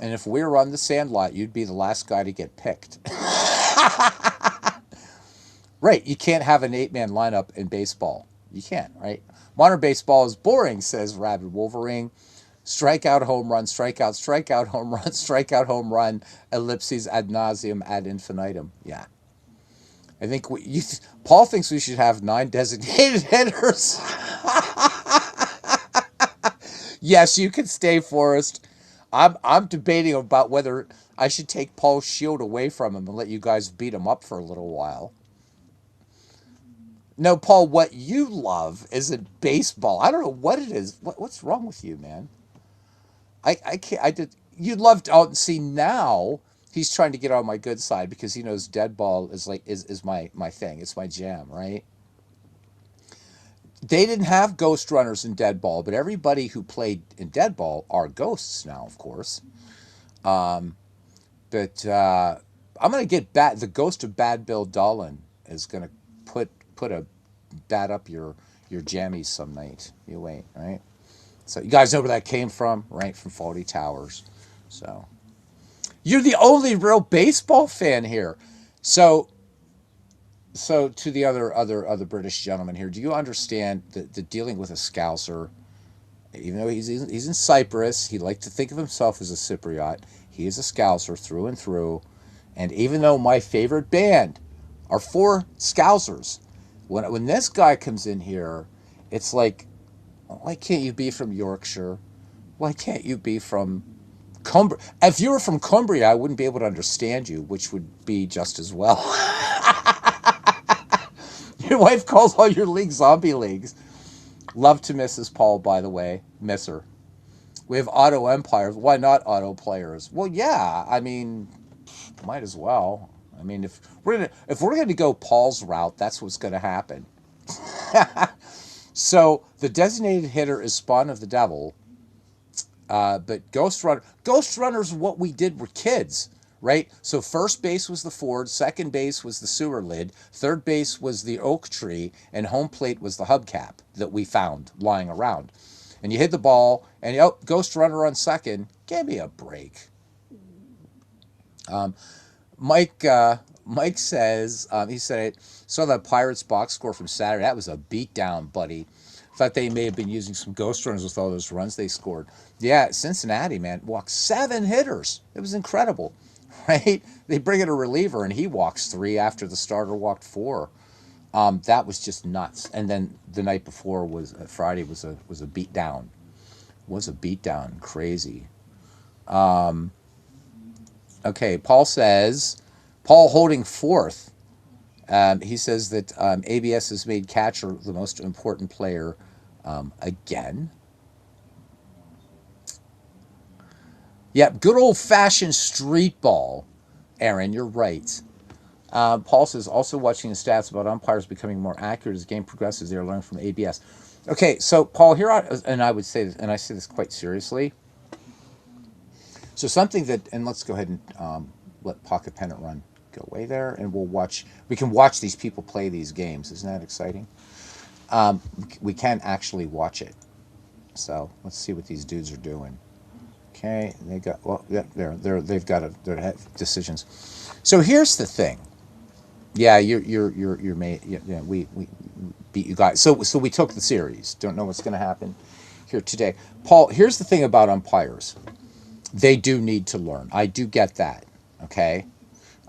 and if we were on the Sandlot, you'd be the last guy to get picked. Right, you can't have an 8-man lineup in baseball. You can't, right? Modern baseball is boring, says Rabid Wolverine. Strikeout, home run, strikeout, home run, strikeout, home run, ellipses ad nauseum ad infinitum. Yeah. I think Paul thinks we should have 9 designated hitters. Yes, you can stay, Forrest. I'm debating about whether I should take Paul's shield away from him and let you guys beat him up for a little while. No, Paul, what you love isn't baseball. I don't know what it is. What's wrong with you, man? I can't. I did. You loved. Oh, see now he's trying to get on my good side because he knows dead ball is my thing. It's my jam, right? They didn't have ghost runners in dead ball, but everybody who played in dead ball are ghosts now, of course. Um, but I'm gonna get the ghost of Bad Bill Dolan is gonna put a bat up your jammies some night. You wait, right? So you guys know where that came from, right? From Faulty Towers. So you're the only real baseball fan here. So to the other British gentleman here, do you understand the dealing with a Scouser? Even though he's in Cyprus, he likes to think of himself as a Cypriot. He is a Scouser through and through. And even though my favorite band are 4 Scousers, when this guy comes in here, it's like, why can't you be from Yorkshire? Why can't you be from Cumbria? If you were from Cumbria, I wouldn't be able to understand you, which would be just as well. Your wife calls all your leagues zombie leagues. Love to Mrs. Paul, by the way. Miss her. We have auto empires. Why not auto players? Well, yeah. I mean, might as well. I mean, if we're gonna go Paul's route, that's what's gonna happen. So the designated hitter is Spawn of the Devil, but Ghost Runners, what we did were kids, right? So first base was the Ford, second base was the sewer lid, third base was the oak tree, and home plate was the hubcap that we found lying around. And you hit the ball, and Ghost Runner on second. Give me a break. Um, Mike says, he said, saw that Pirates box score from Saturday. That was a beatdown, buddy. Thought they may have been using some ghost runners with all those runs they scored. Yeah, Cincinnati, man, walked 7 hitters. It was incredible, right? They bring in a reliever, and he walks 3 after the starter walked 4. That was just nuts. And then the night before was Friday was a beatdown. Was a beatdown, crazy. Okay, Paul holding fourth. He says that ABS has made catcher the most important player again. Yep, good old-fashioned street ball. Aaron, you're right. Paul says, also watching the stats about umpires becoming more accurate as the game progresses, they're learning from ABS. Okay, so Paul, and I would say this, and I say this quite seriously. So something that, and let's go ahead and let Pocket Pennant run. Go away there, and we'll watch. We can watch these people play these games. Isn't that exciting? We can actually watch it. So let's see what these dudes are doing. Okay, they got well. Yeah, they've got their decisions. So here's the thing. Yeah, you're made. Yeah, we beat you guys. So we took the series. Don't know what's going to happen here today. Paul, here's the thing about umpires. They do need to learn. I do get that. Okay.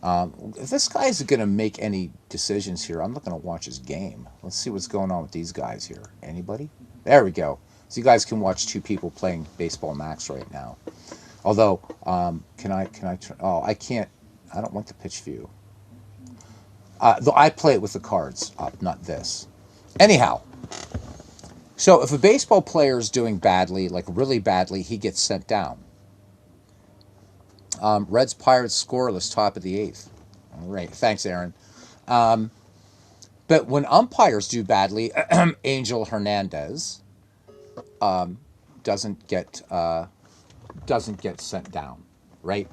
If this guy's going to make any decisions here, I'm not going to watch his game. Let's see what's going on with these guys here. Anybody? There we go. So you guys can watch two people playing Baseball Max right now. Although, can I turn? Oh, I can't. I don't want the pitch view. Though I play it with the cards up, not this. Anyhow, so if a baseball player is doing badly, like really badly, he gets sent down. Reds Pirates scoreless, top of the eighth. All right, thanks, Aaron. But when umpires do badly, Angel Hernandez doesn't get sent down, right?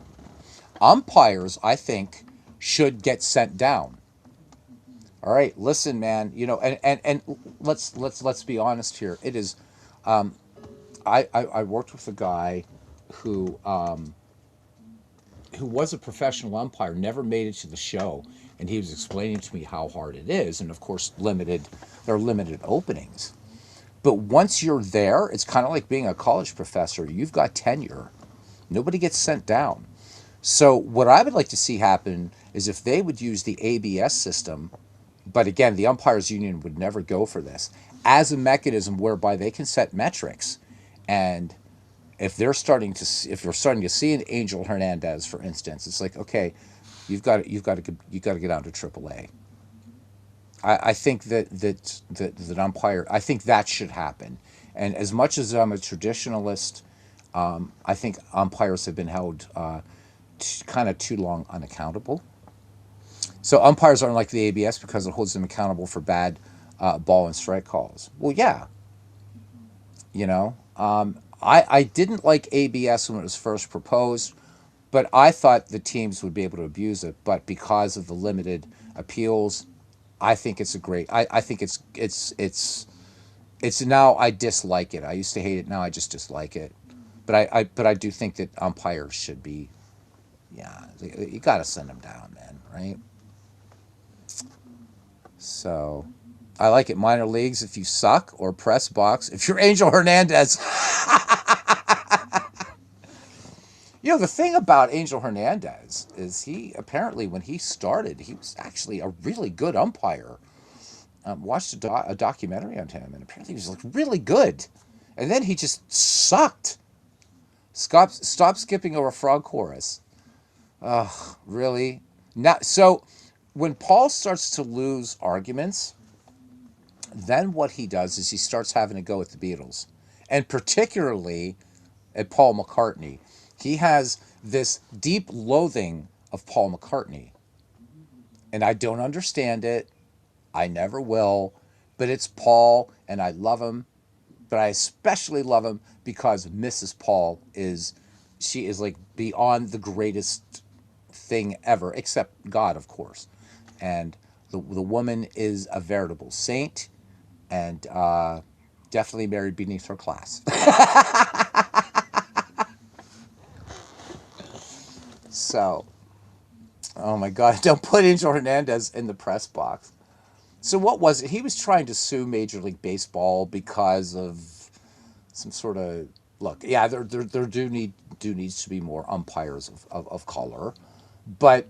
Umpires, I think, should get sent down. All right, listen, man. You know, and let's be honest here. It is, I worked with a guy who was a professional umpire, never made it to the show, and he was explaining to me how hard it is, and of course, there are limited openings. But once you're there, it's kind of like being a college professor. You've got tenure. Nobody gets sent down. So what I would like to see happen is if they would use the ABS system, but again, the umpires union would never go for this, as a mechanism whereby they can set metrics. And if you're starting to see an Angel Hernandez, for instance, it's like, okay, you've got to get down to AAA. I think that umpire, I think that should happen. And as much as I'm a traditionalist, I think umpires have been held kind of too long unaccountable. So umpires aren't like the ABS because it holds them accountable for bad ball and strike calls. Well, yeah, you know, I didn't like ABS when it was first proposed, but I thought the teams would be able to abuse it. But because of the limited appeals, I think it's a great. I think it's now I dislike it. I used to hate it. Now I just dislike it. But I do think that umpires should be. Yeah, you got to send them down, man. Right. So, I like it. Minor leagues, if you suck, or press box, if you're Angel Hernandez. You know, the thing about Angel Hernandez is he apparently, when he started, he was actually a really good umpire. Watched a documentary on him, and apparently he was like really good. And then he just sucked. Stop skipping over frog chorus. Ugh, really? Now, so when Paul starts to lose arguments, then what he does is he starts having to go at the Beatles, and particularly at Paul McCartney. He has this deep loathing of Paul McCartney, and I don't understand it. I never will, but it's Paul, and I love him, but I especially love him because Mrs. Paul she is like beyond the greatest thing ever, except God, of course. And the woman is a veritable saint, and definitely married beneath her class. So, oh my God, don't put Angel Hernandez in the press box. So what was it? He was trying to sue Major League Baseball because of some sort of look. Yeah, there needs to be more umpires of color, but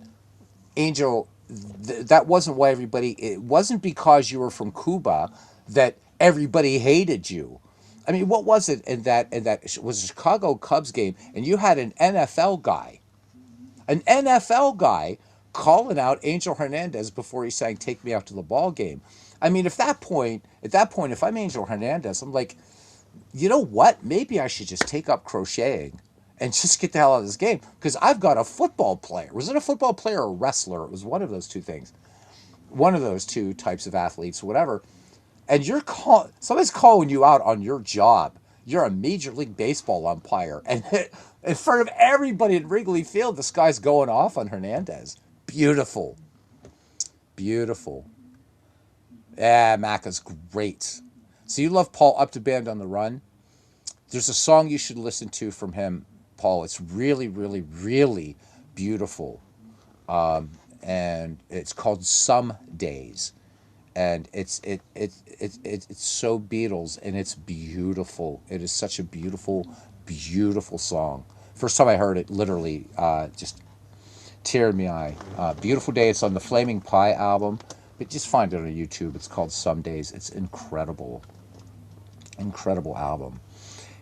Angel, that wasn't why everybody. It wasn't because you were from Cuba that everybody hated you. I mean, what was it in that was a Chicago Cubs game, and you had an NFL guy calling out Angel Hernandez before he sang "Take Me Out to the Ball Game." I mean, at that point, if I'm Angel Hernandez, I'm like, you know what? Maybe I should just take up crocheting and just get the hell out of this game because I've got a football player. Was it a football player or a wrestler? It was one of those two things, one of those two types of athletes, whatever. And somebody's calling you out on your job. You're a Major League Baseball umpire, and in front of everybody at Wrigley Field, this guy's going off on Hernandez. Beautiful. Beautiful. Yeah, Macca's great. So you love Paul Up to Band on the Run? There's a song you should listen to from him, Paul. It's really, really, really beautiful. And it's called Some Days. And it's so Beatles, and it's beautiful. It is such a beautiful, beautiful song. First time I heard it, literally, just tear in my eye. Beautiful Day. It's on the Flaming Pie album, but just find it on YouTube. It's called Some Days. It's incredible, incredible album.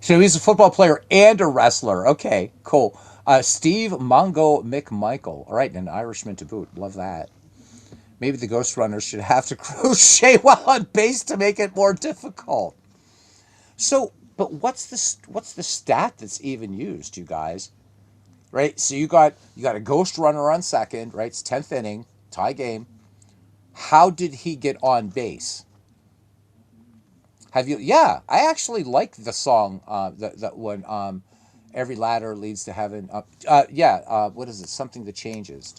So he's a football player and a wrestler. Okay, cool. Steve Mongo McMichael. All right, and an Irishman to boot. Love that. Maybe the Ghost Runners should have to crochet while on base to make it more difficult. So, but what's the stat that's even used, you guys? Right? So you got a Ghost Runner on second, right? It's 10th inning, tie game. How did he get on base? Have you? Yeah, I actually like the song that when every ladder leads to heaven. Yeah, what is it? Something that changes.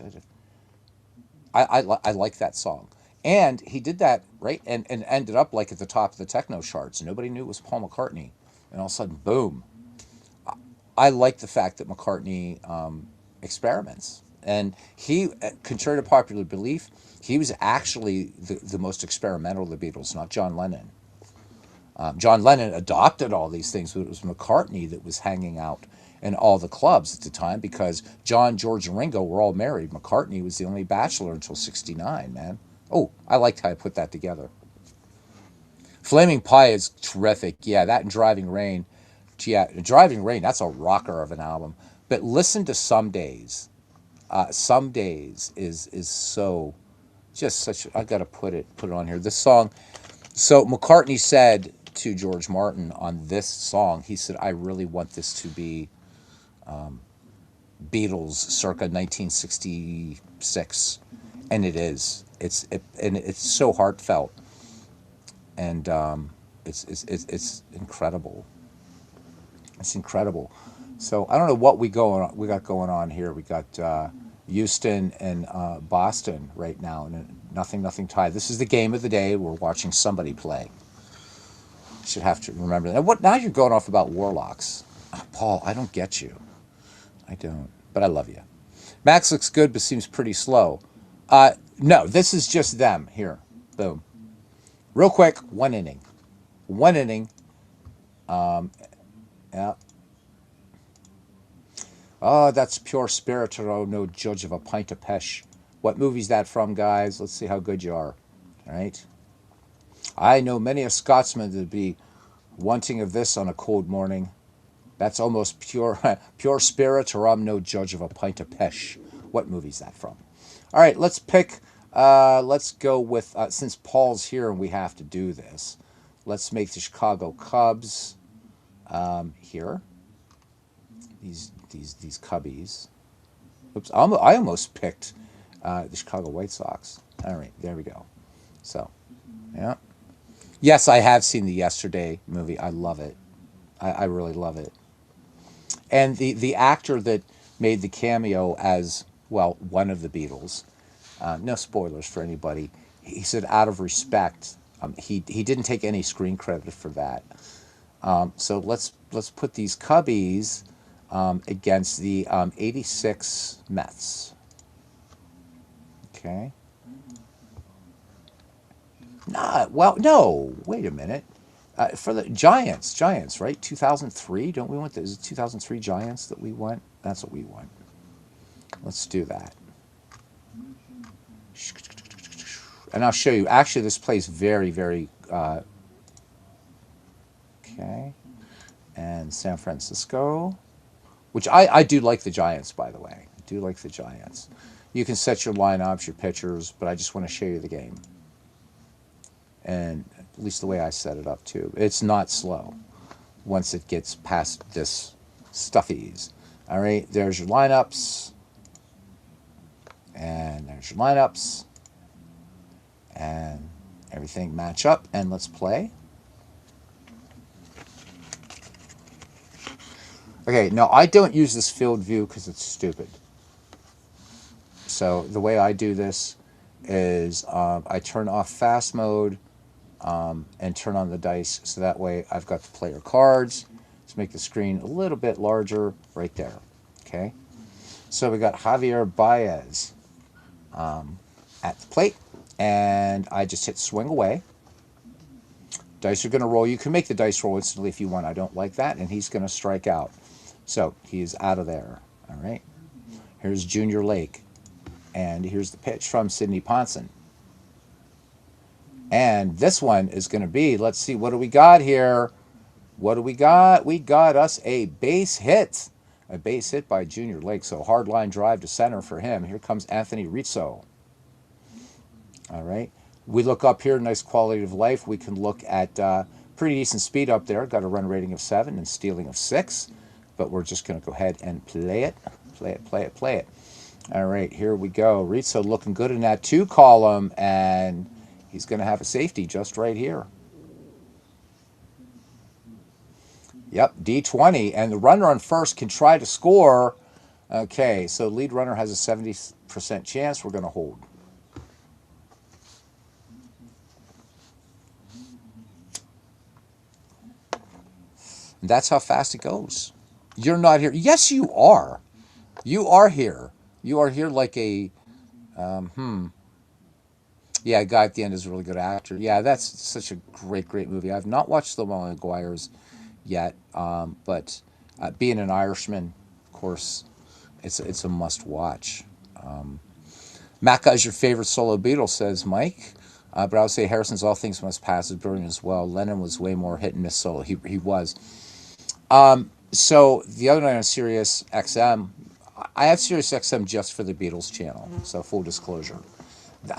I like that song. And he did that, right? And ended up like at the top of the techno charts. Nobody knew it was Paul McCartney. And all of a sudden, boom. I like the fact that McCartney experiments. And he, contrary to popular belief, he was actually the most experimental of the Beatles, not John Lennon. John Lennon adopted all these things, but it was McCartney that was hanging out in all the clubs at the time because John, George, and Ringo were all married. McCartney was the only bachelor until 69, man. Oh, I liked how I put that together. Flaming Pie is terrific. Yeah, that and Driving Rain. Yeah, Driving Rain, that's a rocker of an album. But listen to Some Days. Some Days is so just such. I gotta put it on here. This song. So McCartney said to George Martin on this song, he said, "I really want this to be Beatles circa 1966," and it is. And it's so heartfelt, and it's incredible. It's incredible. So I don't know what we got going on here. We got Houston and Boston right now, and nothing tied. This is the game of the day. We're watching somebody play. Should have to remember that. What now? You're going off about Warlocks, Paul. I don't get you. I don't, but I love you. Max looks good, but seems pretty slow. No, this is just them here. Boom. Real quick, one inning. One inning. Yeah. Oh, that's pure spirit, oh, no judge of a pint of pesh. What movie's that from, guys? Let's see how good you are. All right. I know many a Scotsman that'd be wanting of this on a cold morning. That's almost pure pure spirit, or I'm no judge of a pint of pesh. What movie's that from? All right, let's pick. Let's go with since Paul's here and we have to do this. Let's make the Chicago Cubs here. These Cubbies. Oops, I almost picked the Chicago White Sox. All right, there we go. So, yeah. Yes, I have seen the Yesterday movie. I love it. I really love it. And the actor that made the cameo as, well, one of the Beatles, no spoilers for anybody, he said out of respect, he didn't take any screen credit for that. So let's put these Cubbies against the 86 Mets. Okay. No, wait a minute. For the Giants, right? 2003, don't we want is it 2003 Giants that we want? That's what we want. Let's do that. And I'll show you. Actually, this plays very, very... okay. And San Francisco, which I do like the Giants, by the way. I do like the Giants. You can set your lineups, your pitchers, but I just want to show you the game. And at least the way I set it up, too. It's not slow once it gets past this stuffies. All right, there's your lineups. And there's your lineups. And everything match up. And let's play. Okay, no, I don't use this field view because it's stupid. So the way I do this is I turn off fast mode and turn on the dice, so that way I've got the player cards. Let's make the screen a little bit larger right there. Okay, so we got Javier Baez at the plate, and I just hit swing away. Dice are going to roll. You can make the dice roll instantly if you want. I don't like that, and he's going to strike out. So he's out of there. All right. Here's Junior Lake, and here's the pitch from Sidney Ponson. And this one is going to be, let's see, what do we got here? What do we got? We got us a base hit. A base hit by Junior Lake. So hard line drive to center for him. Here comes Anthony Rizzo. All right. We look up here, nice quality of life. We can look at pretty decent speed up there. Got a run rating of 7 and stealing of 6. But we're just going to go ahead and play it. Play it, play it, play it. All right, here we go. Rizzo looking good in that 2 column, and he's going to have a safety just right here. Yep, D20, and the runner on first can try to score. Okay, so lead runner has a 70% chance. We're going to hold. And that's how fast it goes. You're not here. Yes, you are. You are here. You are here like a, yeah, guy at the end is a really good actor. Yeah, that's such a great, great movie. I've not watched The Maguires yet, but being an Irishman, of course, it's a must watch. Macca is your favorite solo Beatle, says Mike. But I would say Harrison's All Things Must Pass is brilliant as well. Lennon was way more hit and miss solo. He was. So the other night on Sirius XM, I have Sirius XM just for the Beatles channel. So full disclosure,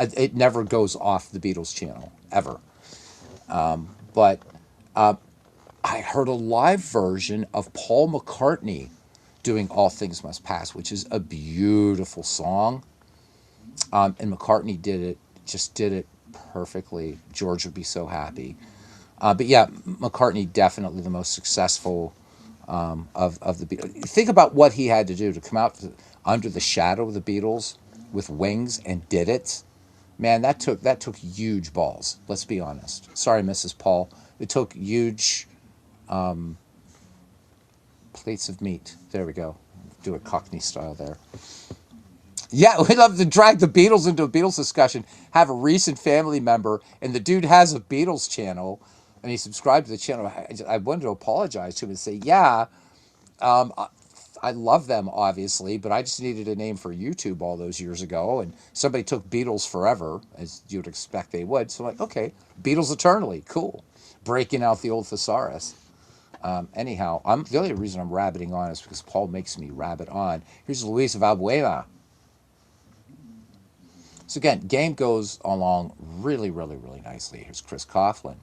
it never goes off the Beatles channel ever. But I heard a live version of Paul McCartney doing All Things Must Pass, which is a beautiful song. And McCartney did it perfectly. George would be so happy. But yeah, McCartney definitely the most successful of the Beatles. Think about what he had to do to come out under the shadow of the Beatles with Wings and did it. Man, that took huge balls. Let's be honest. Sorry, Mrs. Paul. It took huge plates of meat. There we go. Do a Cockney style there. Yeah, we love to drag the Beatles into a Beatles discussion. Have a recent family member, and the dude has a Beatles channel, and he subscribed to the channel. I wanted to apologize to him and say, yeah, I love them, obviously, but I just needed a name for YouTube all those years ago, and somebody took Beatles forever, as you'd expect they would. So I'm like, okay, Beatles eternally, cool. Breaking out the old thesaurus. Anyhow, the only reason I'm rabbiting on is because Paul makes me rabbit on. Here's Luis Valbuena. So again, game goes along really, really, really nicely. Here's Chris Coughlin.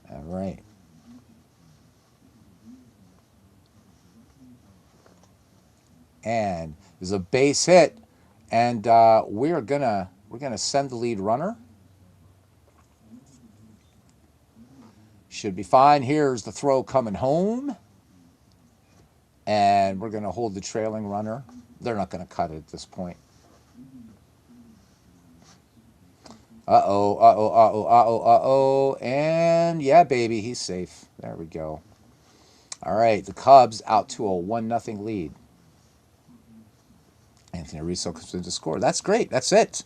All right. And there's a base hit, and we're gonna send the lead runner. Should be fine. Here's the throw coming home, and we're gonna hold the trailing runner. They're not gonna cut it at this point. And yeah, baby, he's safe. There we go. All right, the Cubs out to a 1-0 lead. Anthony Rizzo comes in to score. That's great. That's it.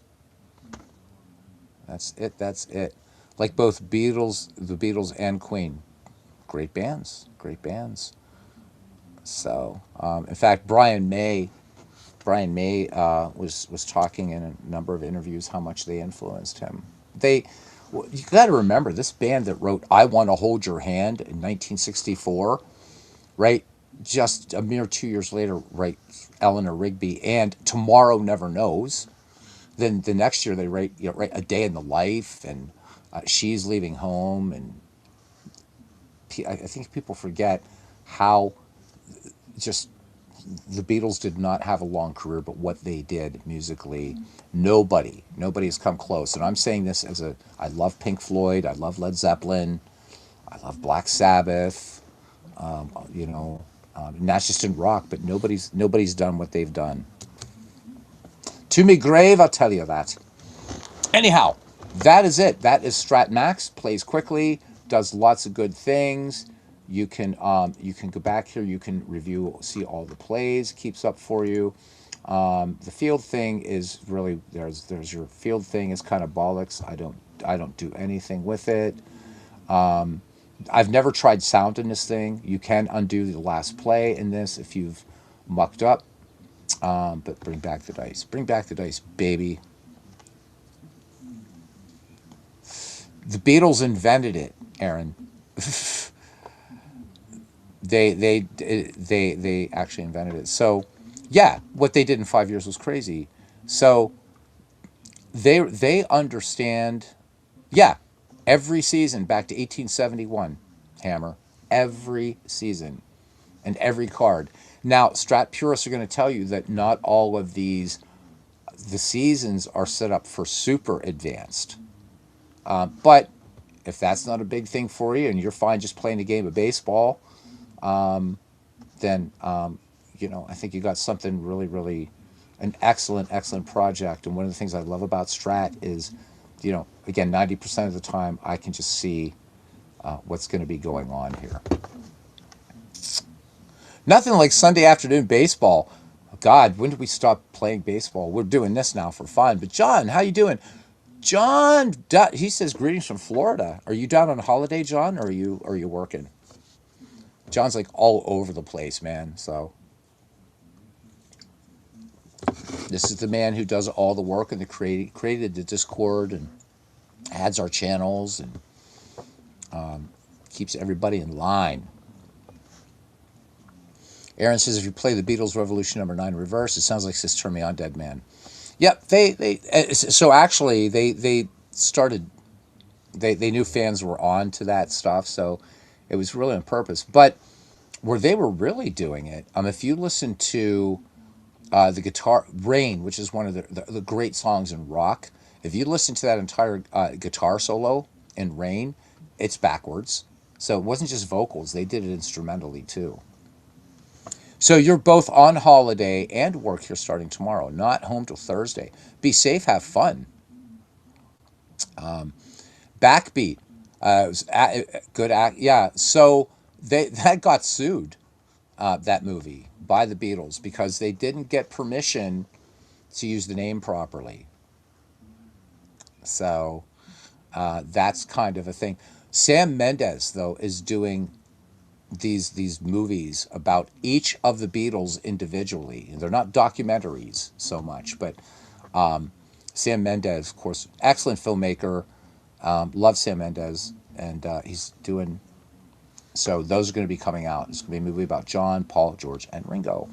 That's it. That's it. Like both the Beatles and Queen. Great bands. Great bands. So, in fact, Brian May was talking in a number of interviews how much they influenced him. You got to remember, this band that wrote "I Want to Hold Your Hand" in 1964, right? Just a mere 2 years later, right? Eleanor Rigby and "Tomorrow Never Knows." Then the next year they write "A Day in the Life" and "She's Leaving Home," and I think people forget how just the Beatles did not have a long career, but what they did musically, nobody has come close. And I'm saying this I love Pink Floyd, I love Led Zeppelin, I love Black Sabbath, and that's just in rock, but nobody's done what they've done. To me grave, I'll tell you that. Anyhow, that is it. That is Strat Max. Plays quickly, does lots of good things. You can go back here. You can review, see all the plays. Keeps up for you. The field thing is really there's your field thing is kind of bollocks. I don't do anything with it. I've never tried sound in this thing. You can undo the last play in this if you've mucked up. But bring back the dice. Bring back the dice, baby. The Beatles invented it, Aaron. They actually invented it. So, yeah, what they did in 5 years was crazy. So they understand. Yeah, every season back to 1871, Hammer. Every season and every card. Now, strat purists are going to tell you that not all of the seasons are set up for super advanced. But if that's not a big thing for you and you're fine just playing a game of baseball, then I think you got something really, really an excellent project. And one of the things I love about Strat is, again, 90% of the time I can just see what's going to be going on here. Nothing like Sunday afternoon baseball. God, when did we stop playing baseball? We're doing this now for fun. But John, how you doing? John, he says greetings from Florida. Are you down on holiday, John, or are you working? John's like all over the place, man. So this is the man who does all the work and created the Discord and adds our channels and keeps everybody in line. Aaron says if you play the Beatles Revolution #9 reverse, it sounds like says "Turn Me On, Dead Man." Yep, so actually they started. They knew fans were on to that stuff, so it was really on purpose. But where they were really doing it, if you listen to the guitar Rain, which is one of the great songs in rock, if you listen to that entire guitar solo in Rain, it's backwards. So it wasn't just vocals; they did it instrumentally too. So you're both on holiday and work here starting tomorrow, not home till Thursday. Be safe, have fun. Backbeat, was good act. Yeah, so that got sued, that movie by the Beatles because they didn't get permission to use the name properly. So that's kind of a thing. Sam Mendes though is doing these movies about each of the Beatles individually. They're not documentaries so much, but Sam Mendes, of course, excellent filmmaker. Love Sam Mendes, and he's doing. So those are going to be coming out. It's going to be a movie about John, Paul, George, and Ringo.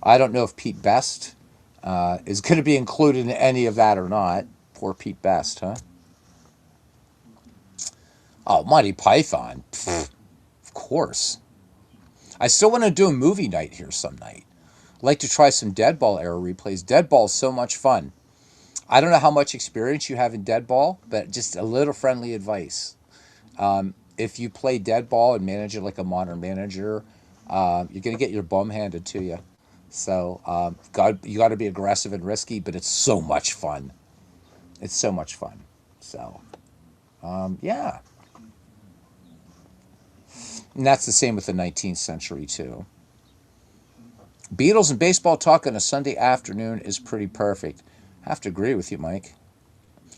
I don't know if Pete Best is going to be included in any of that or not. Poor Pete Best, huh? Oh, Monty Python. Pfft. Of course. I still want to do a movie night here some night. I'd like to try some Deadball era replays. Deadball's so much fun. I don't know how much experience you have in Deadball, but just a little friendly advice. If you play Deadball and manage it like a modern manager, you're going to get your bum handed to you. So you got to be aggressive and risky, but it's so much fun. It's so much fun. So, yeah. And that's the same with the 19th century, too. Beatles and baseball talk on a Sunday afternoon is pretty perfect. I have to agree with you, Mike.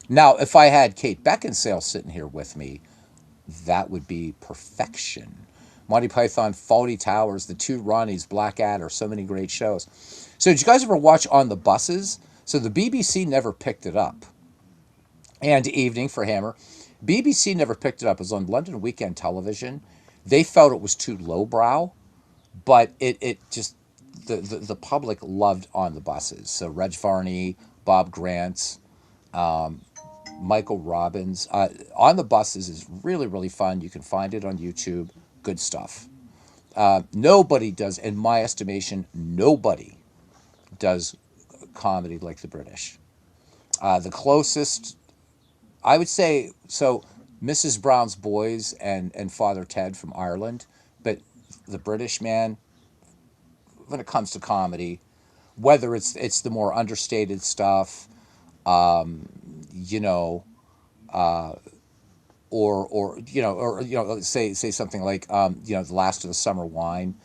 Now, if I had Kate Beckinsale sitting here with me, that would be perfection. Monty Python, Fawlty Towers, The Two Ronnies, Blackadder, so many great shows. So did you guys ever watch On the Buses? So the BBC never picked it up. And Evening for Hammer. BBC never picked it up. It was on London Weekend Television. They felt it was too lowbrow, but it just, the public loved On the Buses. So Reg Varney, Bob Grant, Michael Robbins. On the Buses is really, really fun. You can find it on YouTube. Good stuff. Nobody does, in my estimation, nobody does comedy like the British. The closest, I would say, so Mrs. Brown's Boys and Father Ted from Ireland, but the British, man, when it comes to comedy, whether it's the more understated stuff, you know, or say something like the Last of the Summer Wine,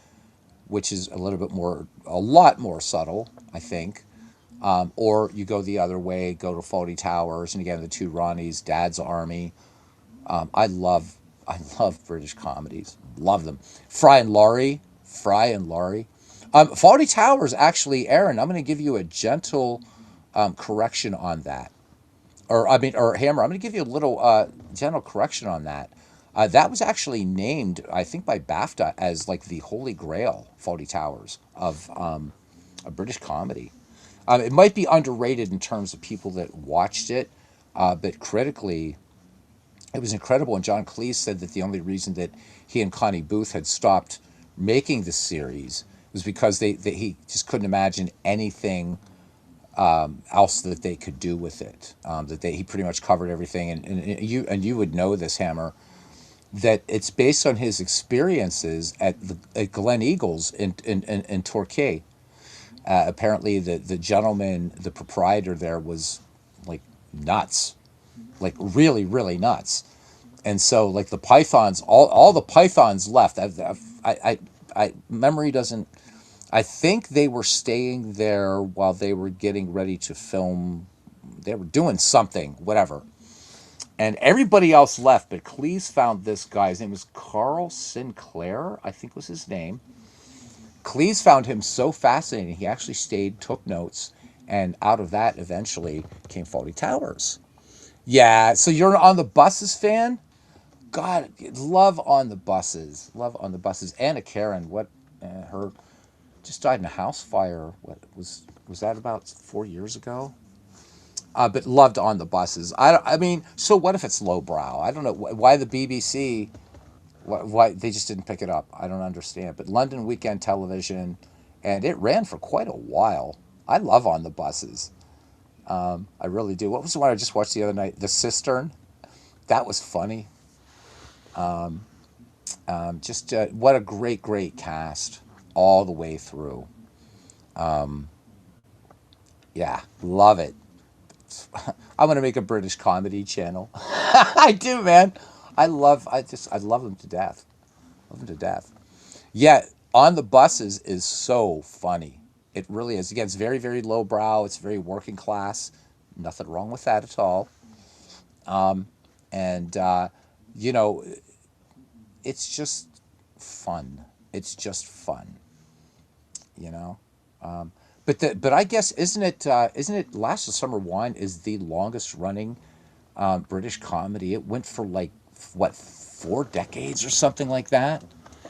which is a lot more subtle, I think. Or you go the other way, go to Fawlty Towers, and again the two Ronnies, Dad's Army. I love British comedies, love them. Fry and Laurie. Fawlty Towers, actually, Aaron, I'm going to give you a gentle correction on that. Or Hammer, I'm going to give you a little gentle correction on that. That was actually named, I think, by BAFTA as like the Holy Grail, Fawlty Towers, of a British comedy. It might be underrated in terms of people that watched it, but critically, it was incredible. And John Cleese said that the only reason that he and Connie Booth had stopped making the series was because he just couldn't imagine anything else that they could do with it. He pretty much covered everything, and you would know this, Hammer, that it's based on his experiences at Glen Eagles in Torquay. Apparently, the gentleman, the proprietor there, was like nuts, like really, really nuts. And so, like the pythons, all the pythons left. Memory doesn't. I think they were staying there while they were getting ready to film. They were doing something, whatever. And everybody else left, but Cleese found this guy. His name was Carl Sinclair, I think was his name. Cleese found him so fascinating, he actually stayed, took notes, and out of that eventually came Fawlty Towers. Yeah, so you're on the buses fan? God, love on the buses. Love on the buses. Anna Karen, her just died in a house fire. Was that about 4 years ago? But loved on the buses. I mean, so what if it's lowbrow? I don't know why the BBC. Why they just didn't pick it up? I don't understand. But London Weekend Television, and it ran for quite a while. I love on the buses. I really do. What was the one I just watched the other night? The Cistern. That was funny. Just what a great cast all the way through. Yeah, love it. I'm gonna make a British comedy channel. I do, man. I love them to death. Love them to death. Yeah, on the buses is so funny. It really is. Again, it's very, very lowbrow. It's very working class. Nothing wrong with that at all. And you know, it's just fun. It's just fun. You know. But I guess isn't it Last of Summer Wine is the longest running British comedy. It went for like what 4 decades or something like that.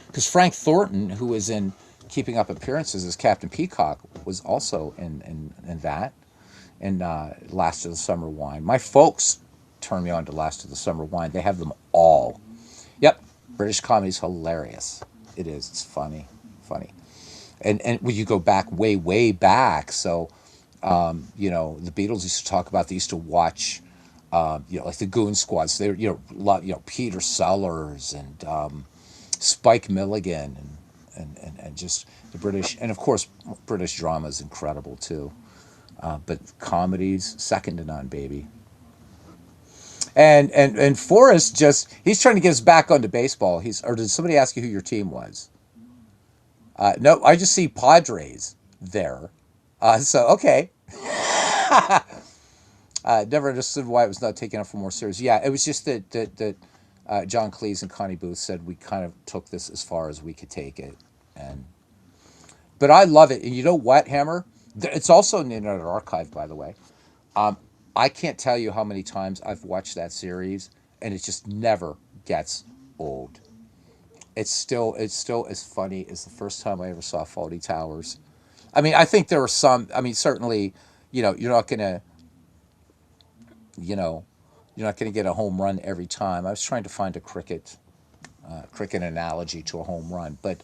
Because Frank Thornton, who was in Keeping Up Appearances as Captain Peacock, was also in that in Last of the Summer Wine. My folks turned me on to Last of the Summer Wine. They have them all. Yep, British comedy's hilarious. It is. It's funny, funny. And when you go back way back, so the Beatles used to talk about. They used to watch, like the Goon Squads. They were, Peter Sellers and Spike Milligan and just the British, and of course British drama is incredible too. But comedies second to none, baby. And Forrest he's trying to get us back onto baseball. Or did somebody ask you who your team was? No, I just see Padres there. So okay. Never understood why it was not taken up for more serious. Yeah, it was just that John Cleese and Connie Booth said we kind of took this as far as we could take it, and but I love it. And you know what, Hammer? It's also in the Internet Archive, by the way. Um, I can't tell you how many times I've watched that series, and it just never gets old. It's still as funny as the first time I ever saw Fawlty Towers. I mean, I think there were some. I mean, certainly, you're not gonna, you know, you're not gonna get a home run every time. I was trying to find a cricket analogy to a home run, but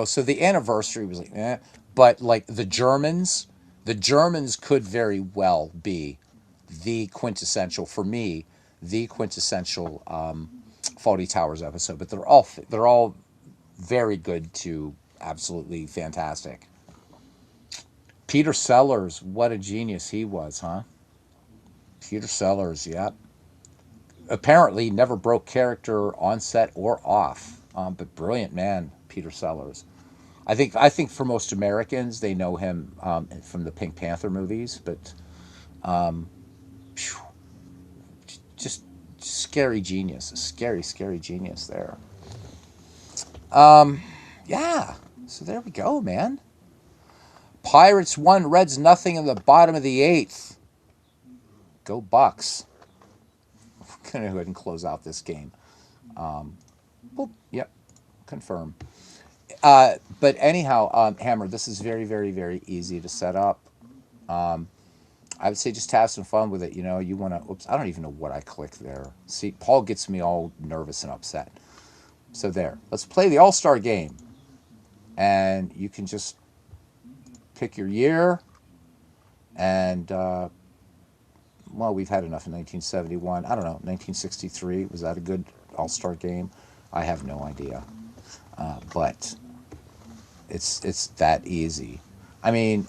so the anniversary was like, but like the Germans could very well be the quintessential for me, the quintessential Fawlty Towers episode. But they're all very good to absolutely fantastic. Peter Sellers, what a genius he was, huh? Peter Sellers, yep. Apparently never broke character on set or off, but brilliant man, Peter Sellers. I think for most Americans, they know him from the Pink Panther movies, but phew, just scary genius, a scary, scary genius there. Yeah, so there we go, man. Pirates 1, Reds nothing in the bottom of the eighth. Go Bucks. We're going to go ahead and close out this game. Boop, yep, confirm. But anyhow, Hammer, this is very, very, very easy to set up. I would say just have some fun with it. You know, you want to. Oops, I don't even know what I clicked there. See, Paul gets me all nervous and upset. So there. Let's play the All Star game, and you can just pick your year. And well, we've had enough in 1971. I don't know. 1963, was that a good All Star game? I have no idea. But it's that easy. I mean,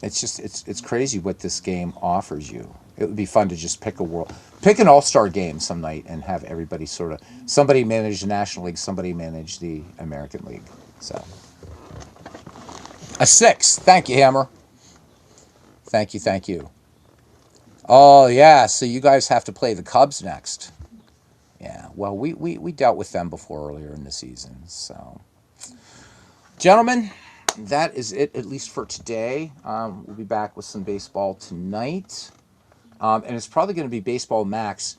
it's crazy what this game offers you. It would be fun to just pick an all-star game some night and have everybody sort of somebody manage the National League, somebody manage the American League. So a 6. Thank you, Hammer. Thank you, thank you. Oh yeah, so you guys have to play the Cubs next. Yeah, well, we dealt with them before earlier in the season. So, gentlemen, that is it, at least for today. We'll be back with some baseball tonight. And it's probably going to be Baseball Max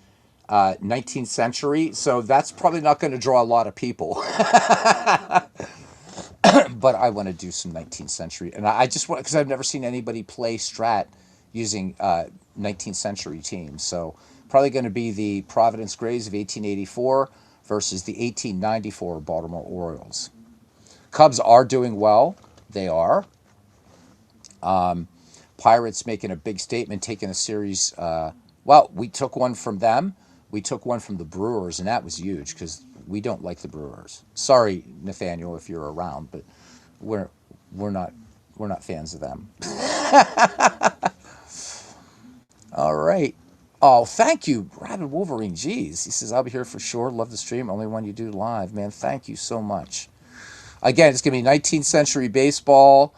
19th century. So that's probably not going to draw a lot of people. But I want to do some 19th century. And I just want, because I've never seen anybody play Strat using 19th century teams. So probably going to be the Providence Grays of 1884 versus the 1894 Baltimore Orioles. Cubs are doing well. They are. Pirates making a big statement, taking a series. Well, we took one from them. We took one from the Brewers, and that was huge because we don't like the Brewers. Sorry, Nathaniel, if you're around, but we're we're not we're not fans of them. All right. Oh, thank you, Rabid Wolverine. Jeez, he says I'll be here for sure. Love the stream. Only one you do live, man. Thank you so much. Again, it's gonna be 19th century baseball.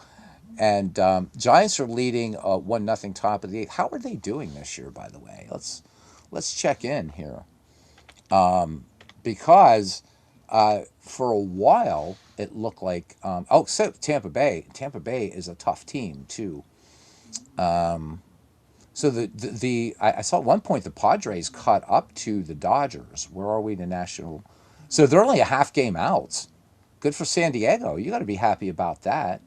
And Giants are leading 1-0 top of the eighth. How are they doing this year, by the way? Let's check in here. Because for a while it looked like so Tampa Bay. Tampa Bay is a tough team too. So I saw at one point the Padres caught up to the Dodgers. Where are we in the national? So they're only a half game out. Good for San Diego. You got to be happy about that.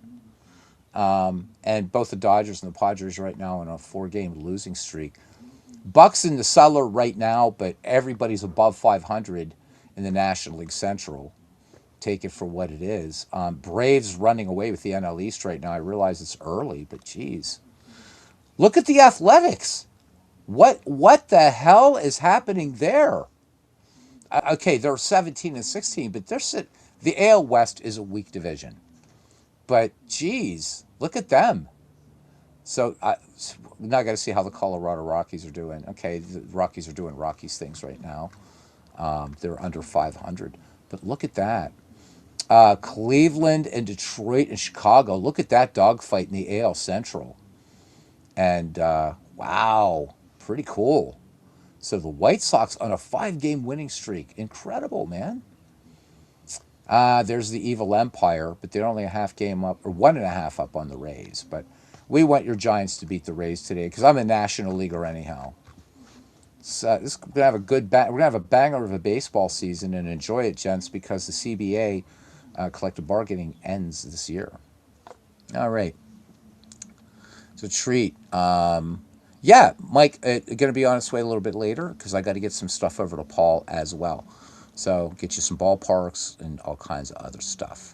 And both the Dodgers and the Padres right now on a 4-game losing streak. Bucks in the cellar right now, but everybody's above 500 in the National League Central. Take it for what it is. Braves running away with the NL East right now. I realize it's early, but geez, look at the Athletics. What the hell is happening there? Okay, they're 17 and 16, but the AL West is a weak division. But geez, look at them. So now I got to see how the Colorado Rockies are doing. Okay, the Rockies are doing Rockies things right now. They're under 500, but look at that. Cleveland and Detroit and Chicago. Look at that dogfight in the AL Central. And wow, pretty cool. So the White Sox on a 5-game winning streak. Incredible, man. There's the Evil Empire, but they're only a half game up, or 1.5 up on the Rays. But we want your Giants to beat the Rays today because I'm a National Leaguer anyhow. So this is gonna have we're gonna have a banger of a baseball season and enjoy it, gents, because the CBA collective bargaining ends this year. All right, it's a treat. Yeah, Mike, going to be on its way a little bit later because I got to get some stuff over to Paul as well. So get you some ballparks and all kinds of other stuff.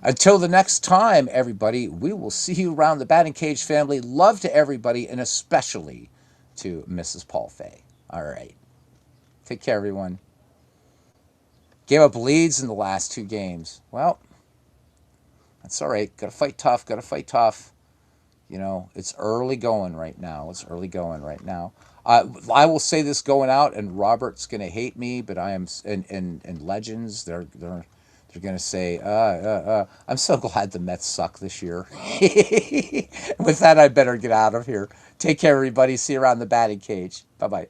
Until the next time, everybody, we will see you around the batting cage, family. Love to everybody, and especially to Mrs. Paul Fay. All right. Take care, everyone. Gave up leads in the last 2 games. Well, That's all right. Got to fight tough. Got to fight tough. You know, it's early going right now. It's early going right now. I will say this going out, and Robert's going to hate me, but I am, and Legends, they're going to say, I'm so glad the Mets suck this year. With that, I better get out of here. Take care, everybody. See you around the batting cage. Bye bye.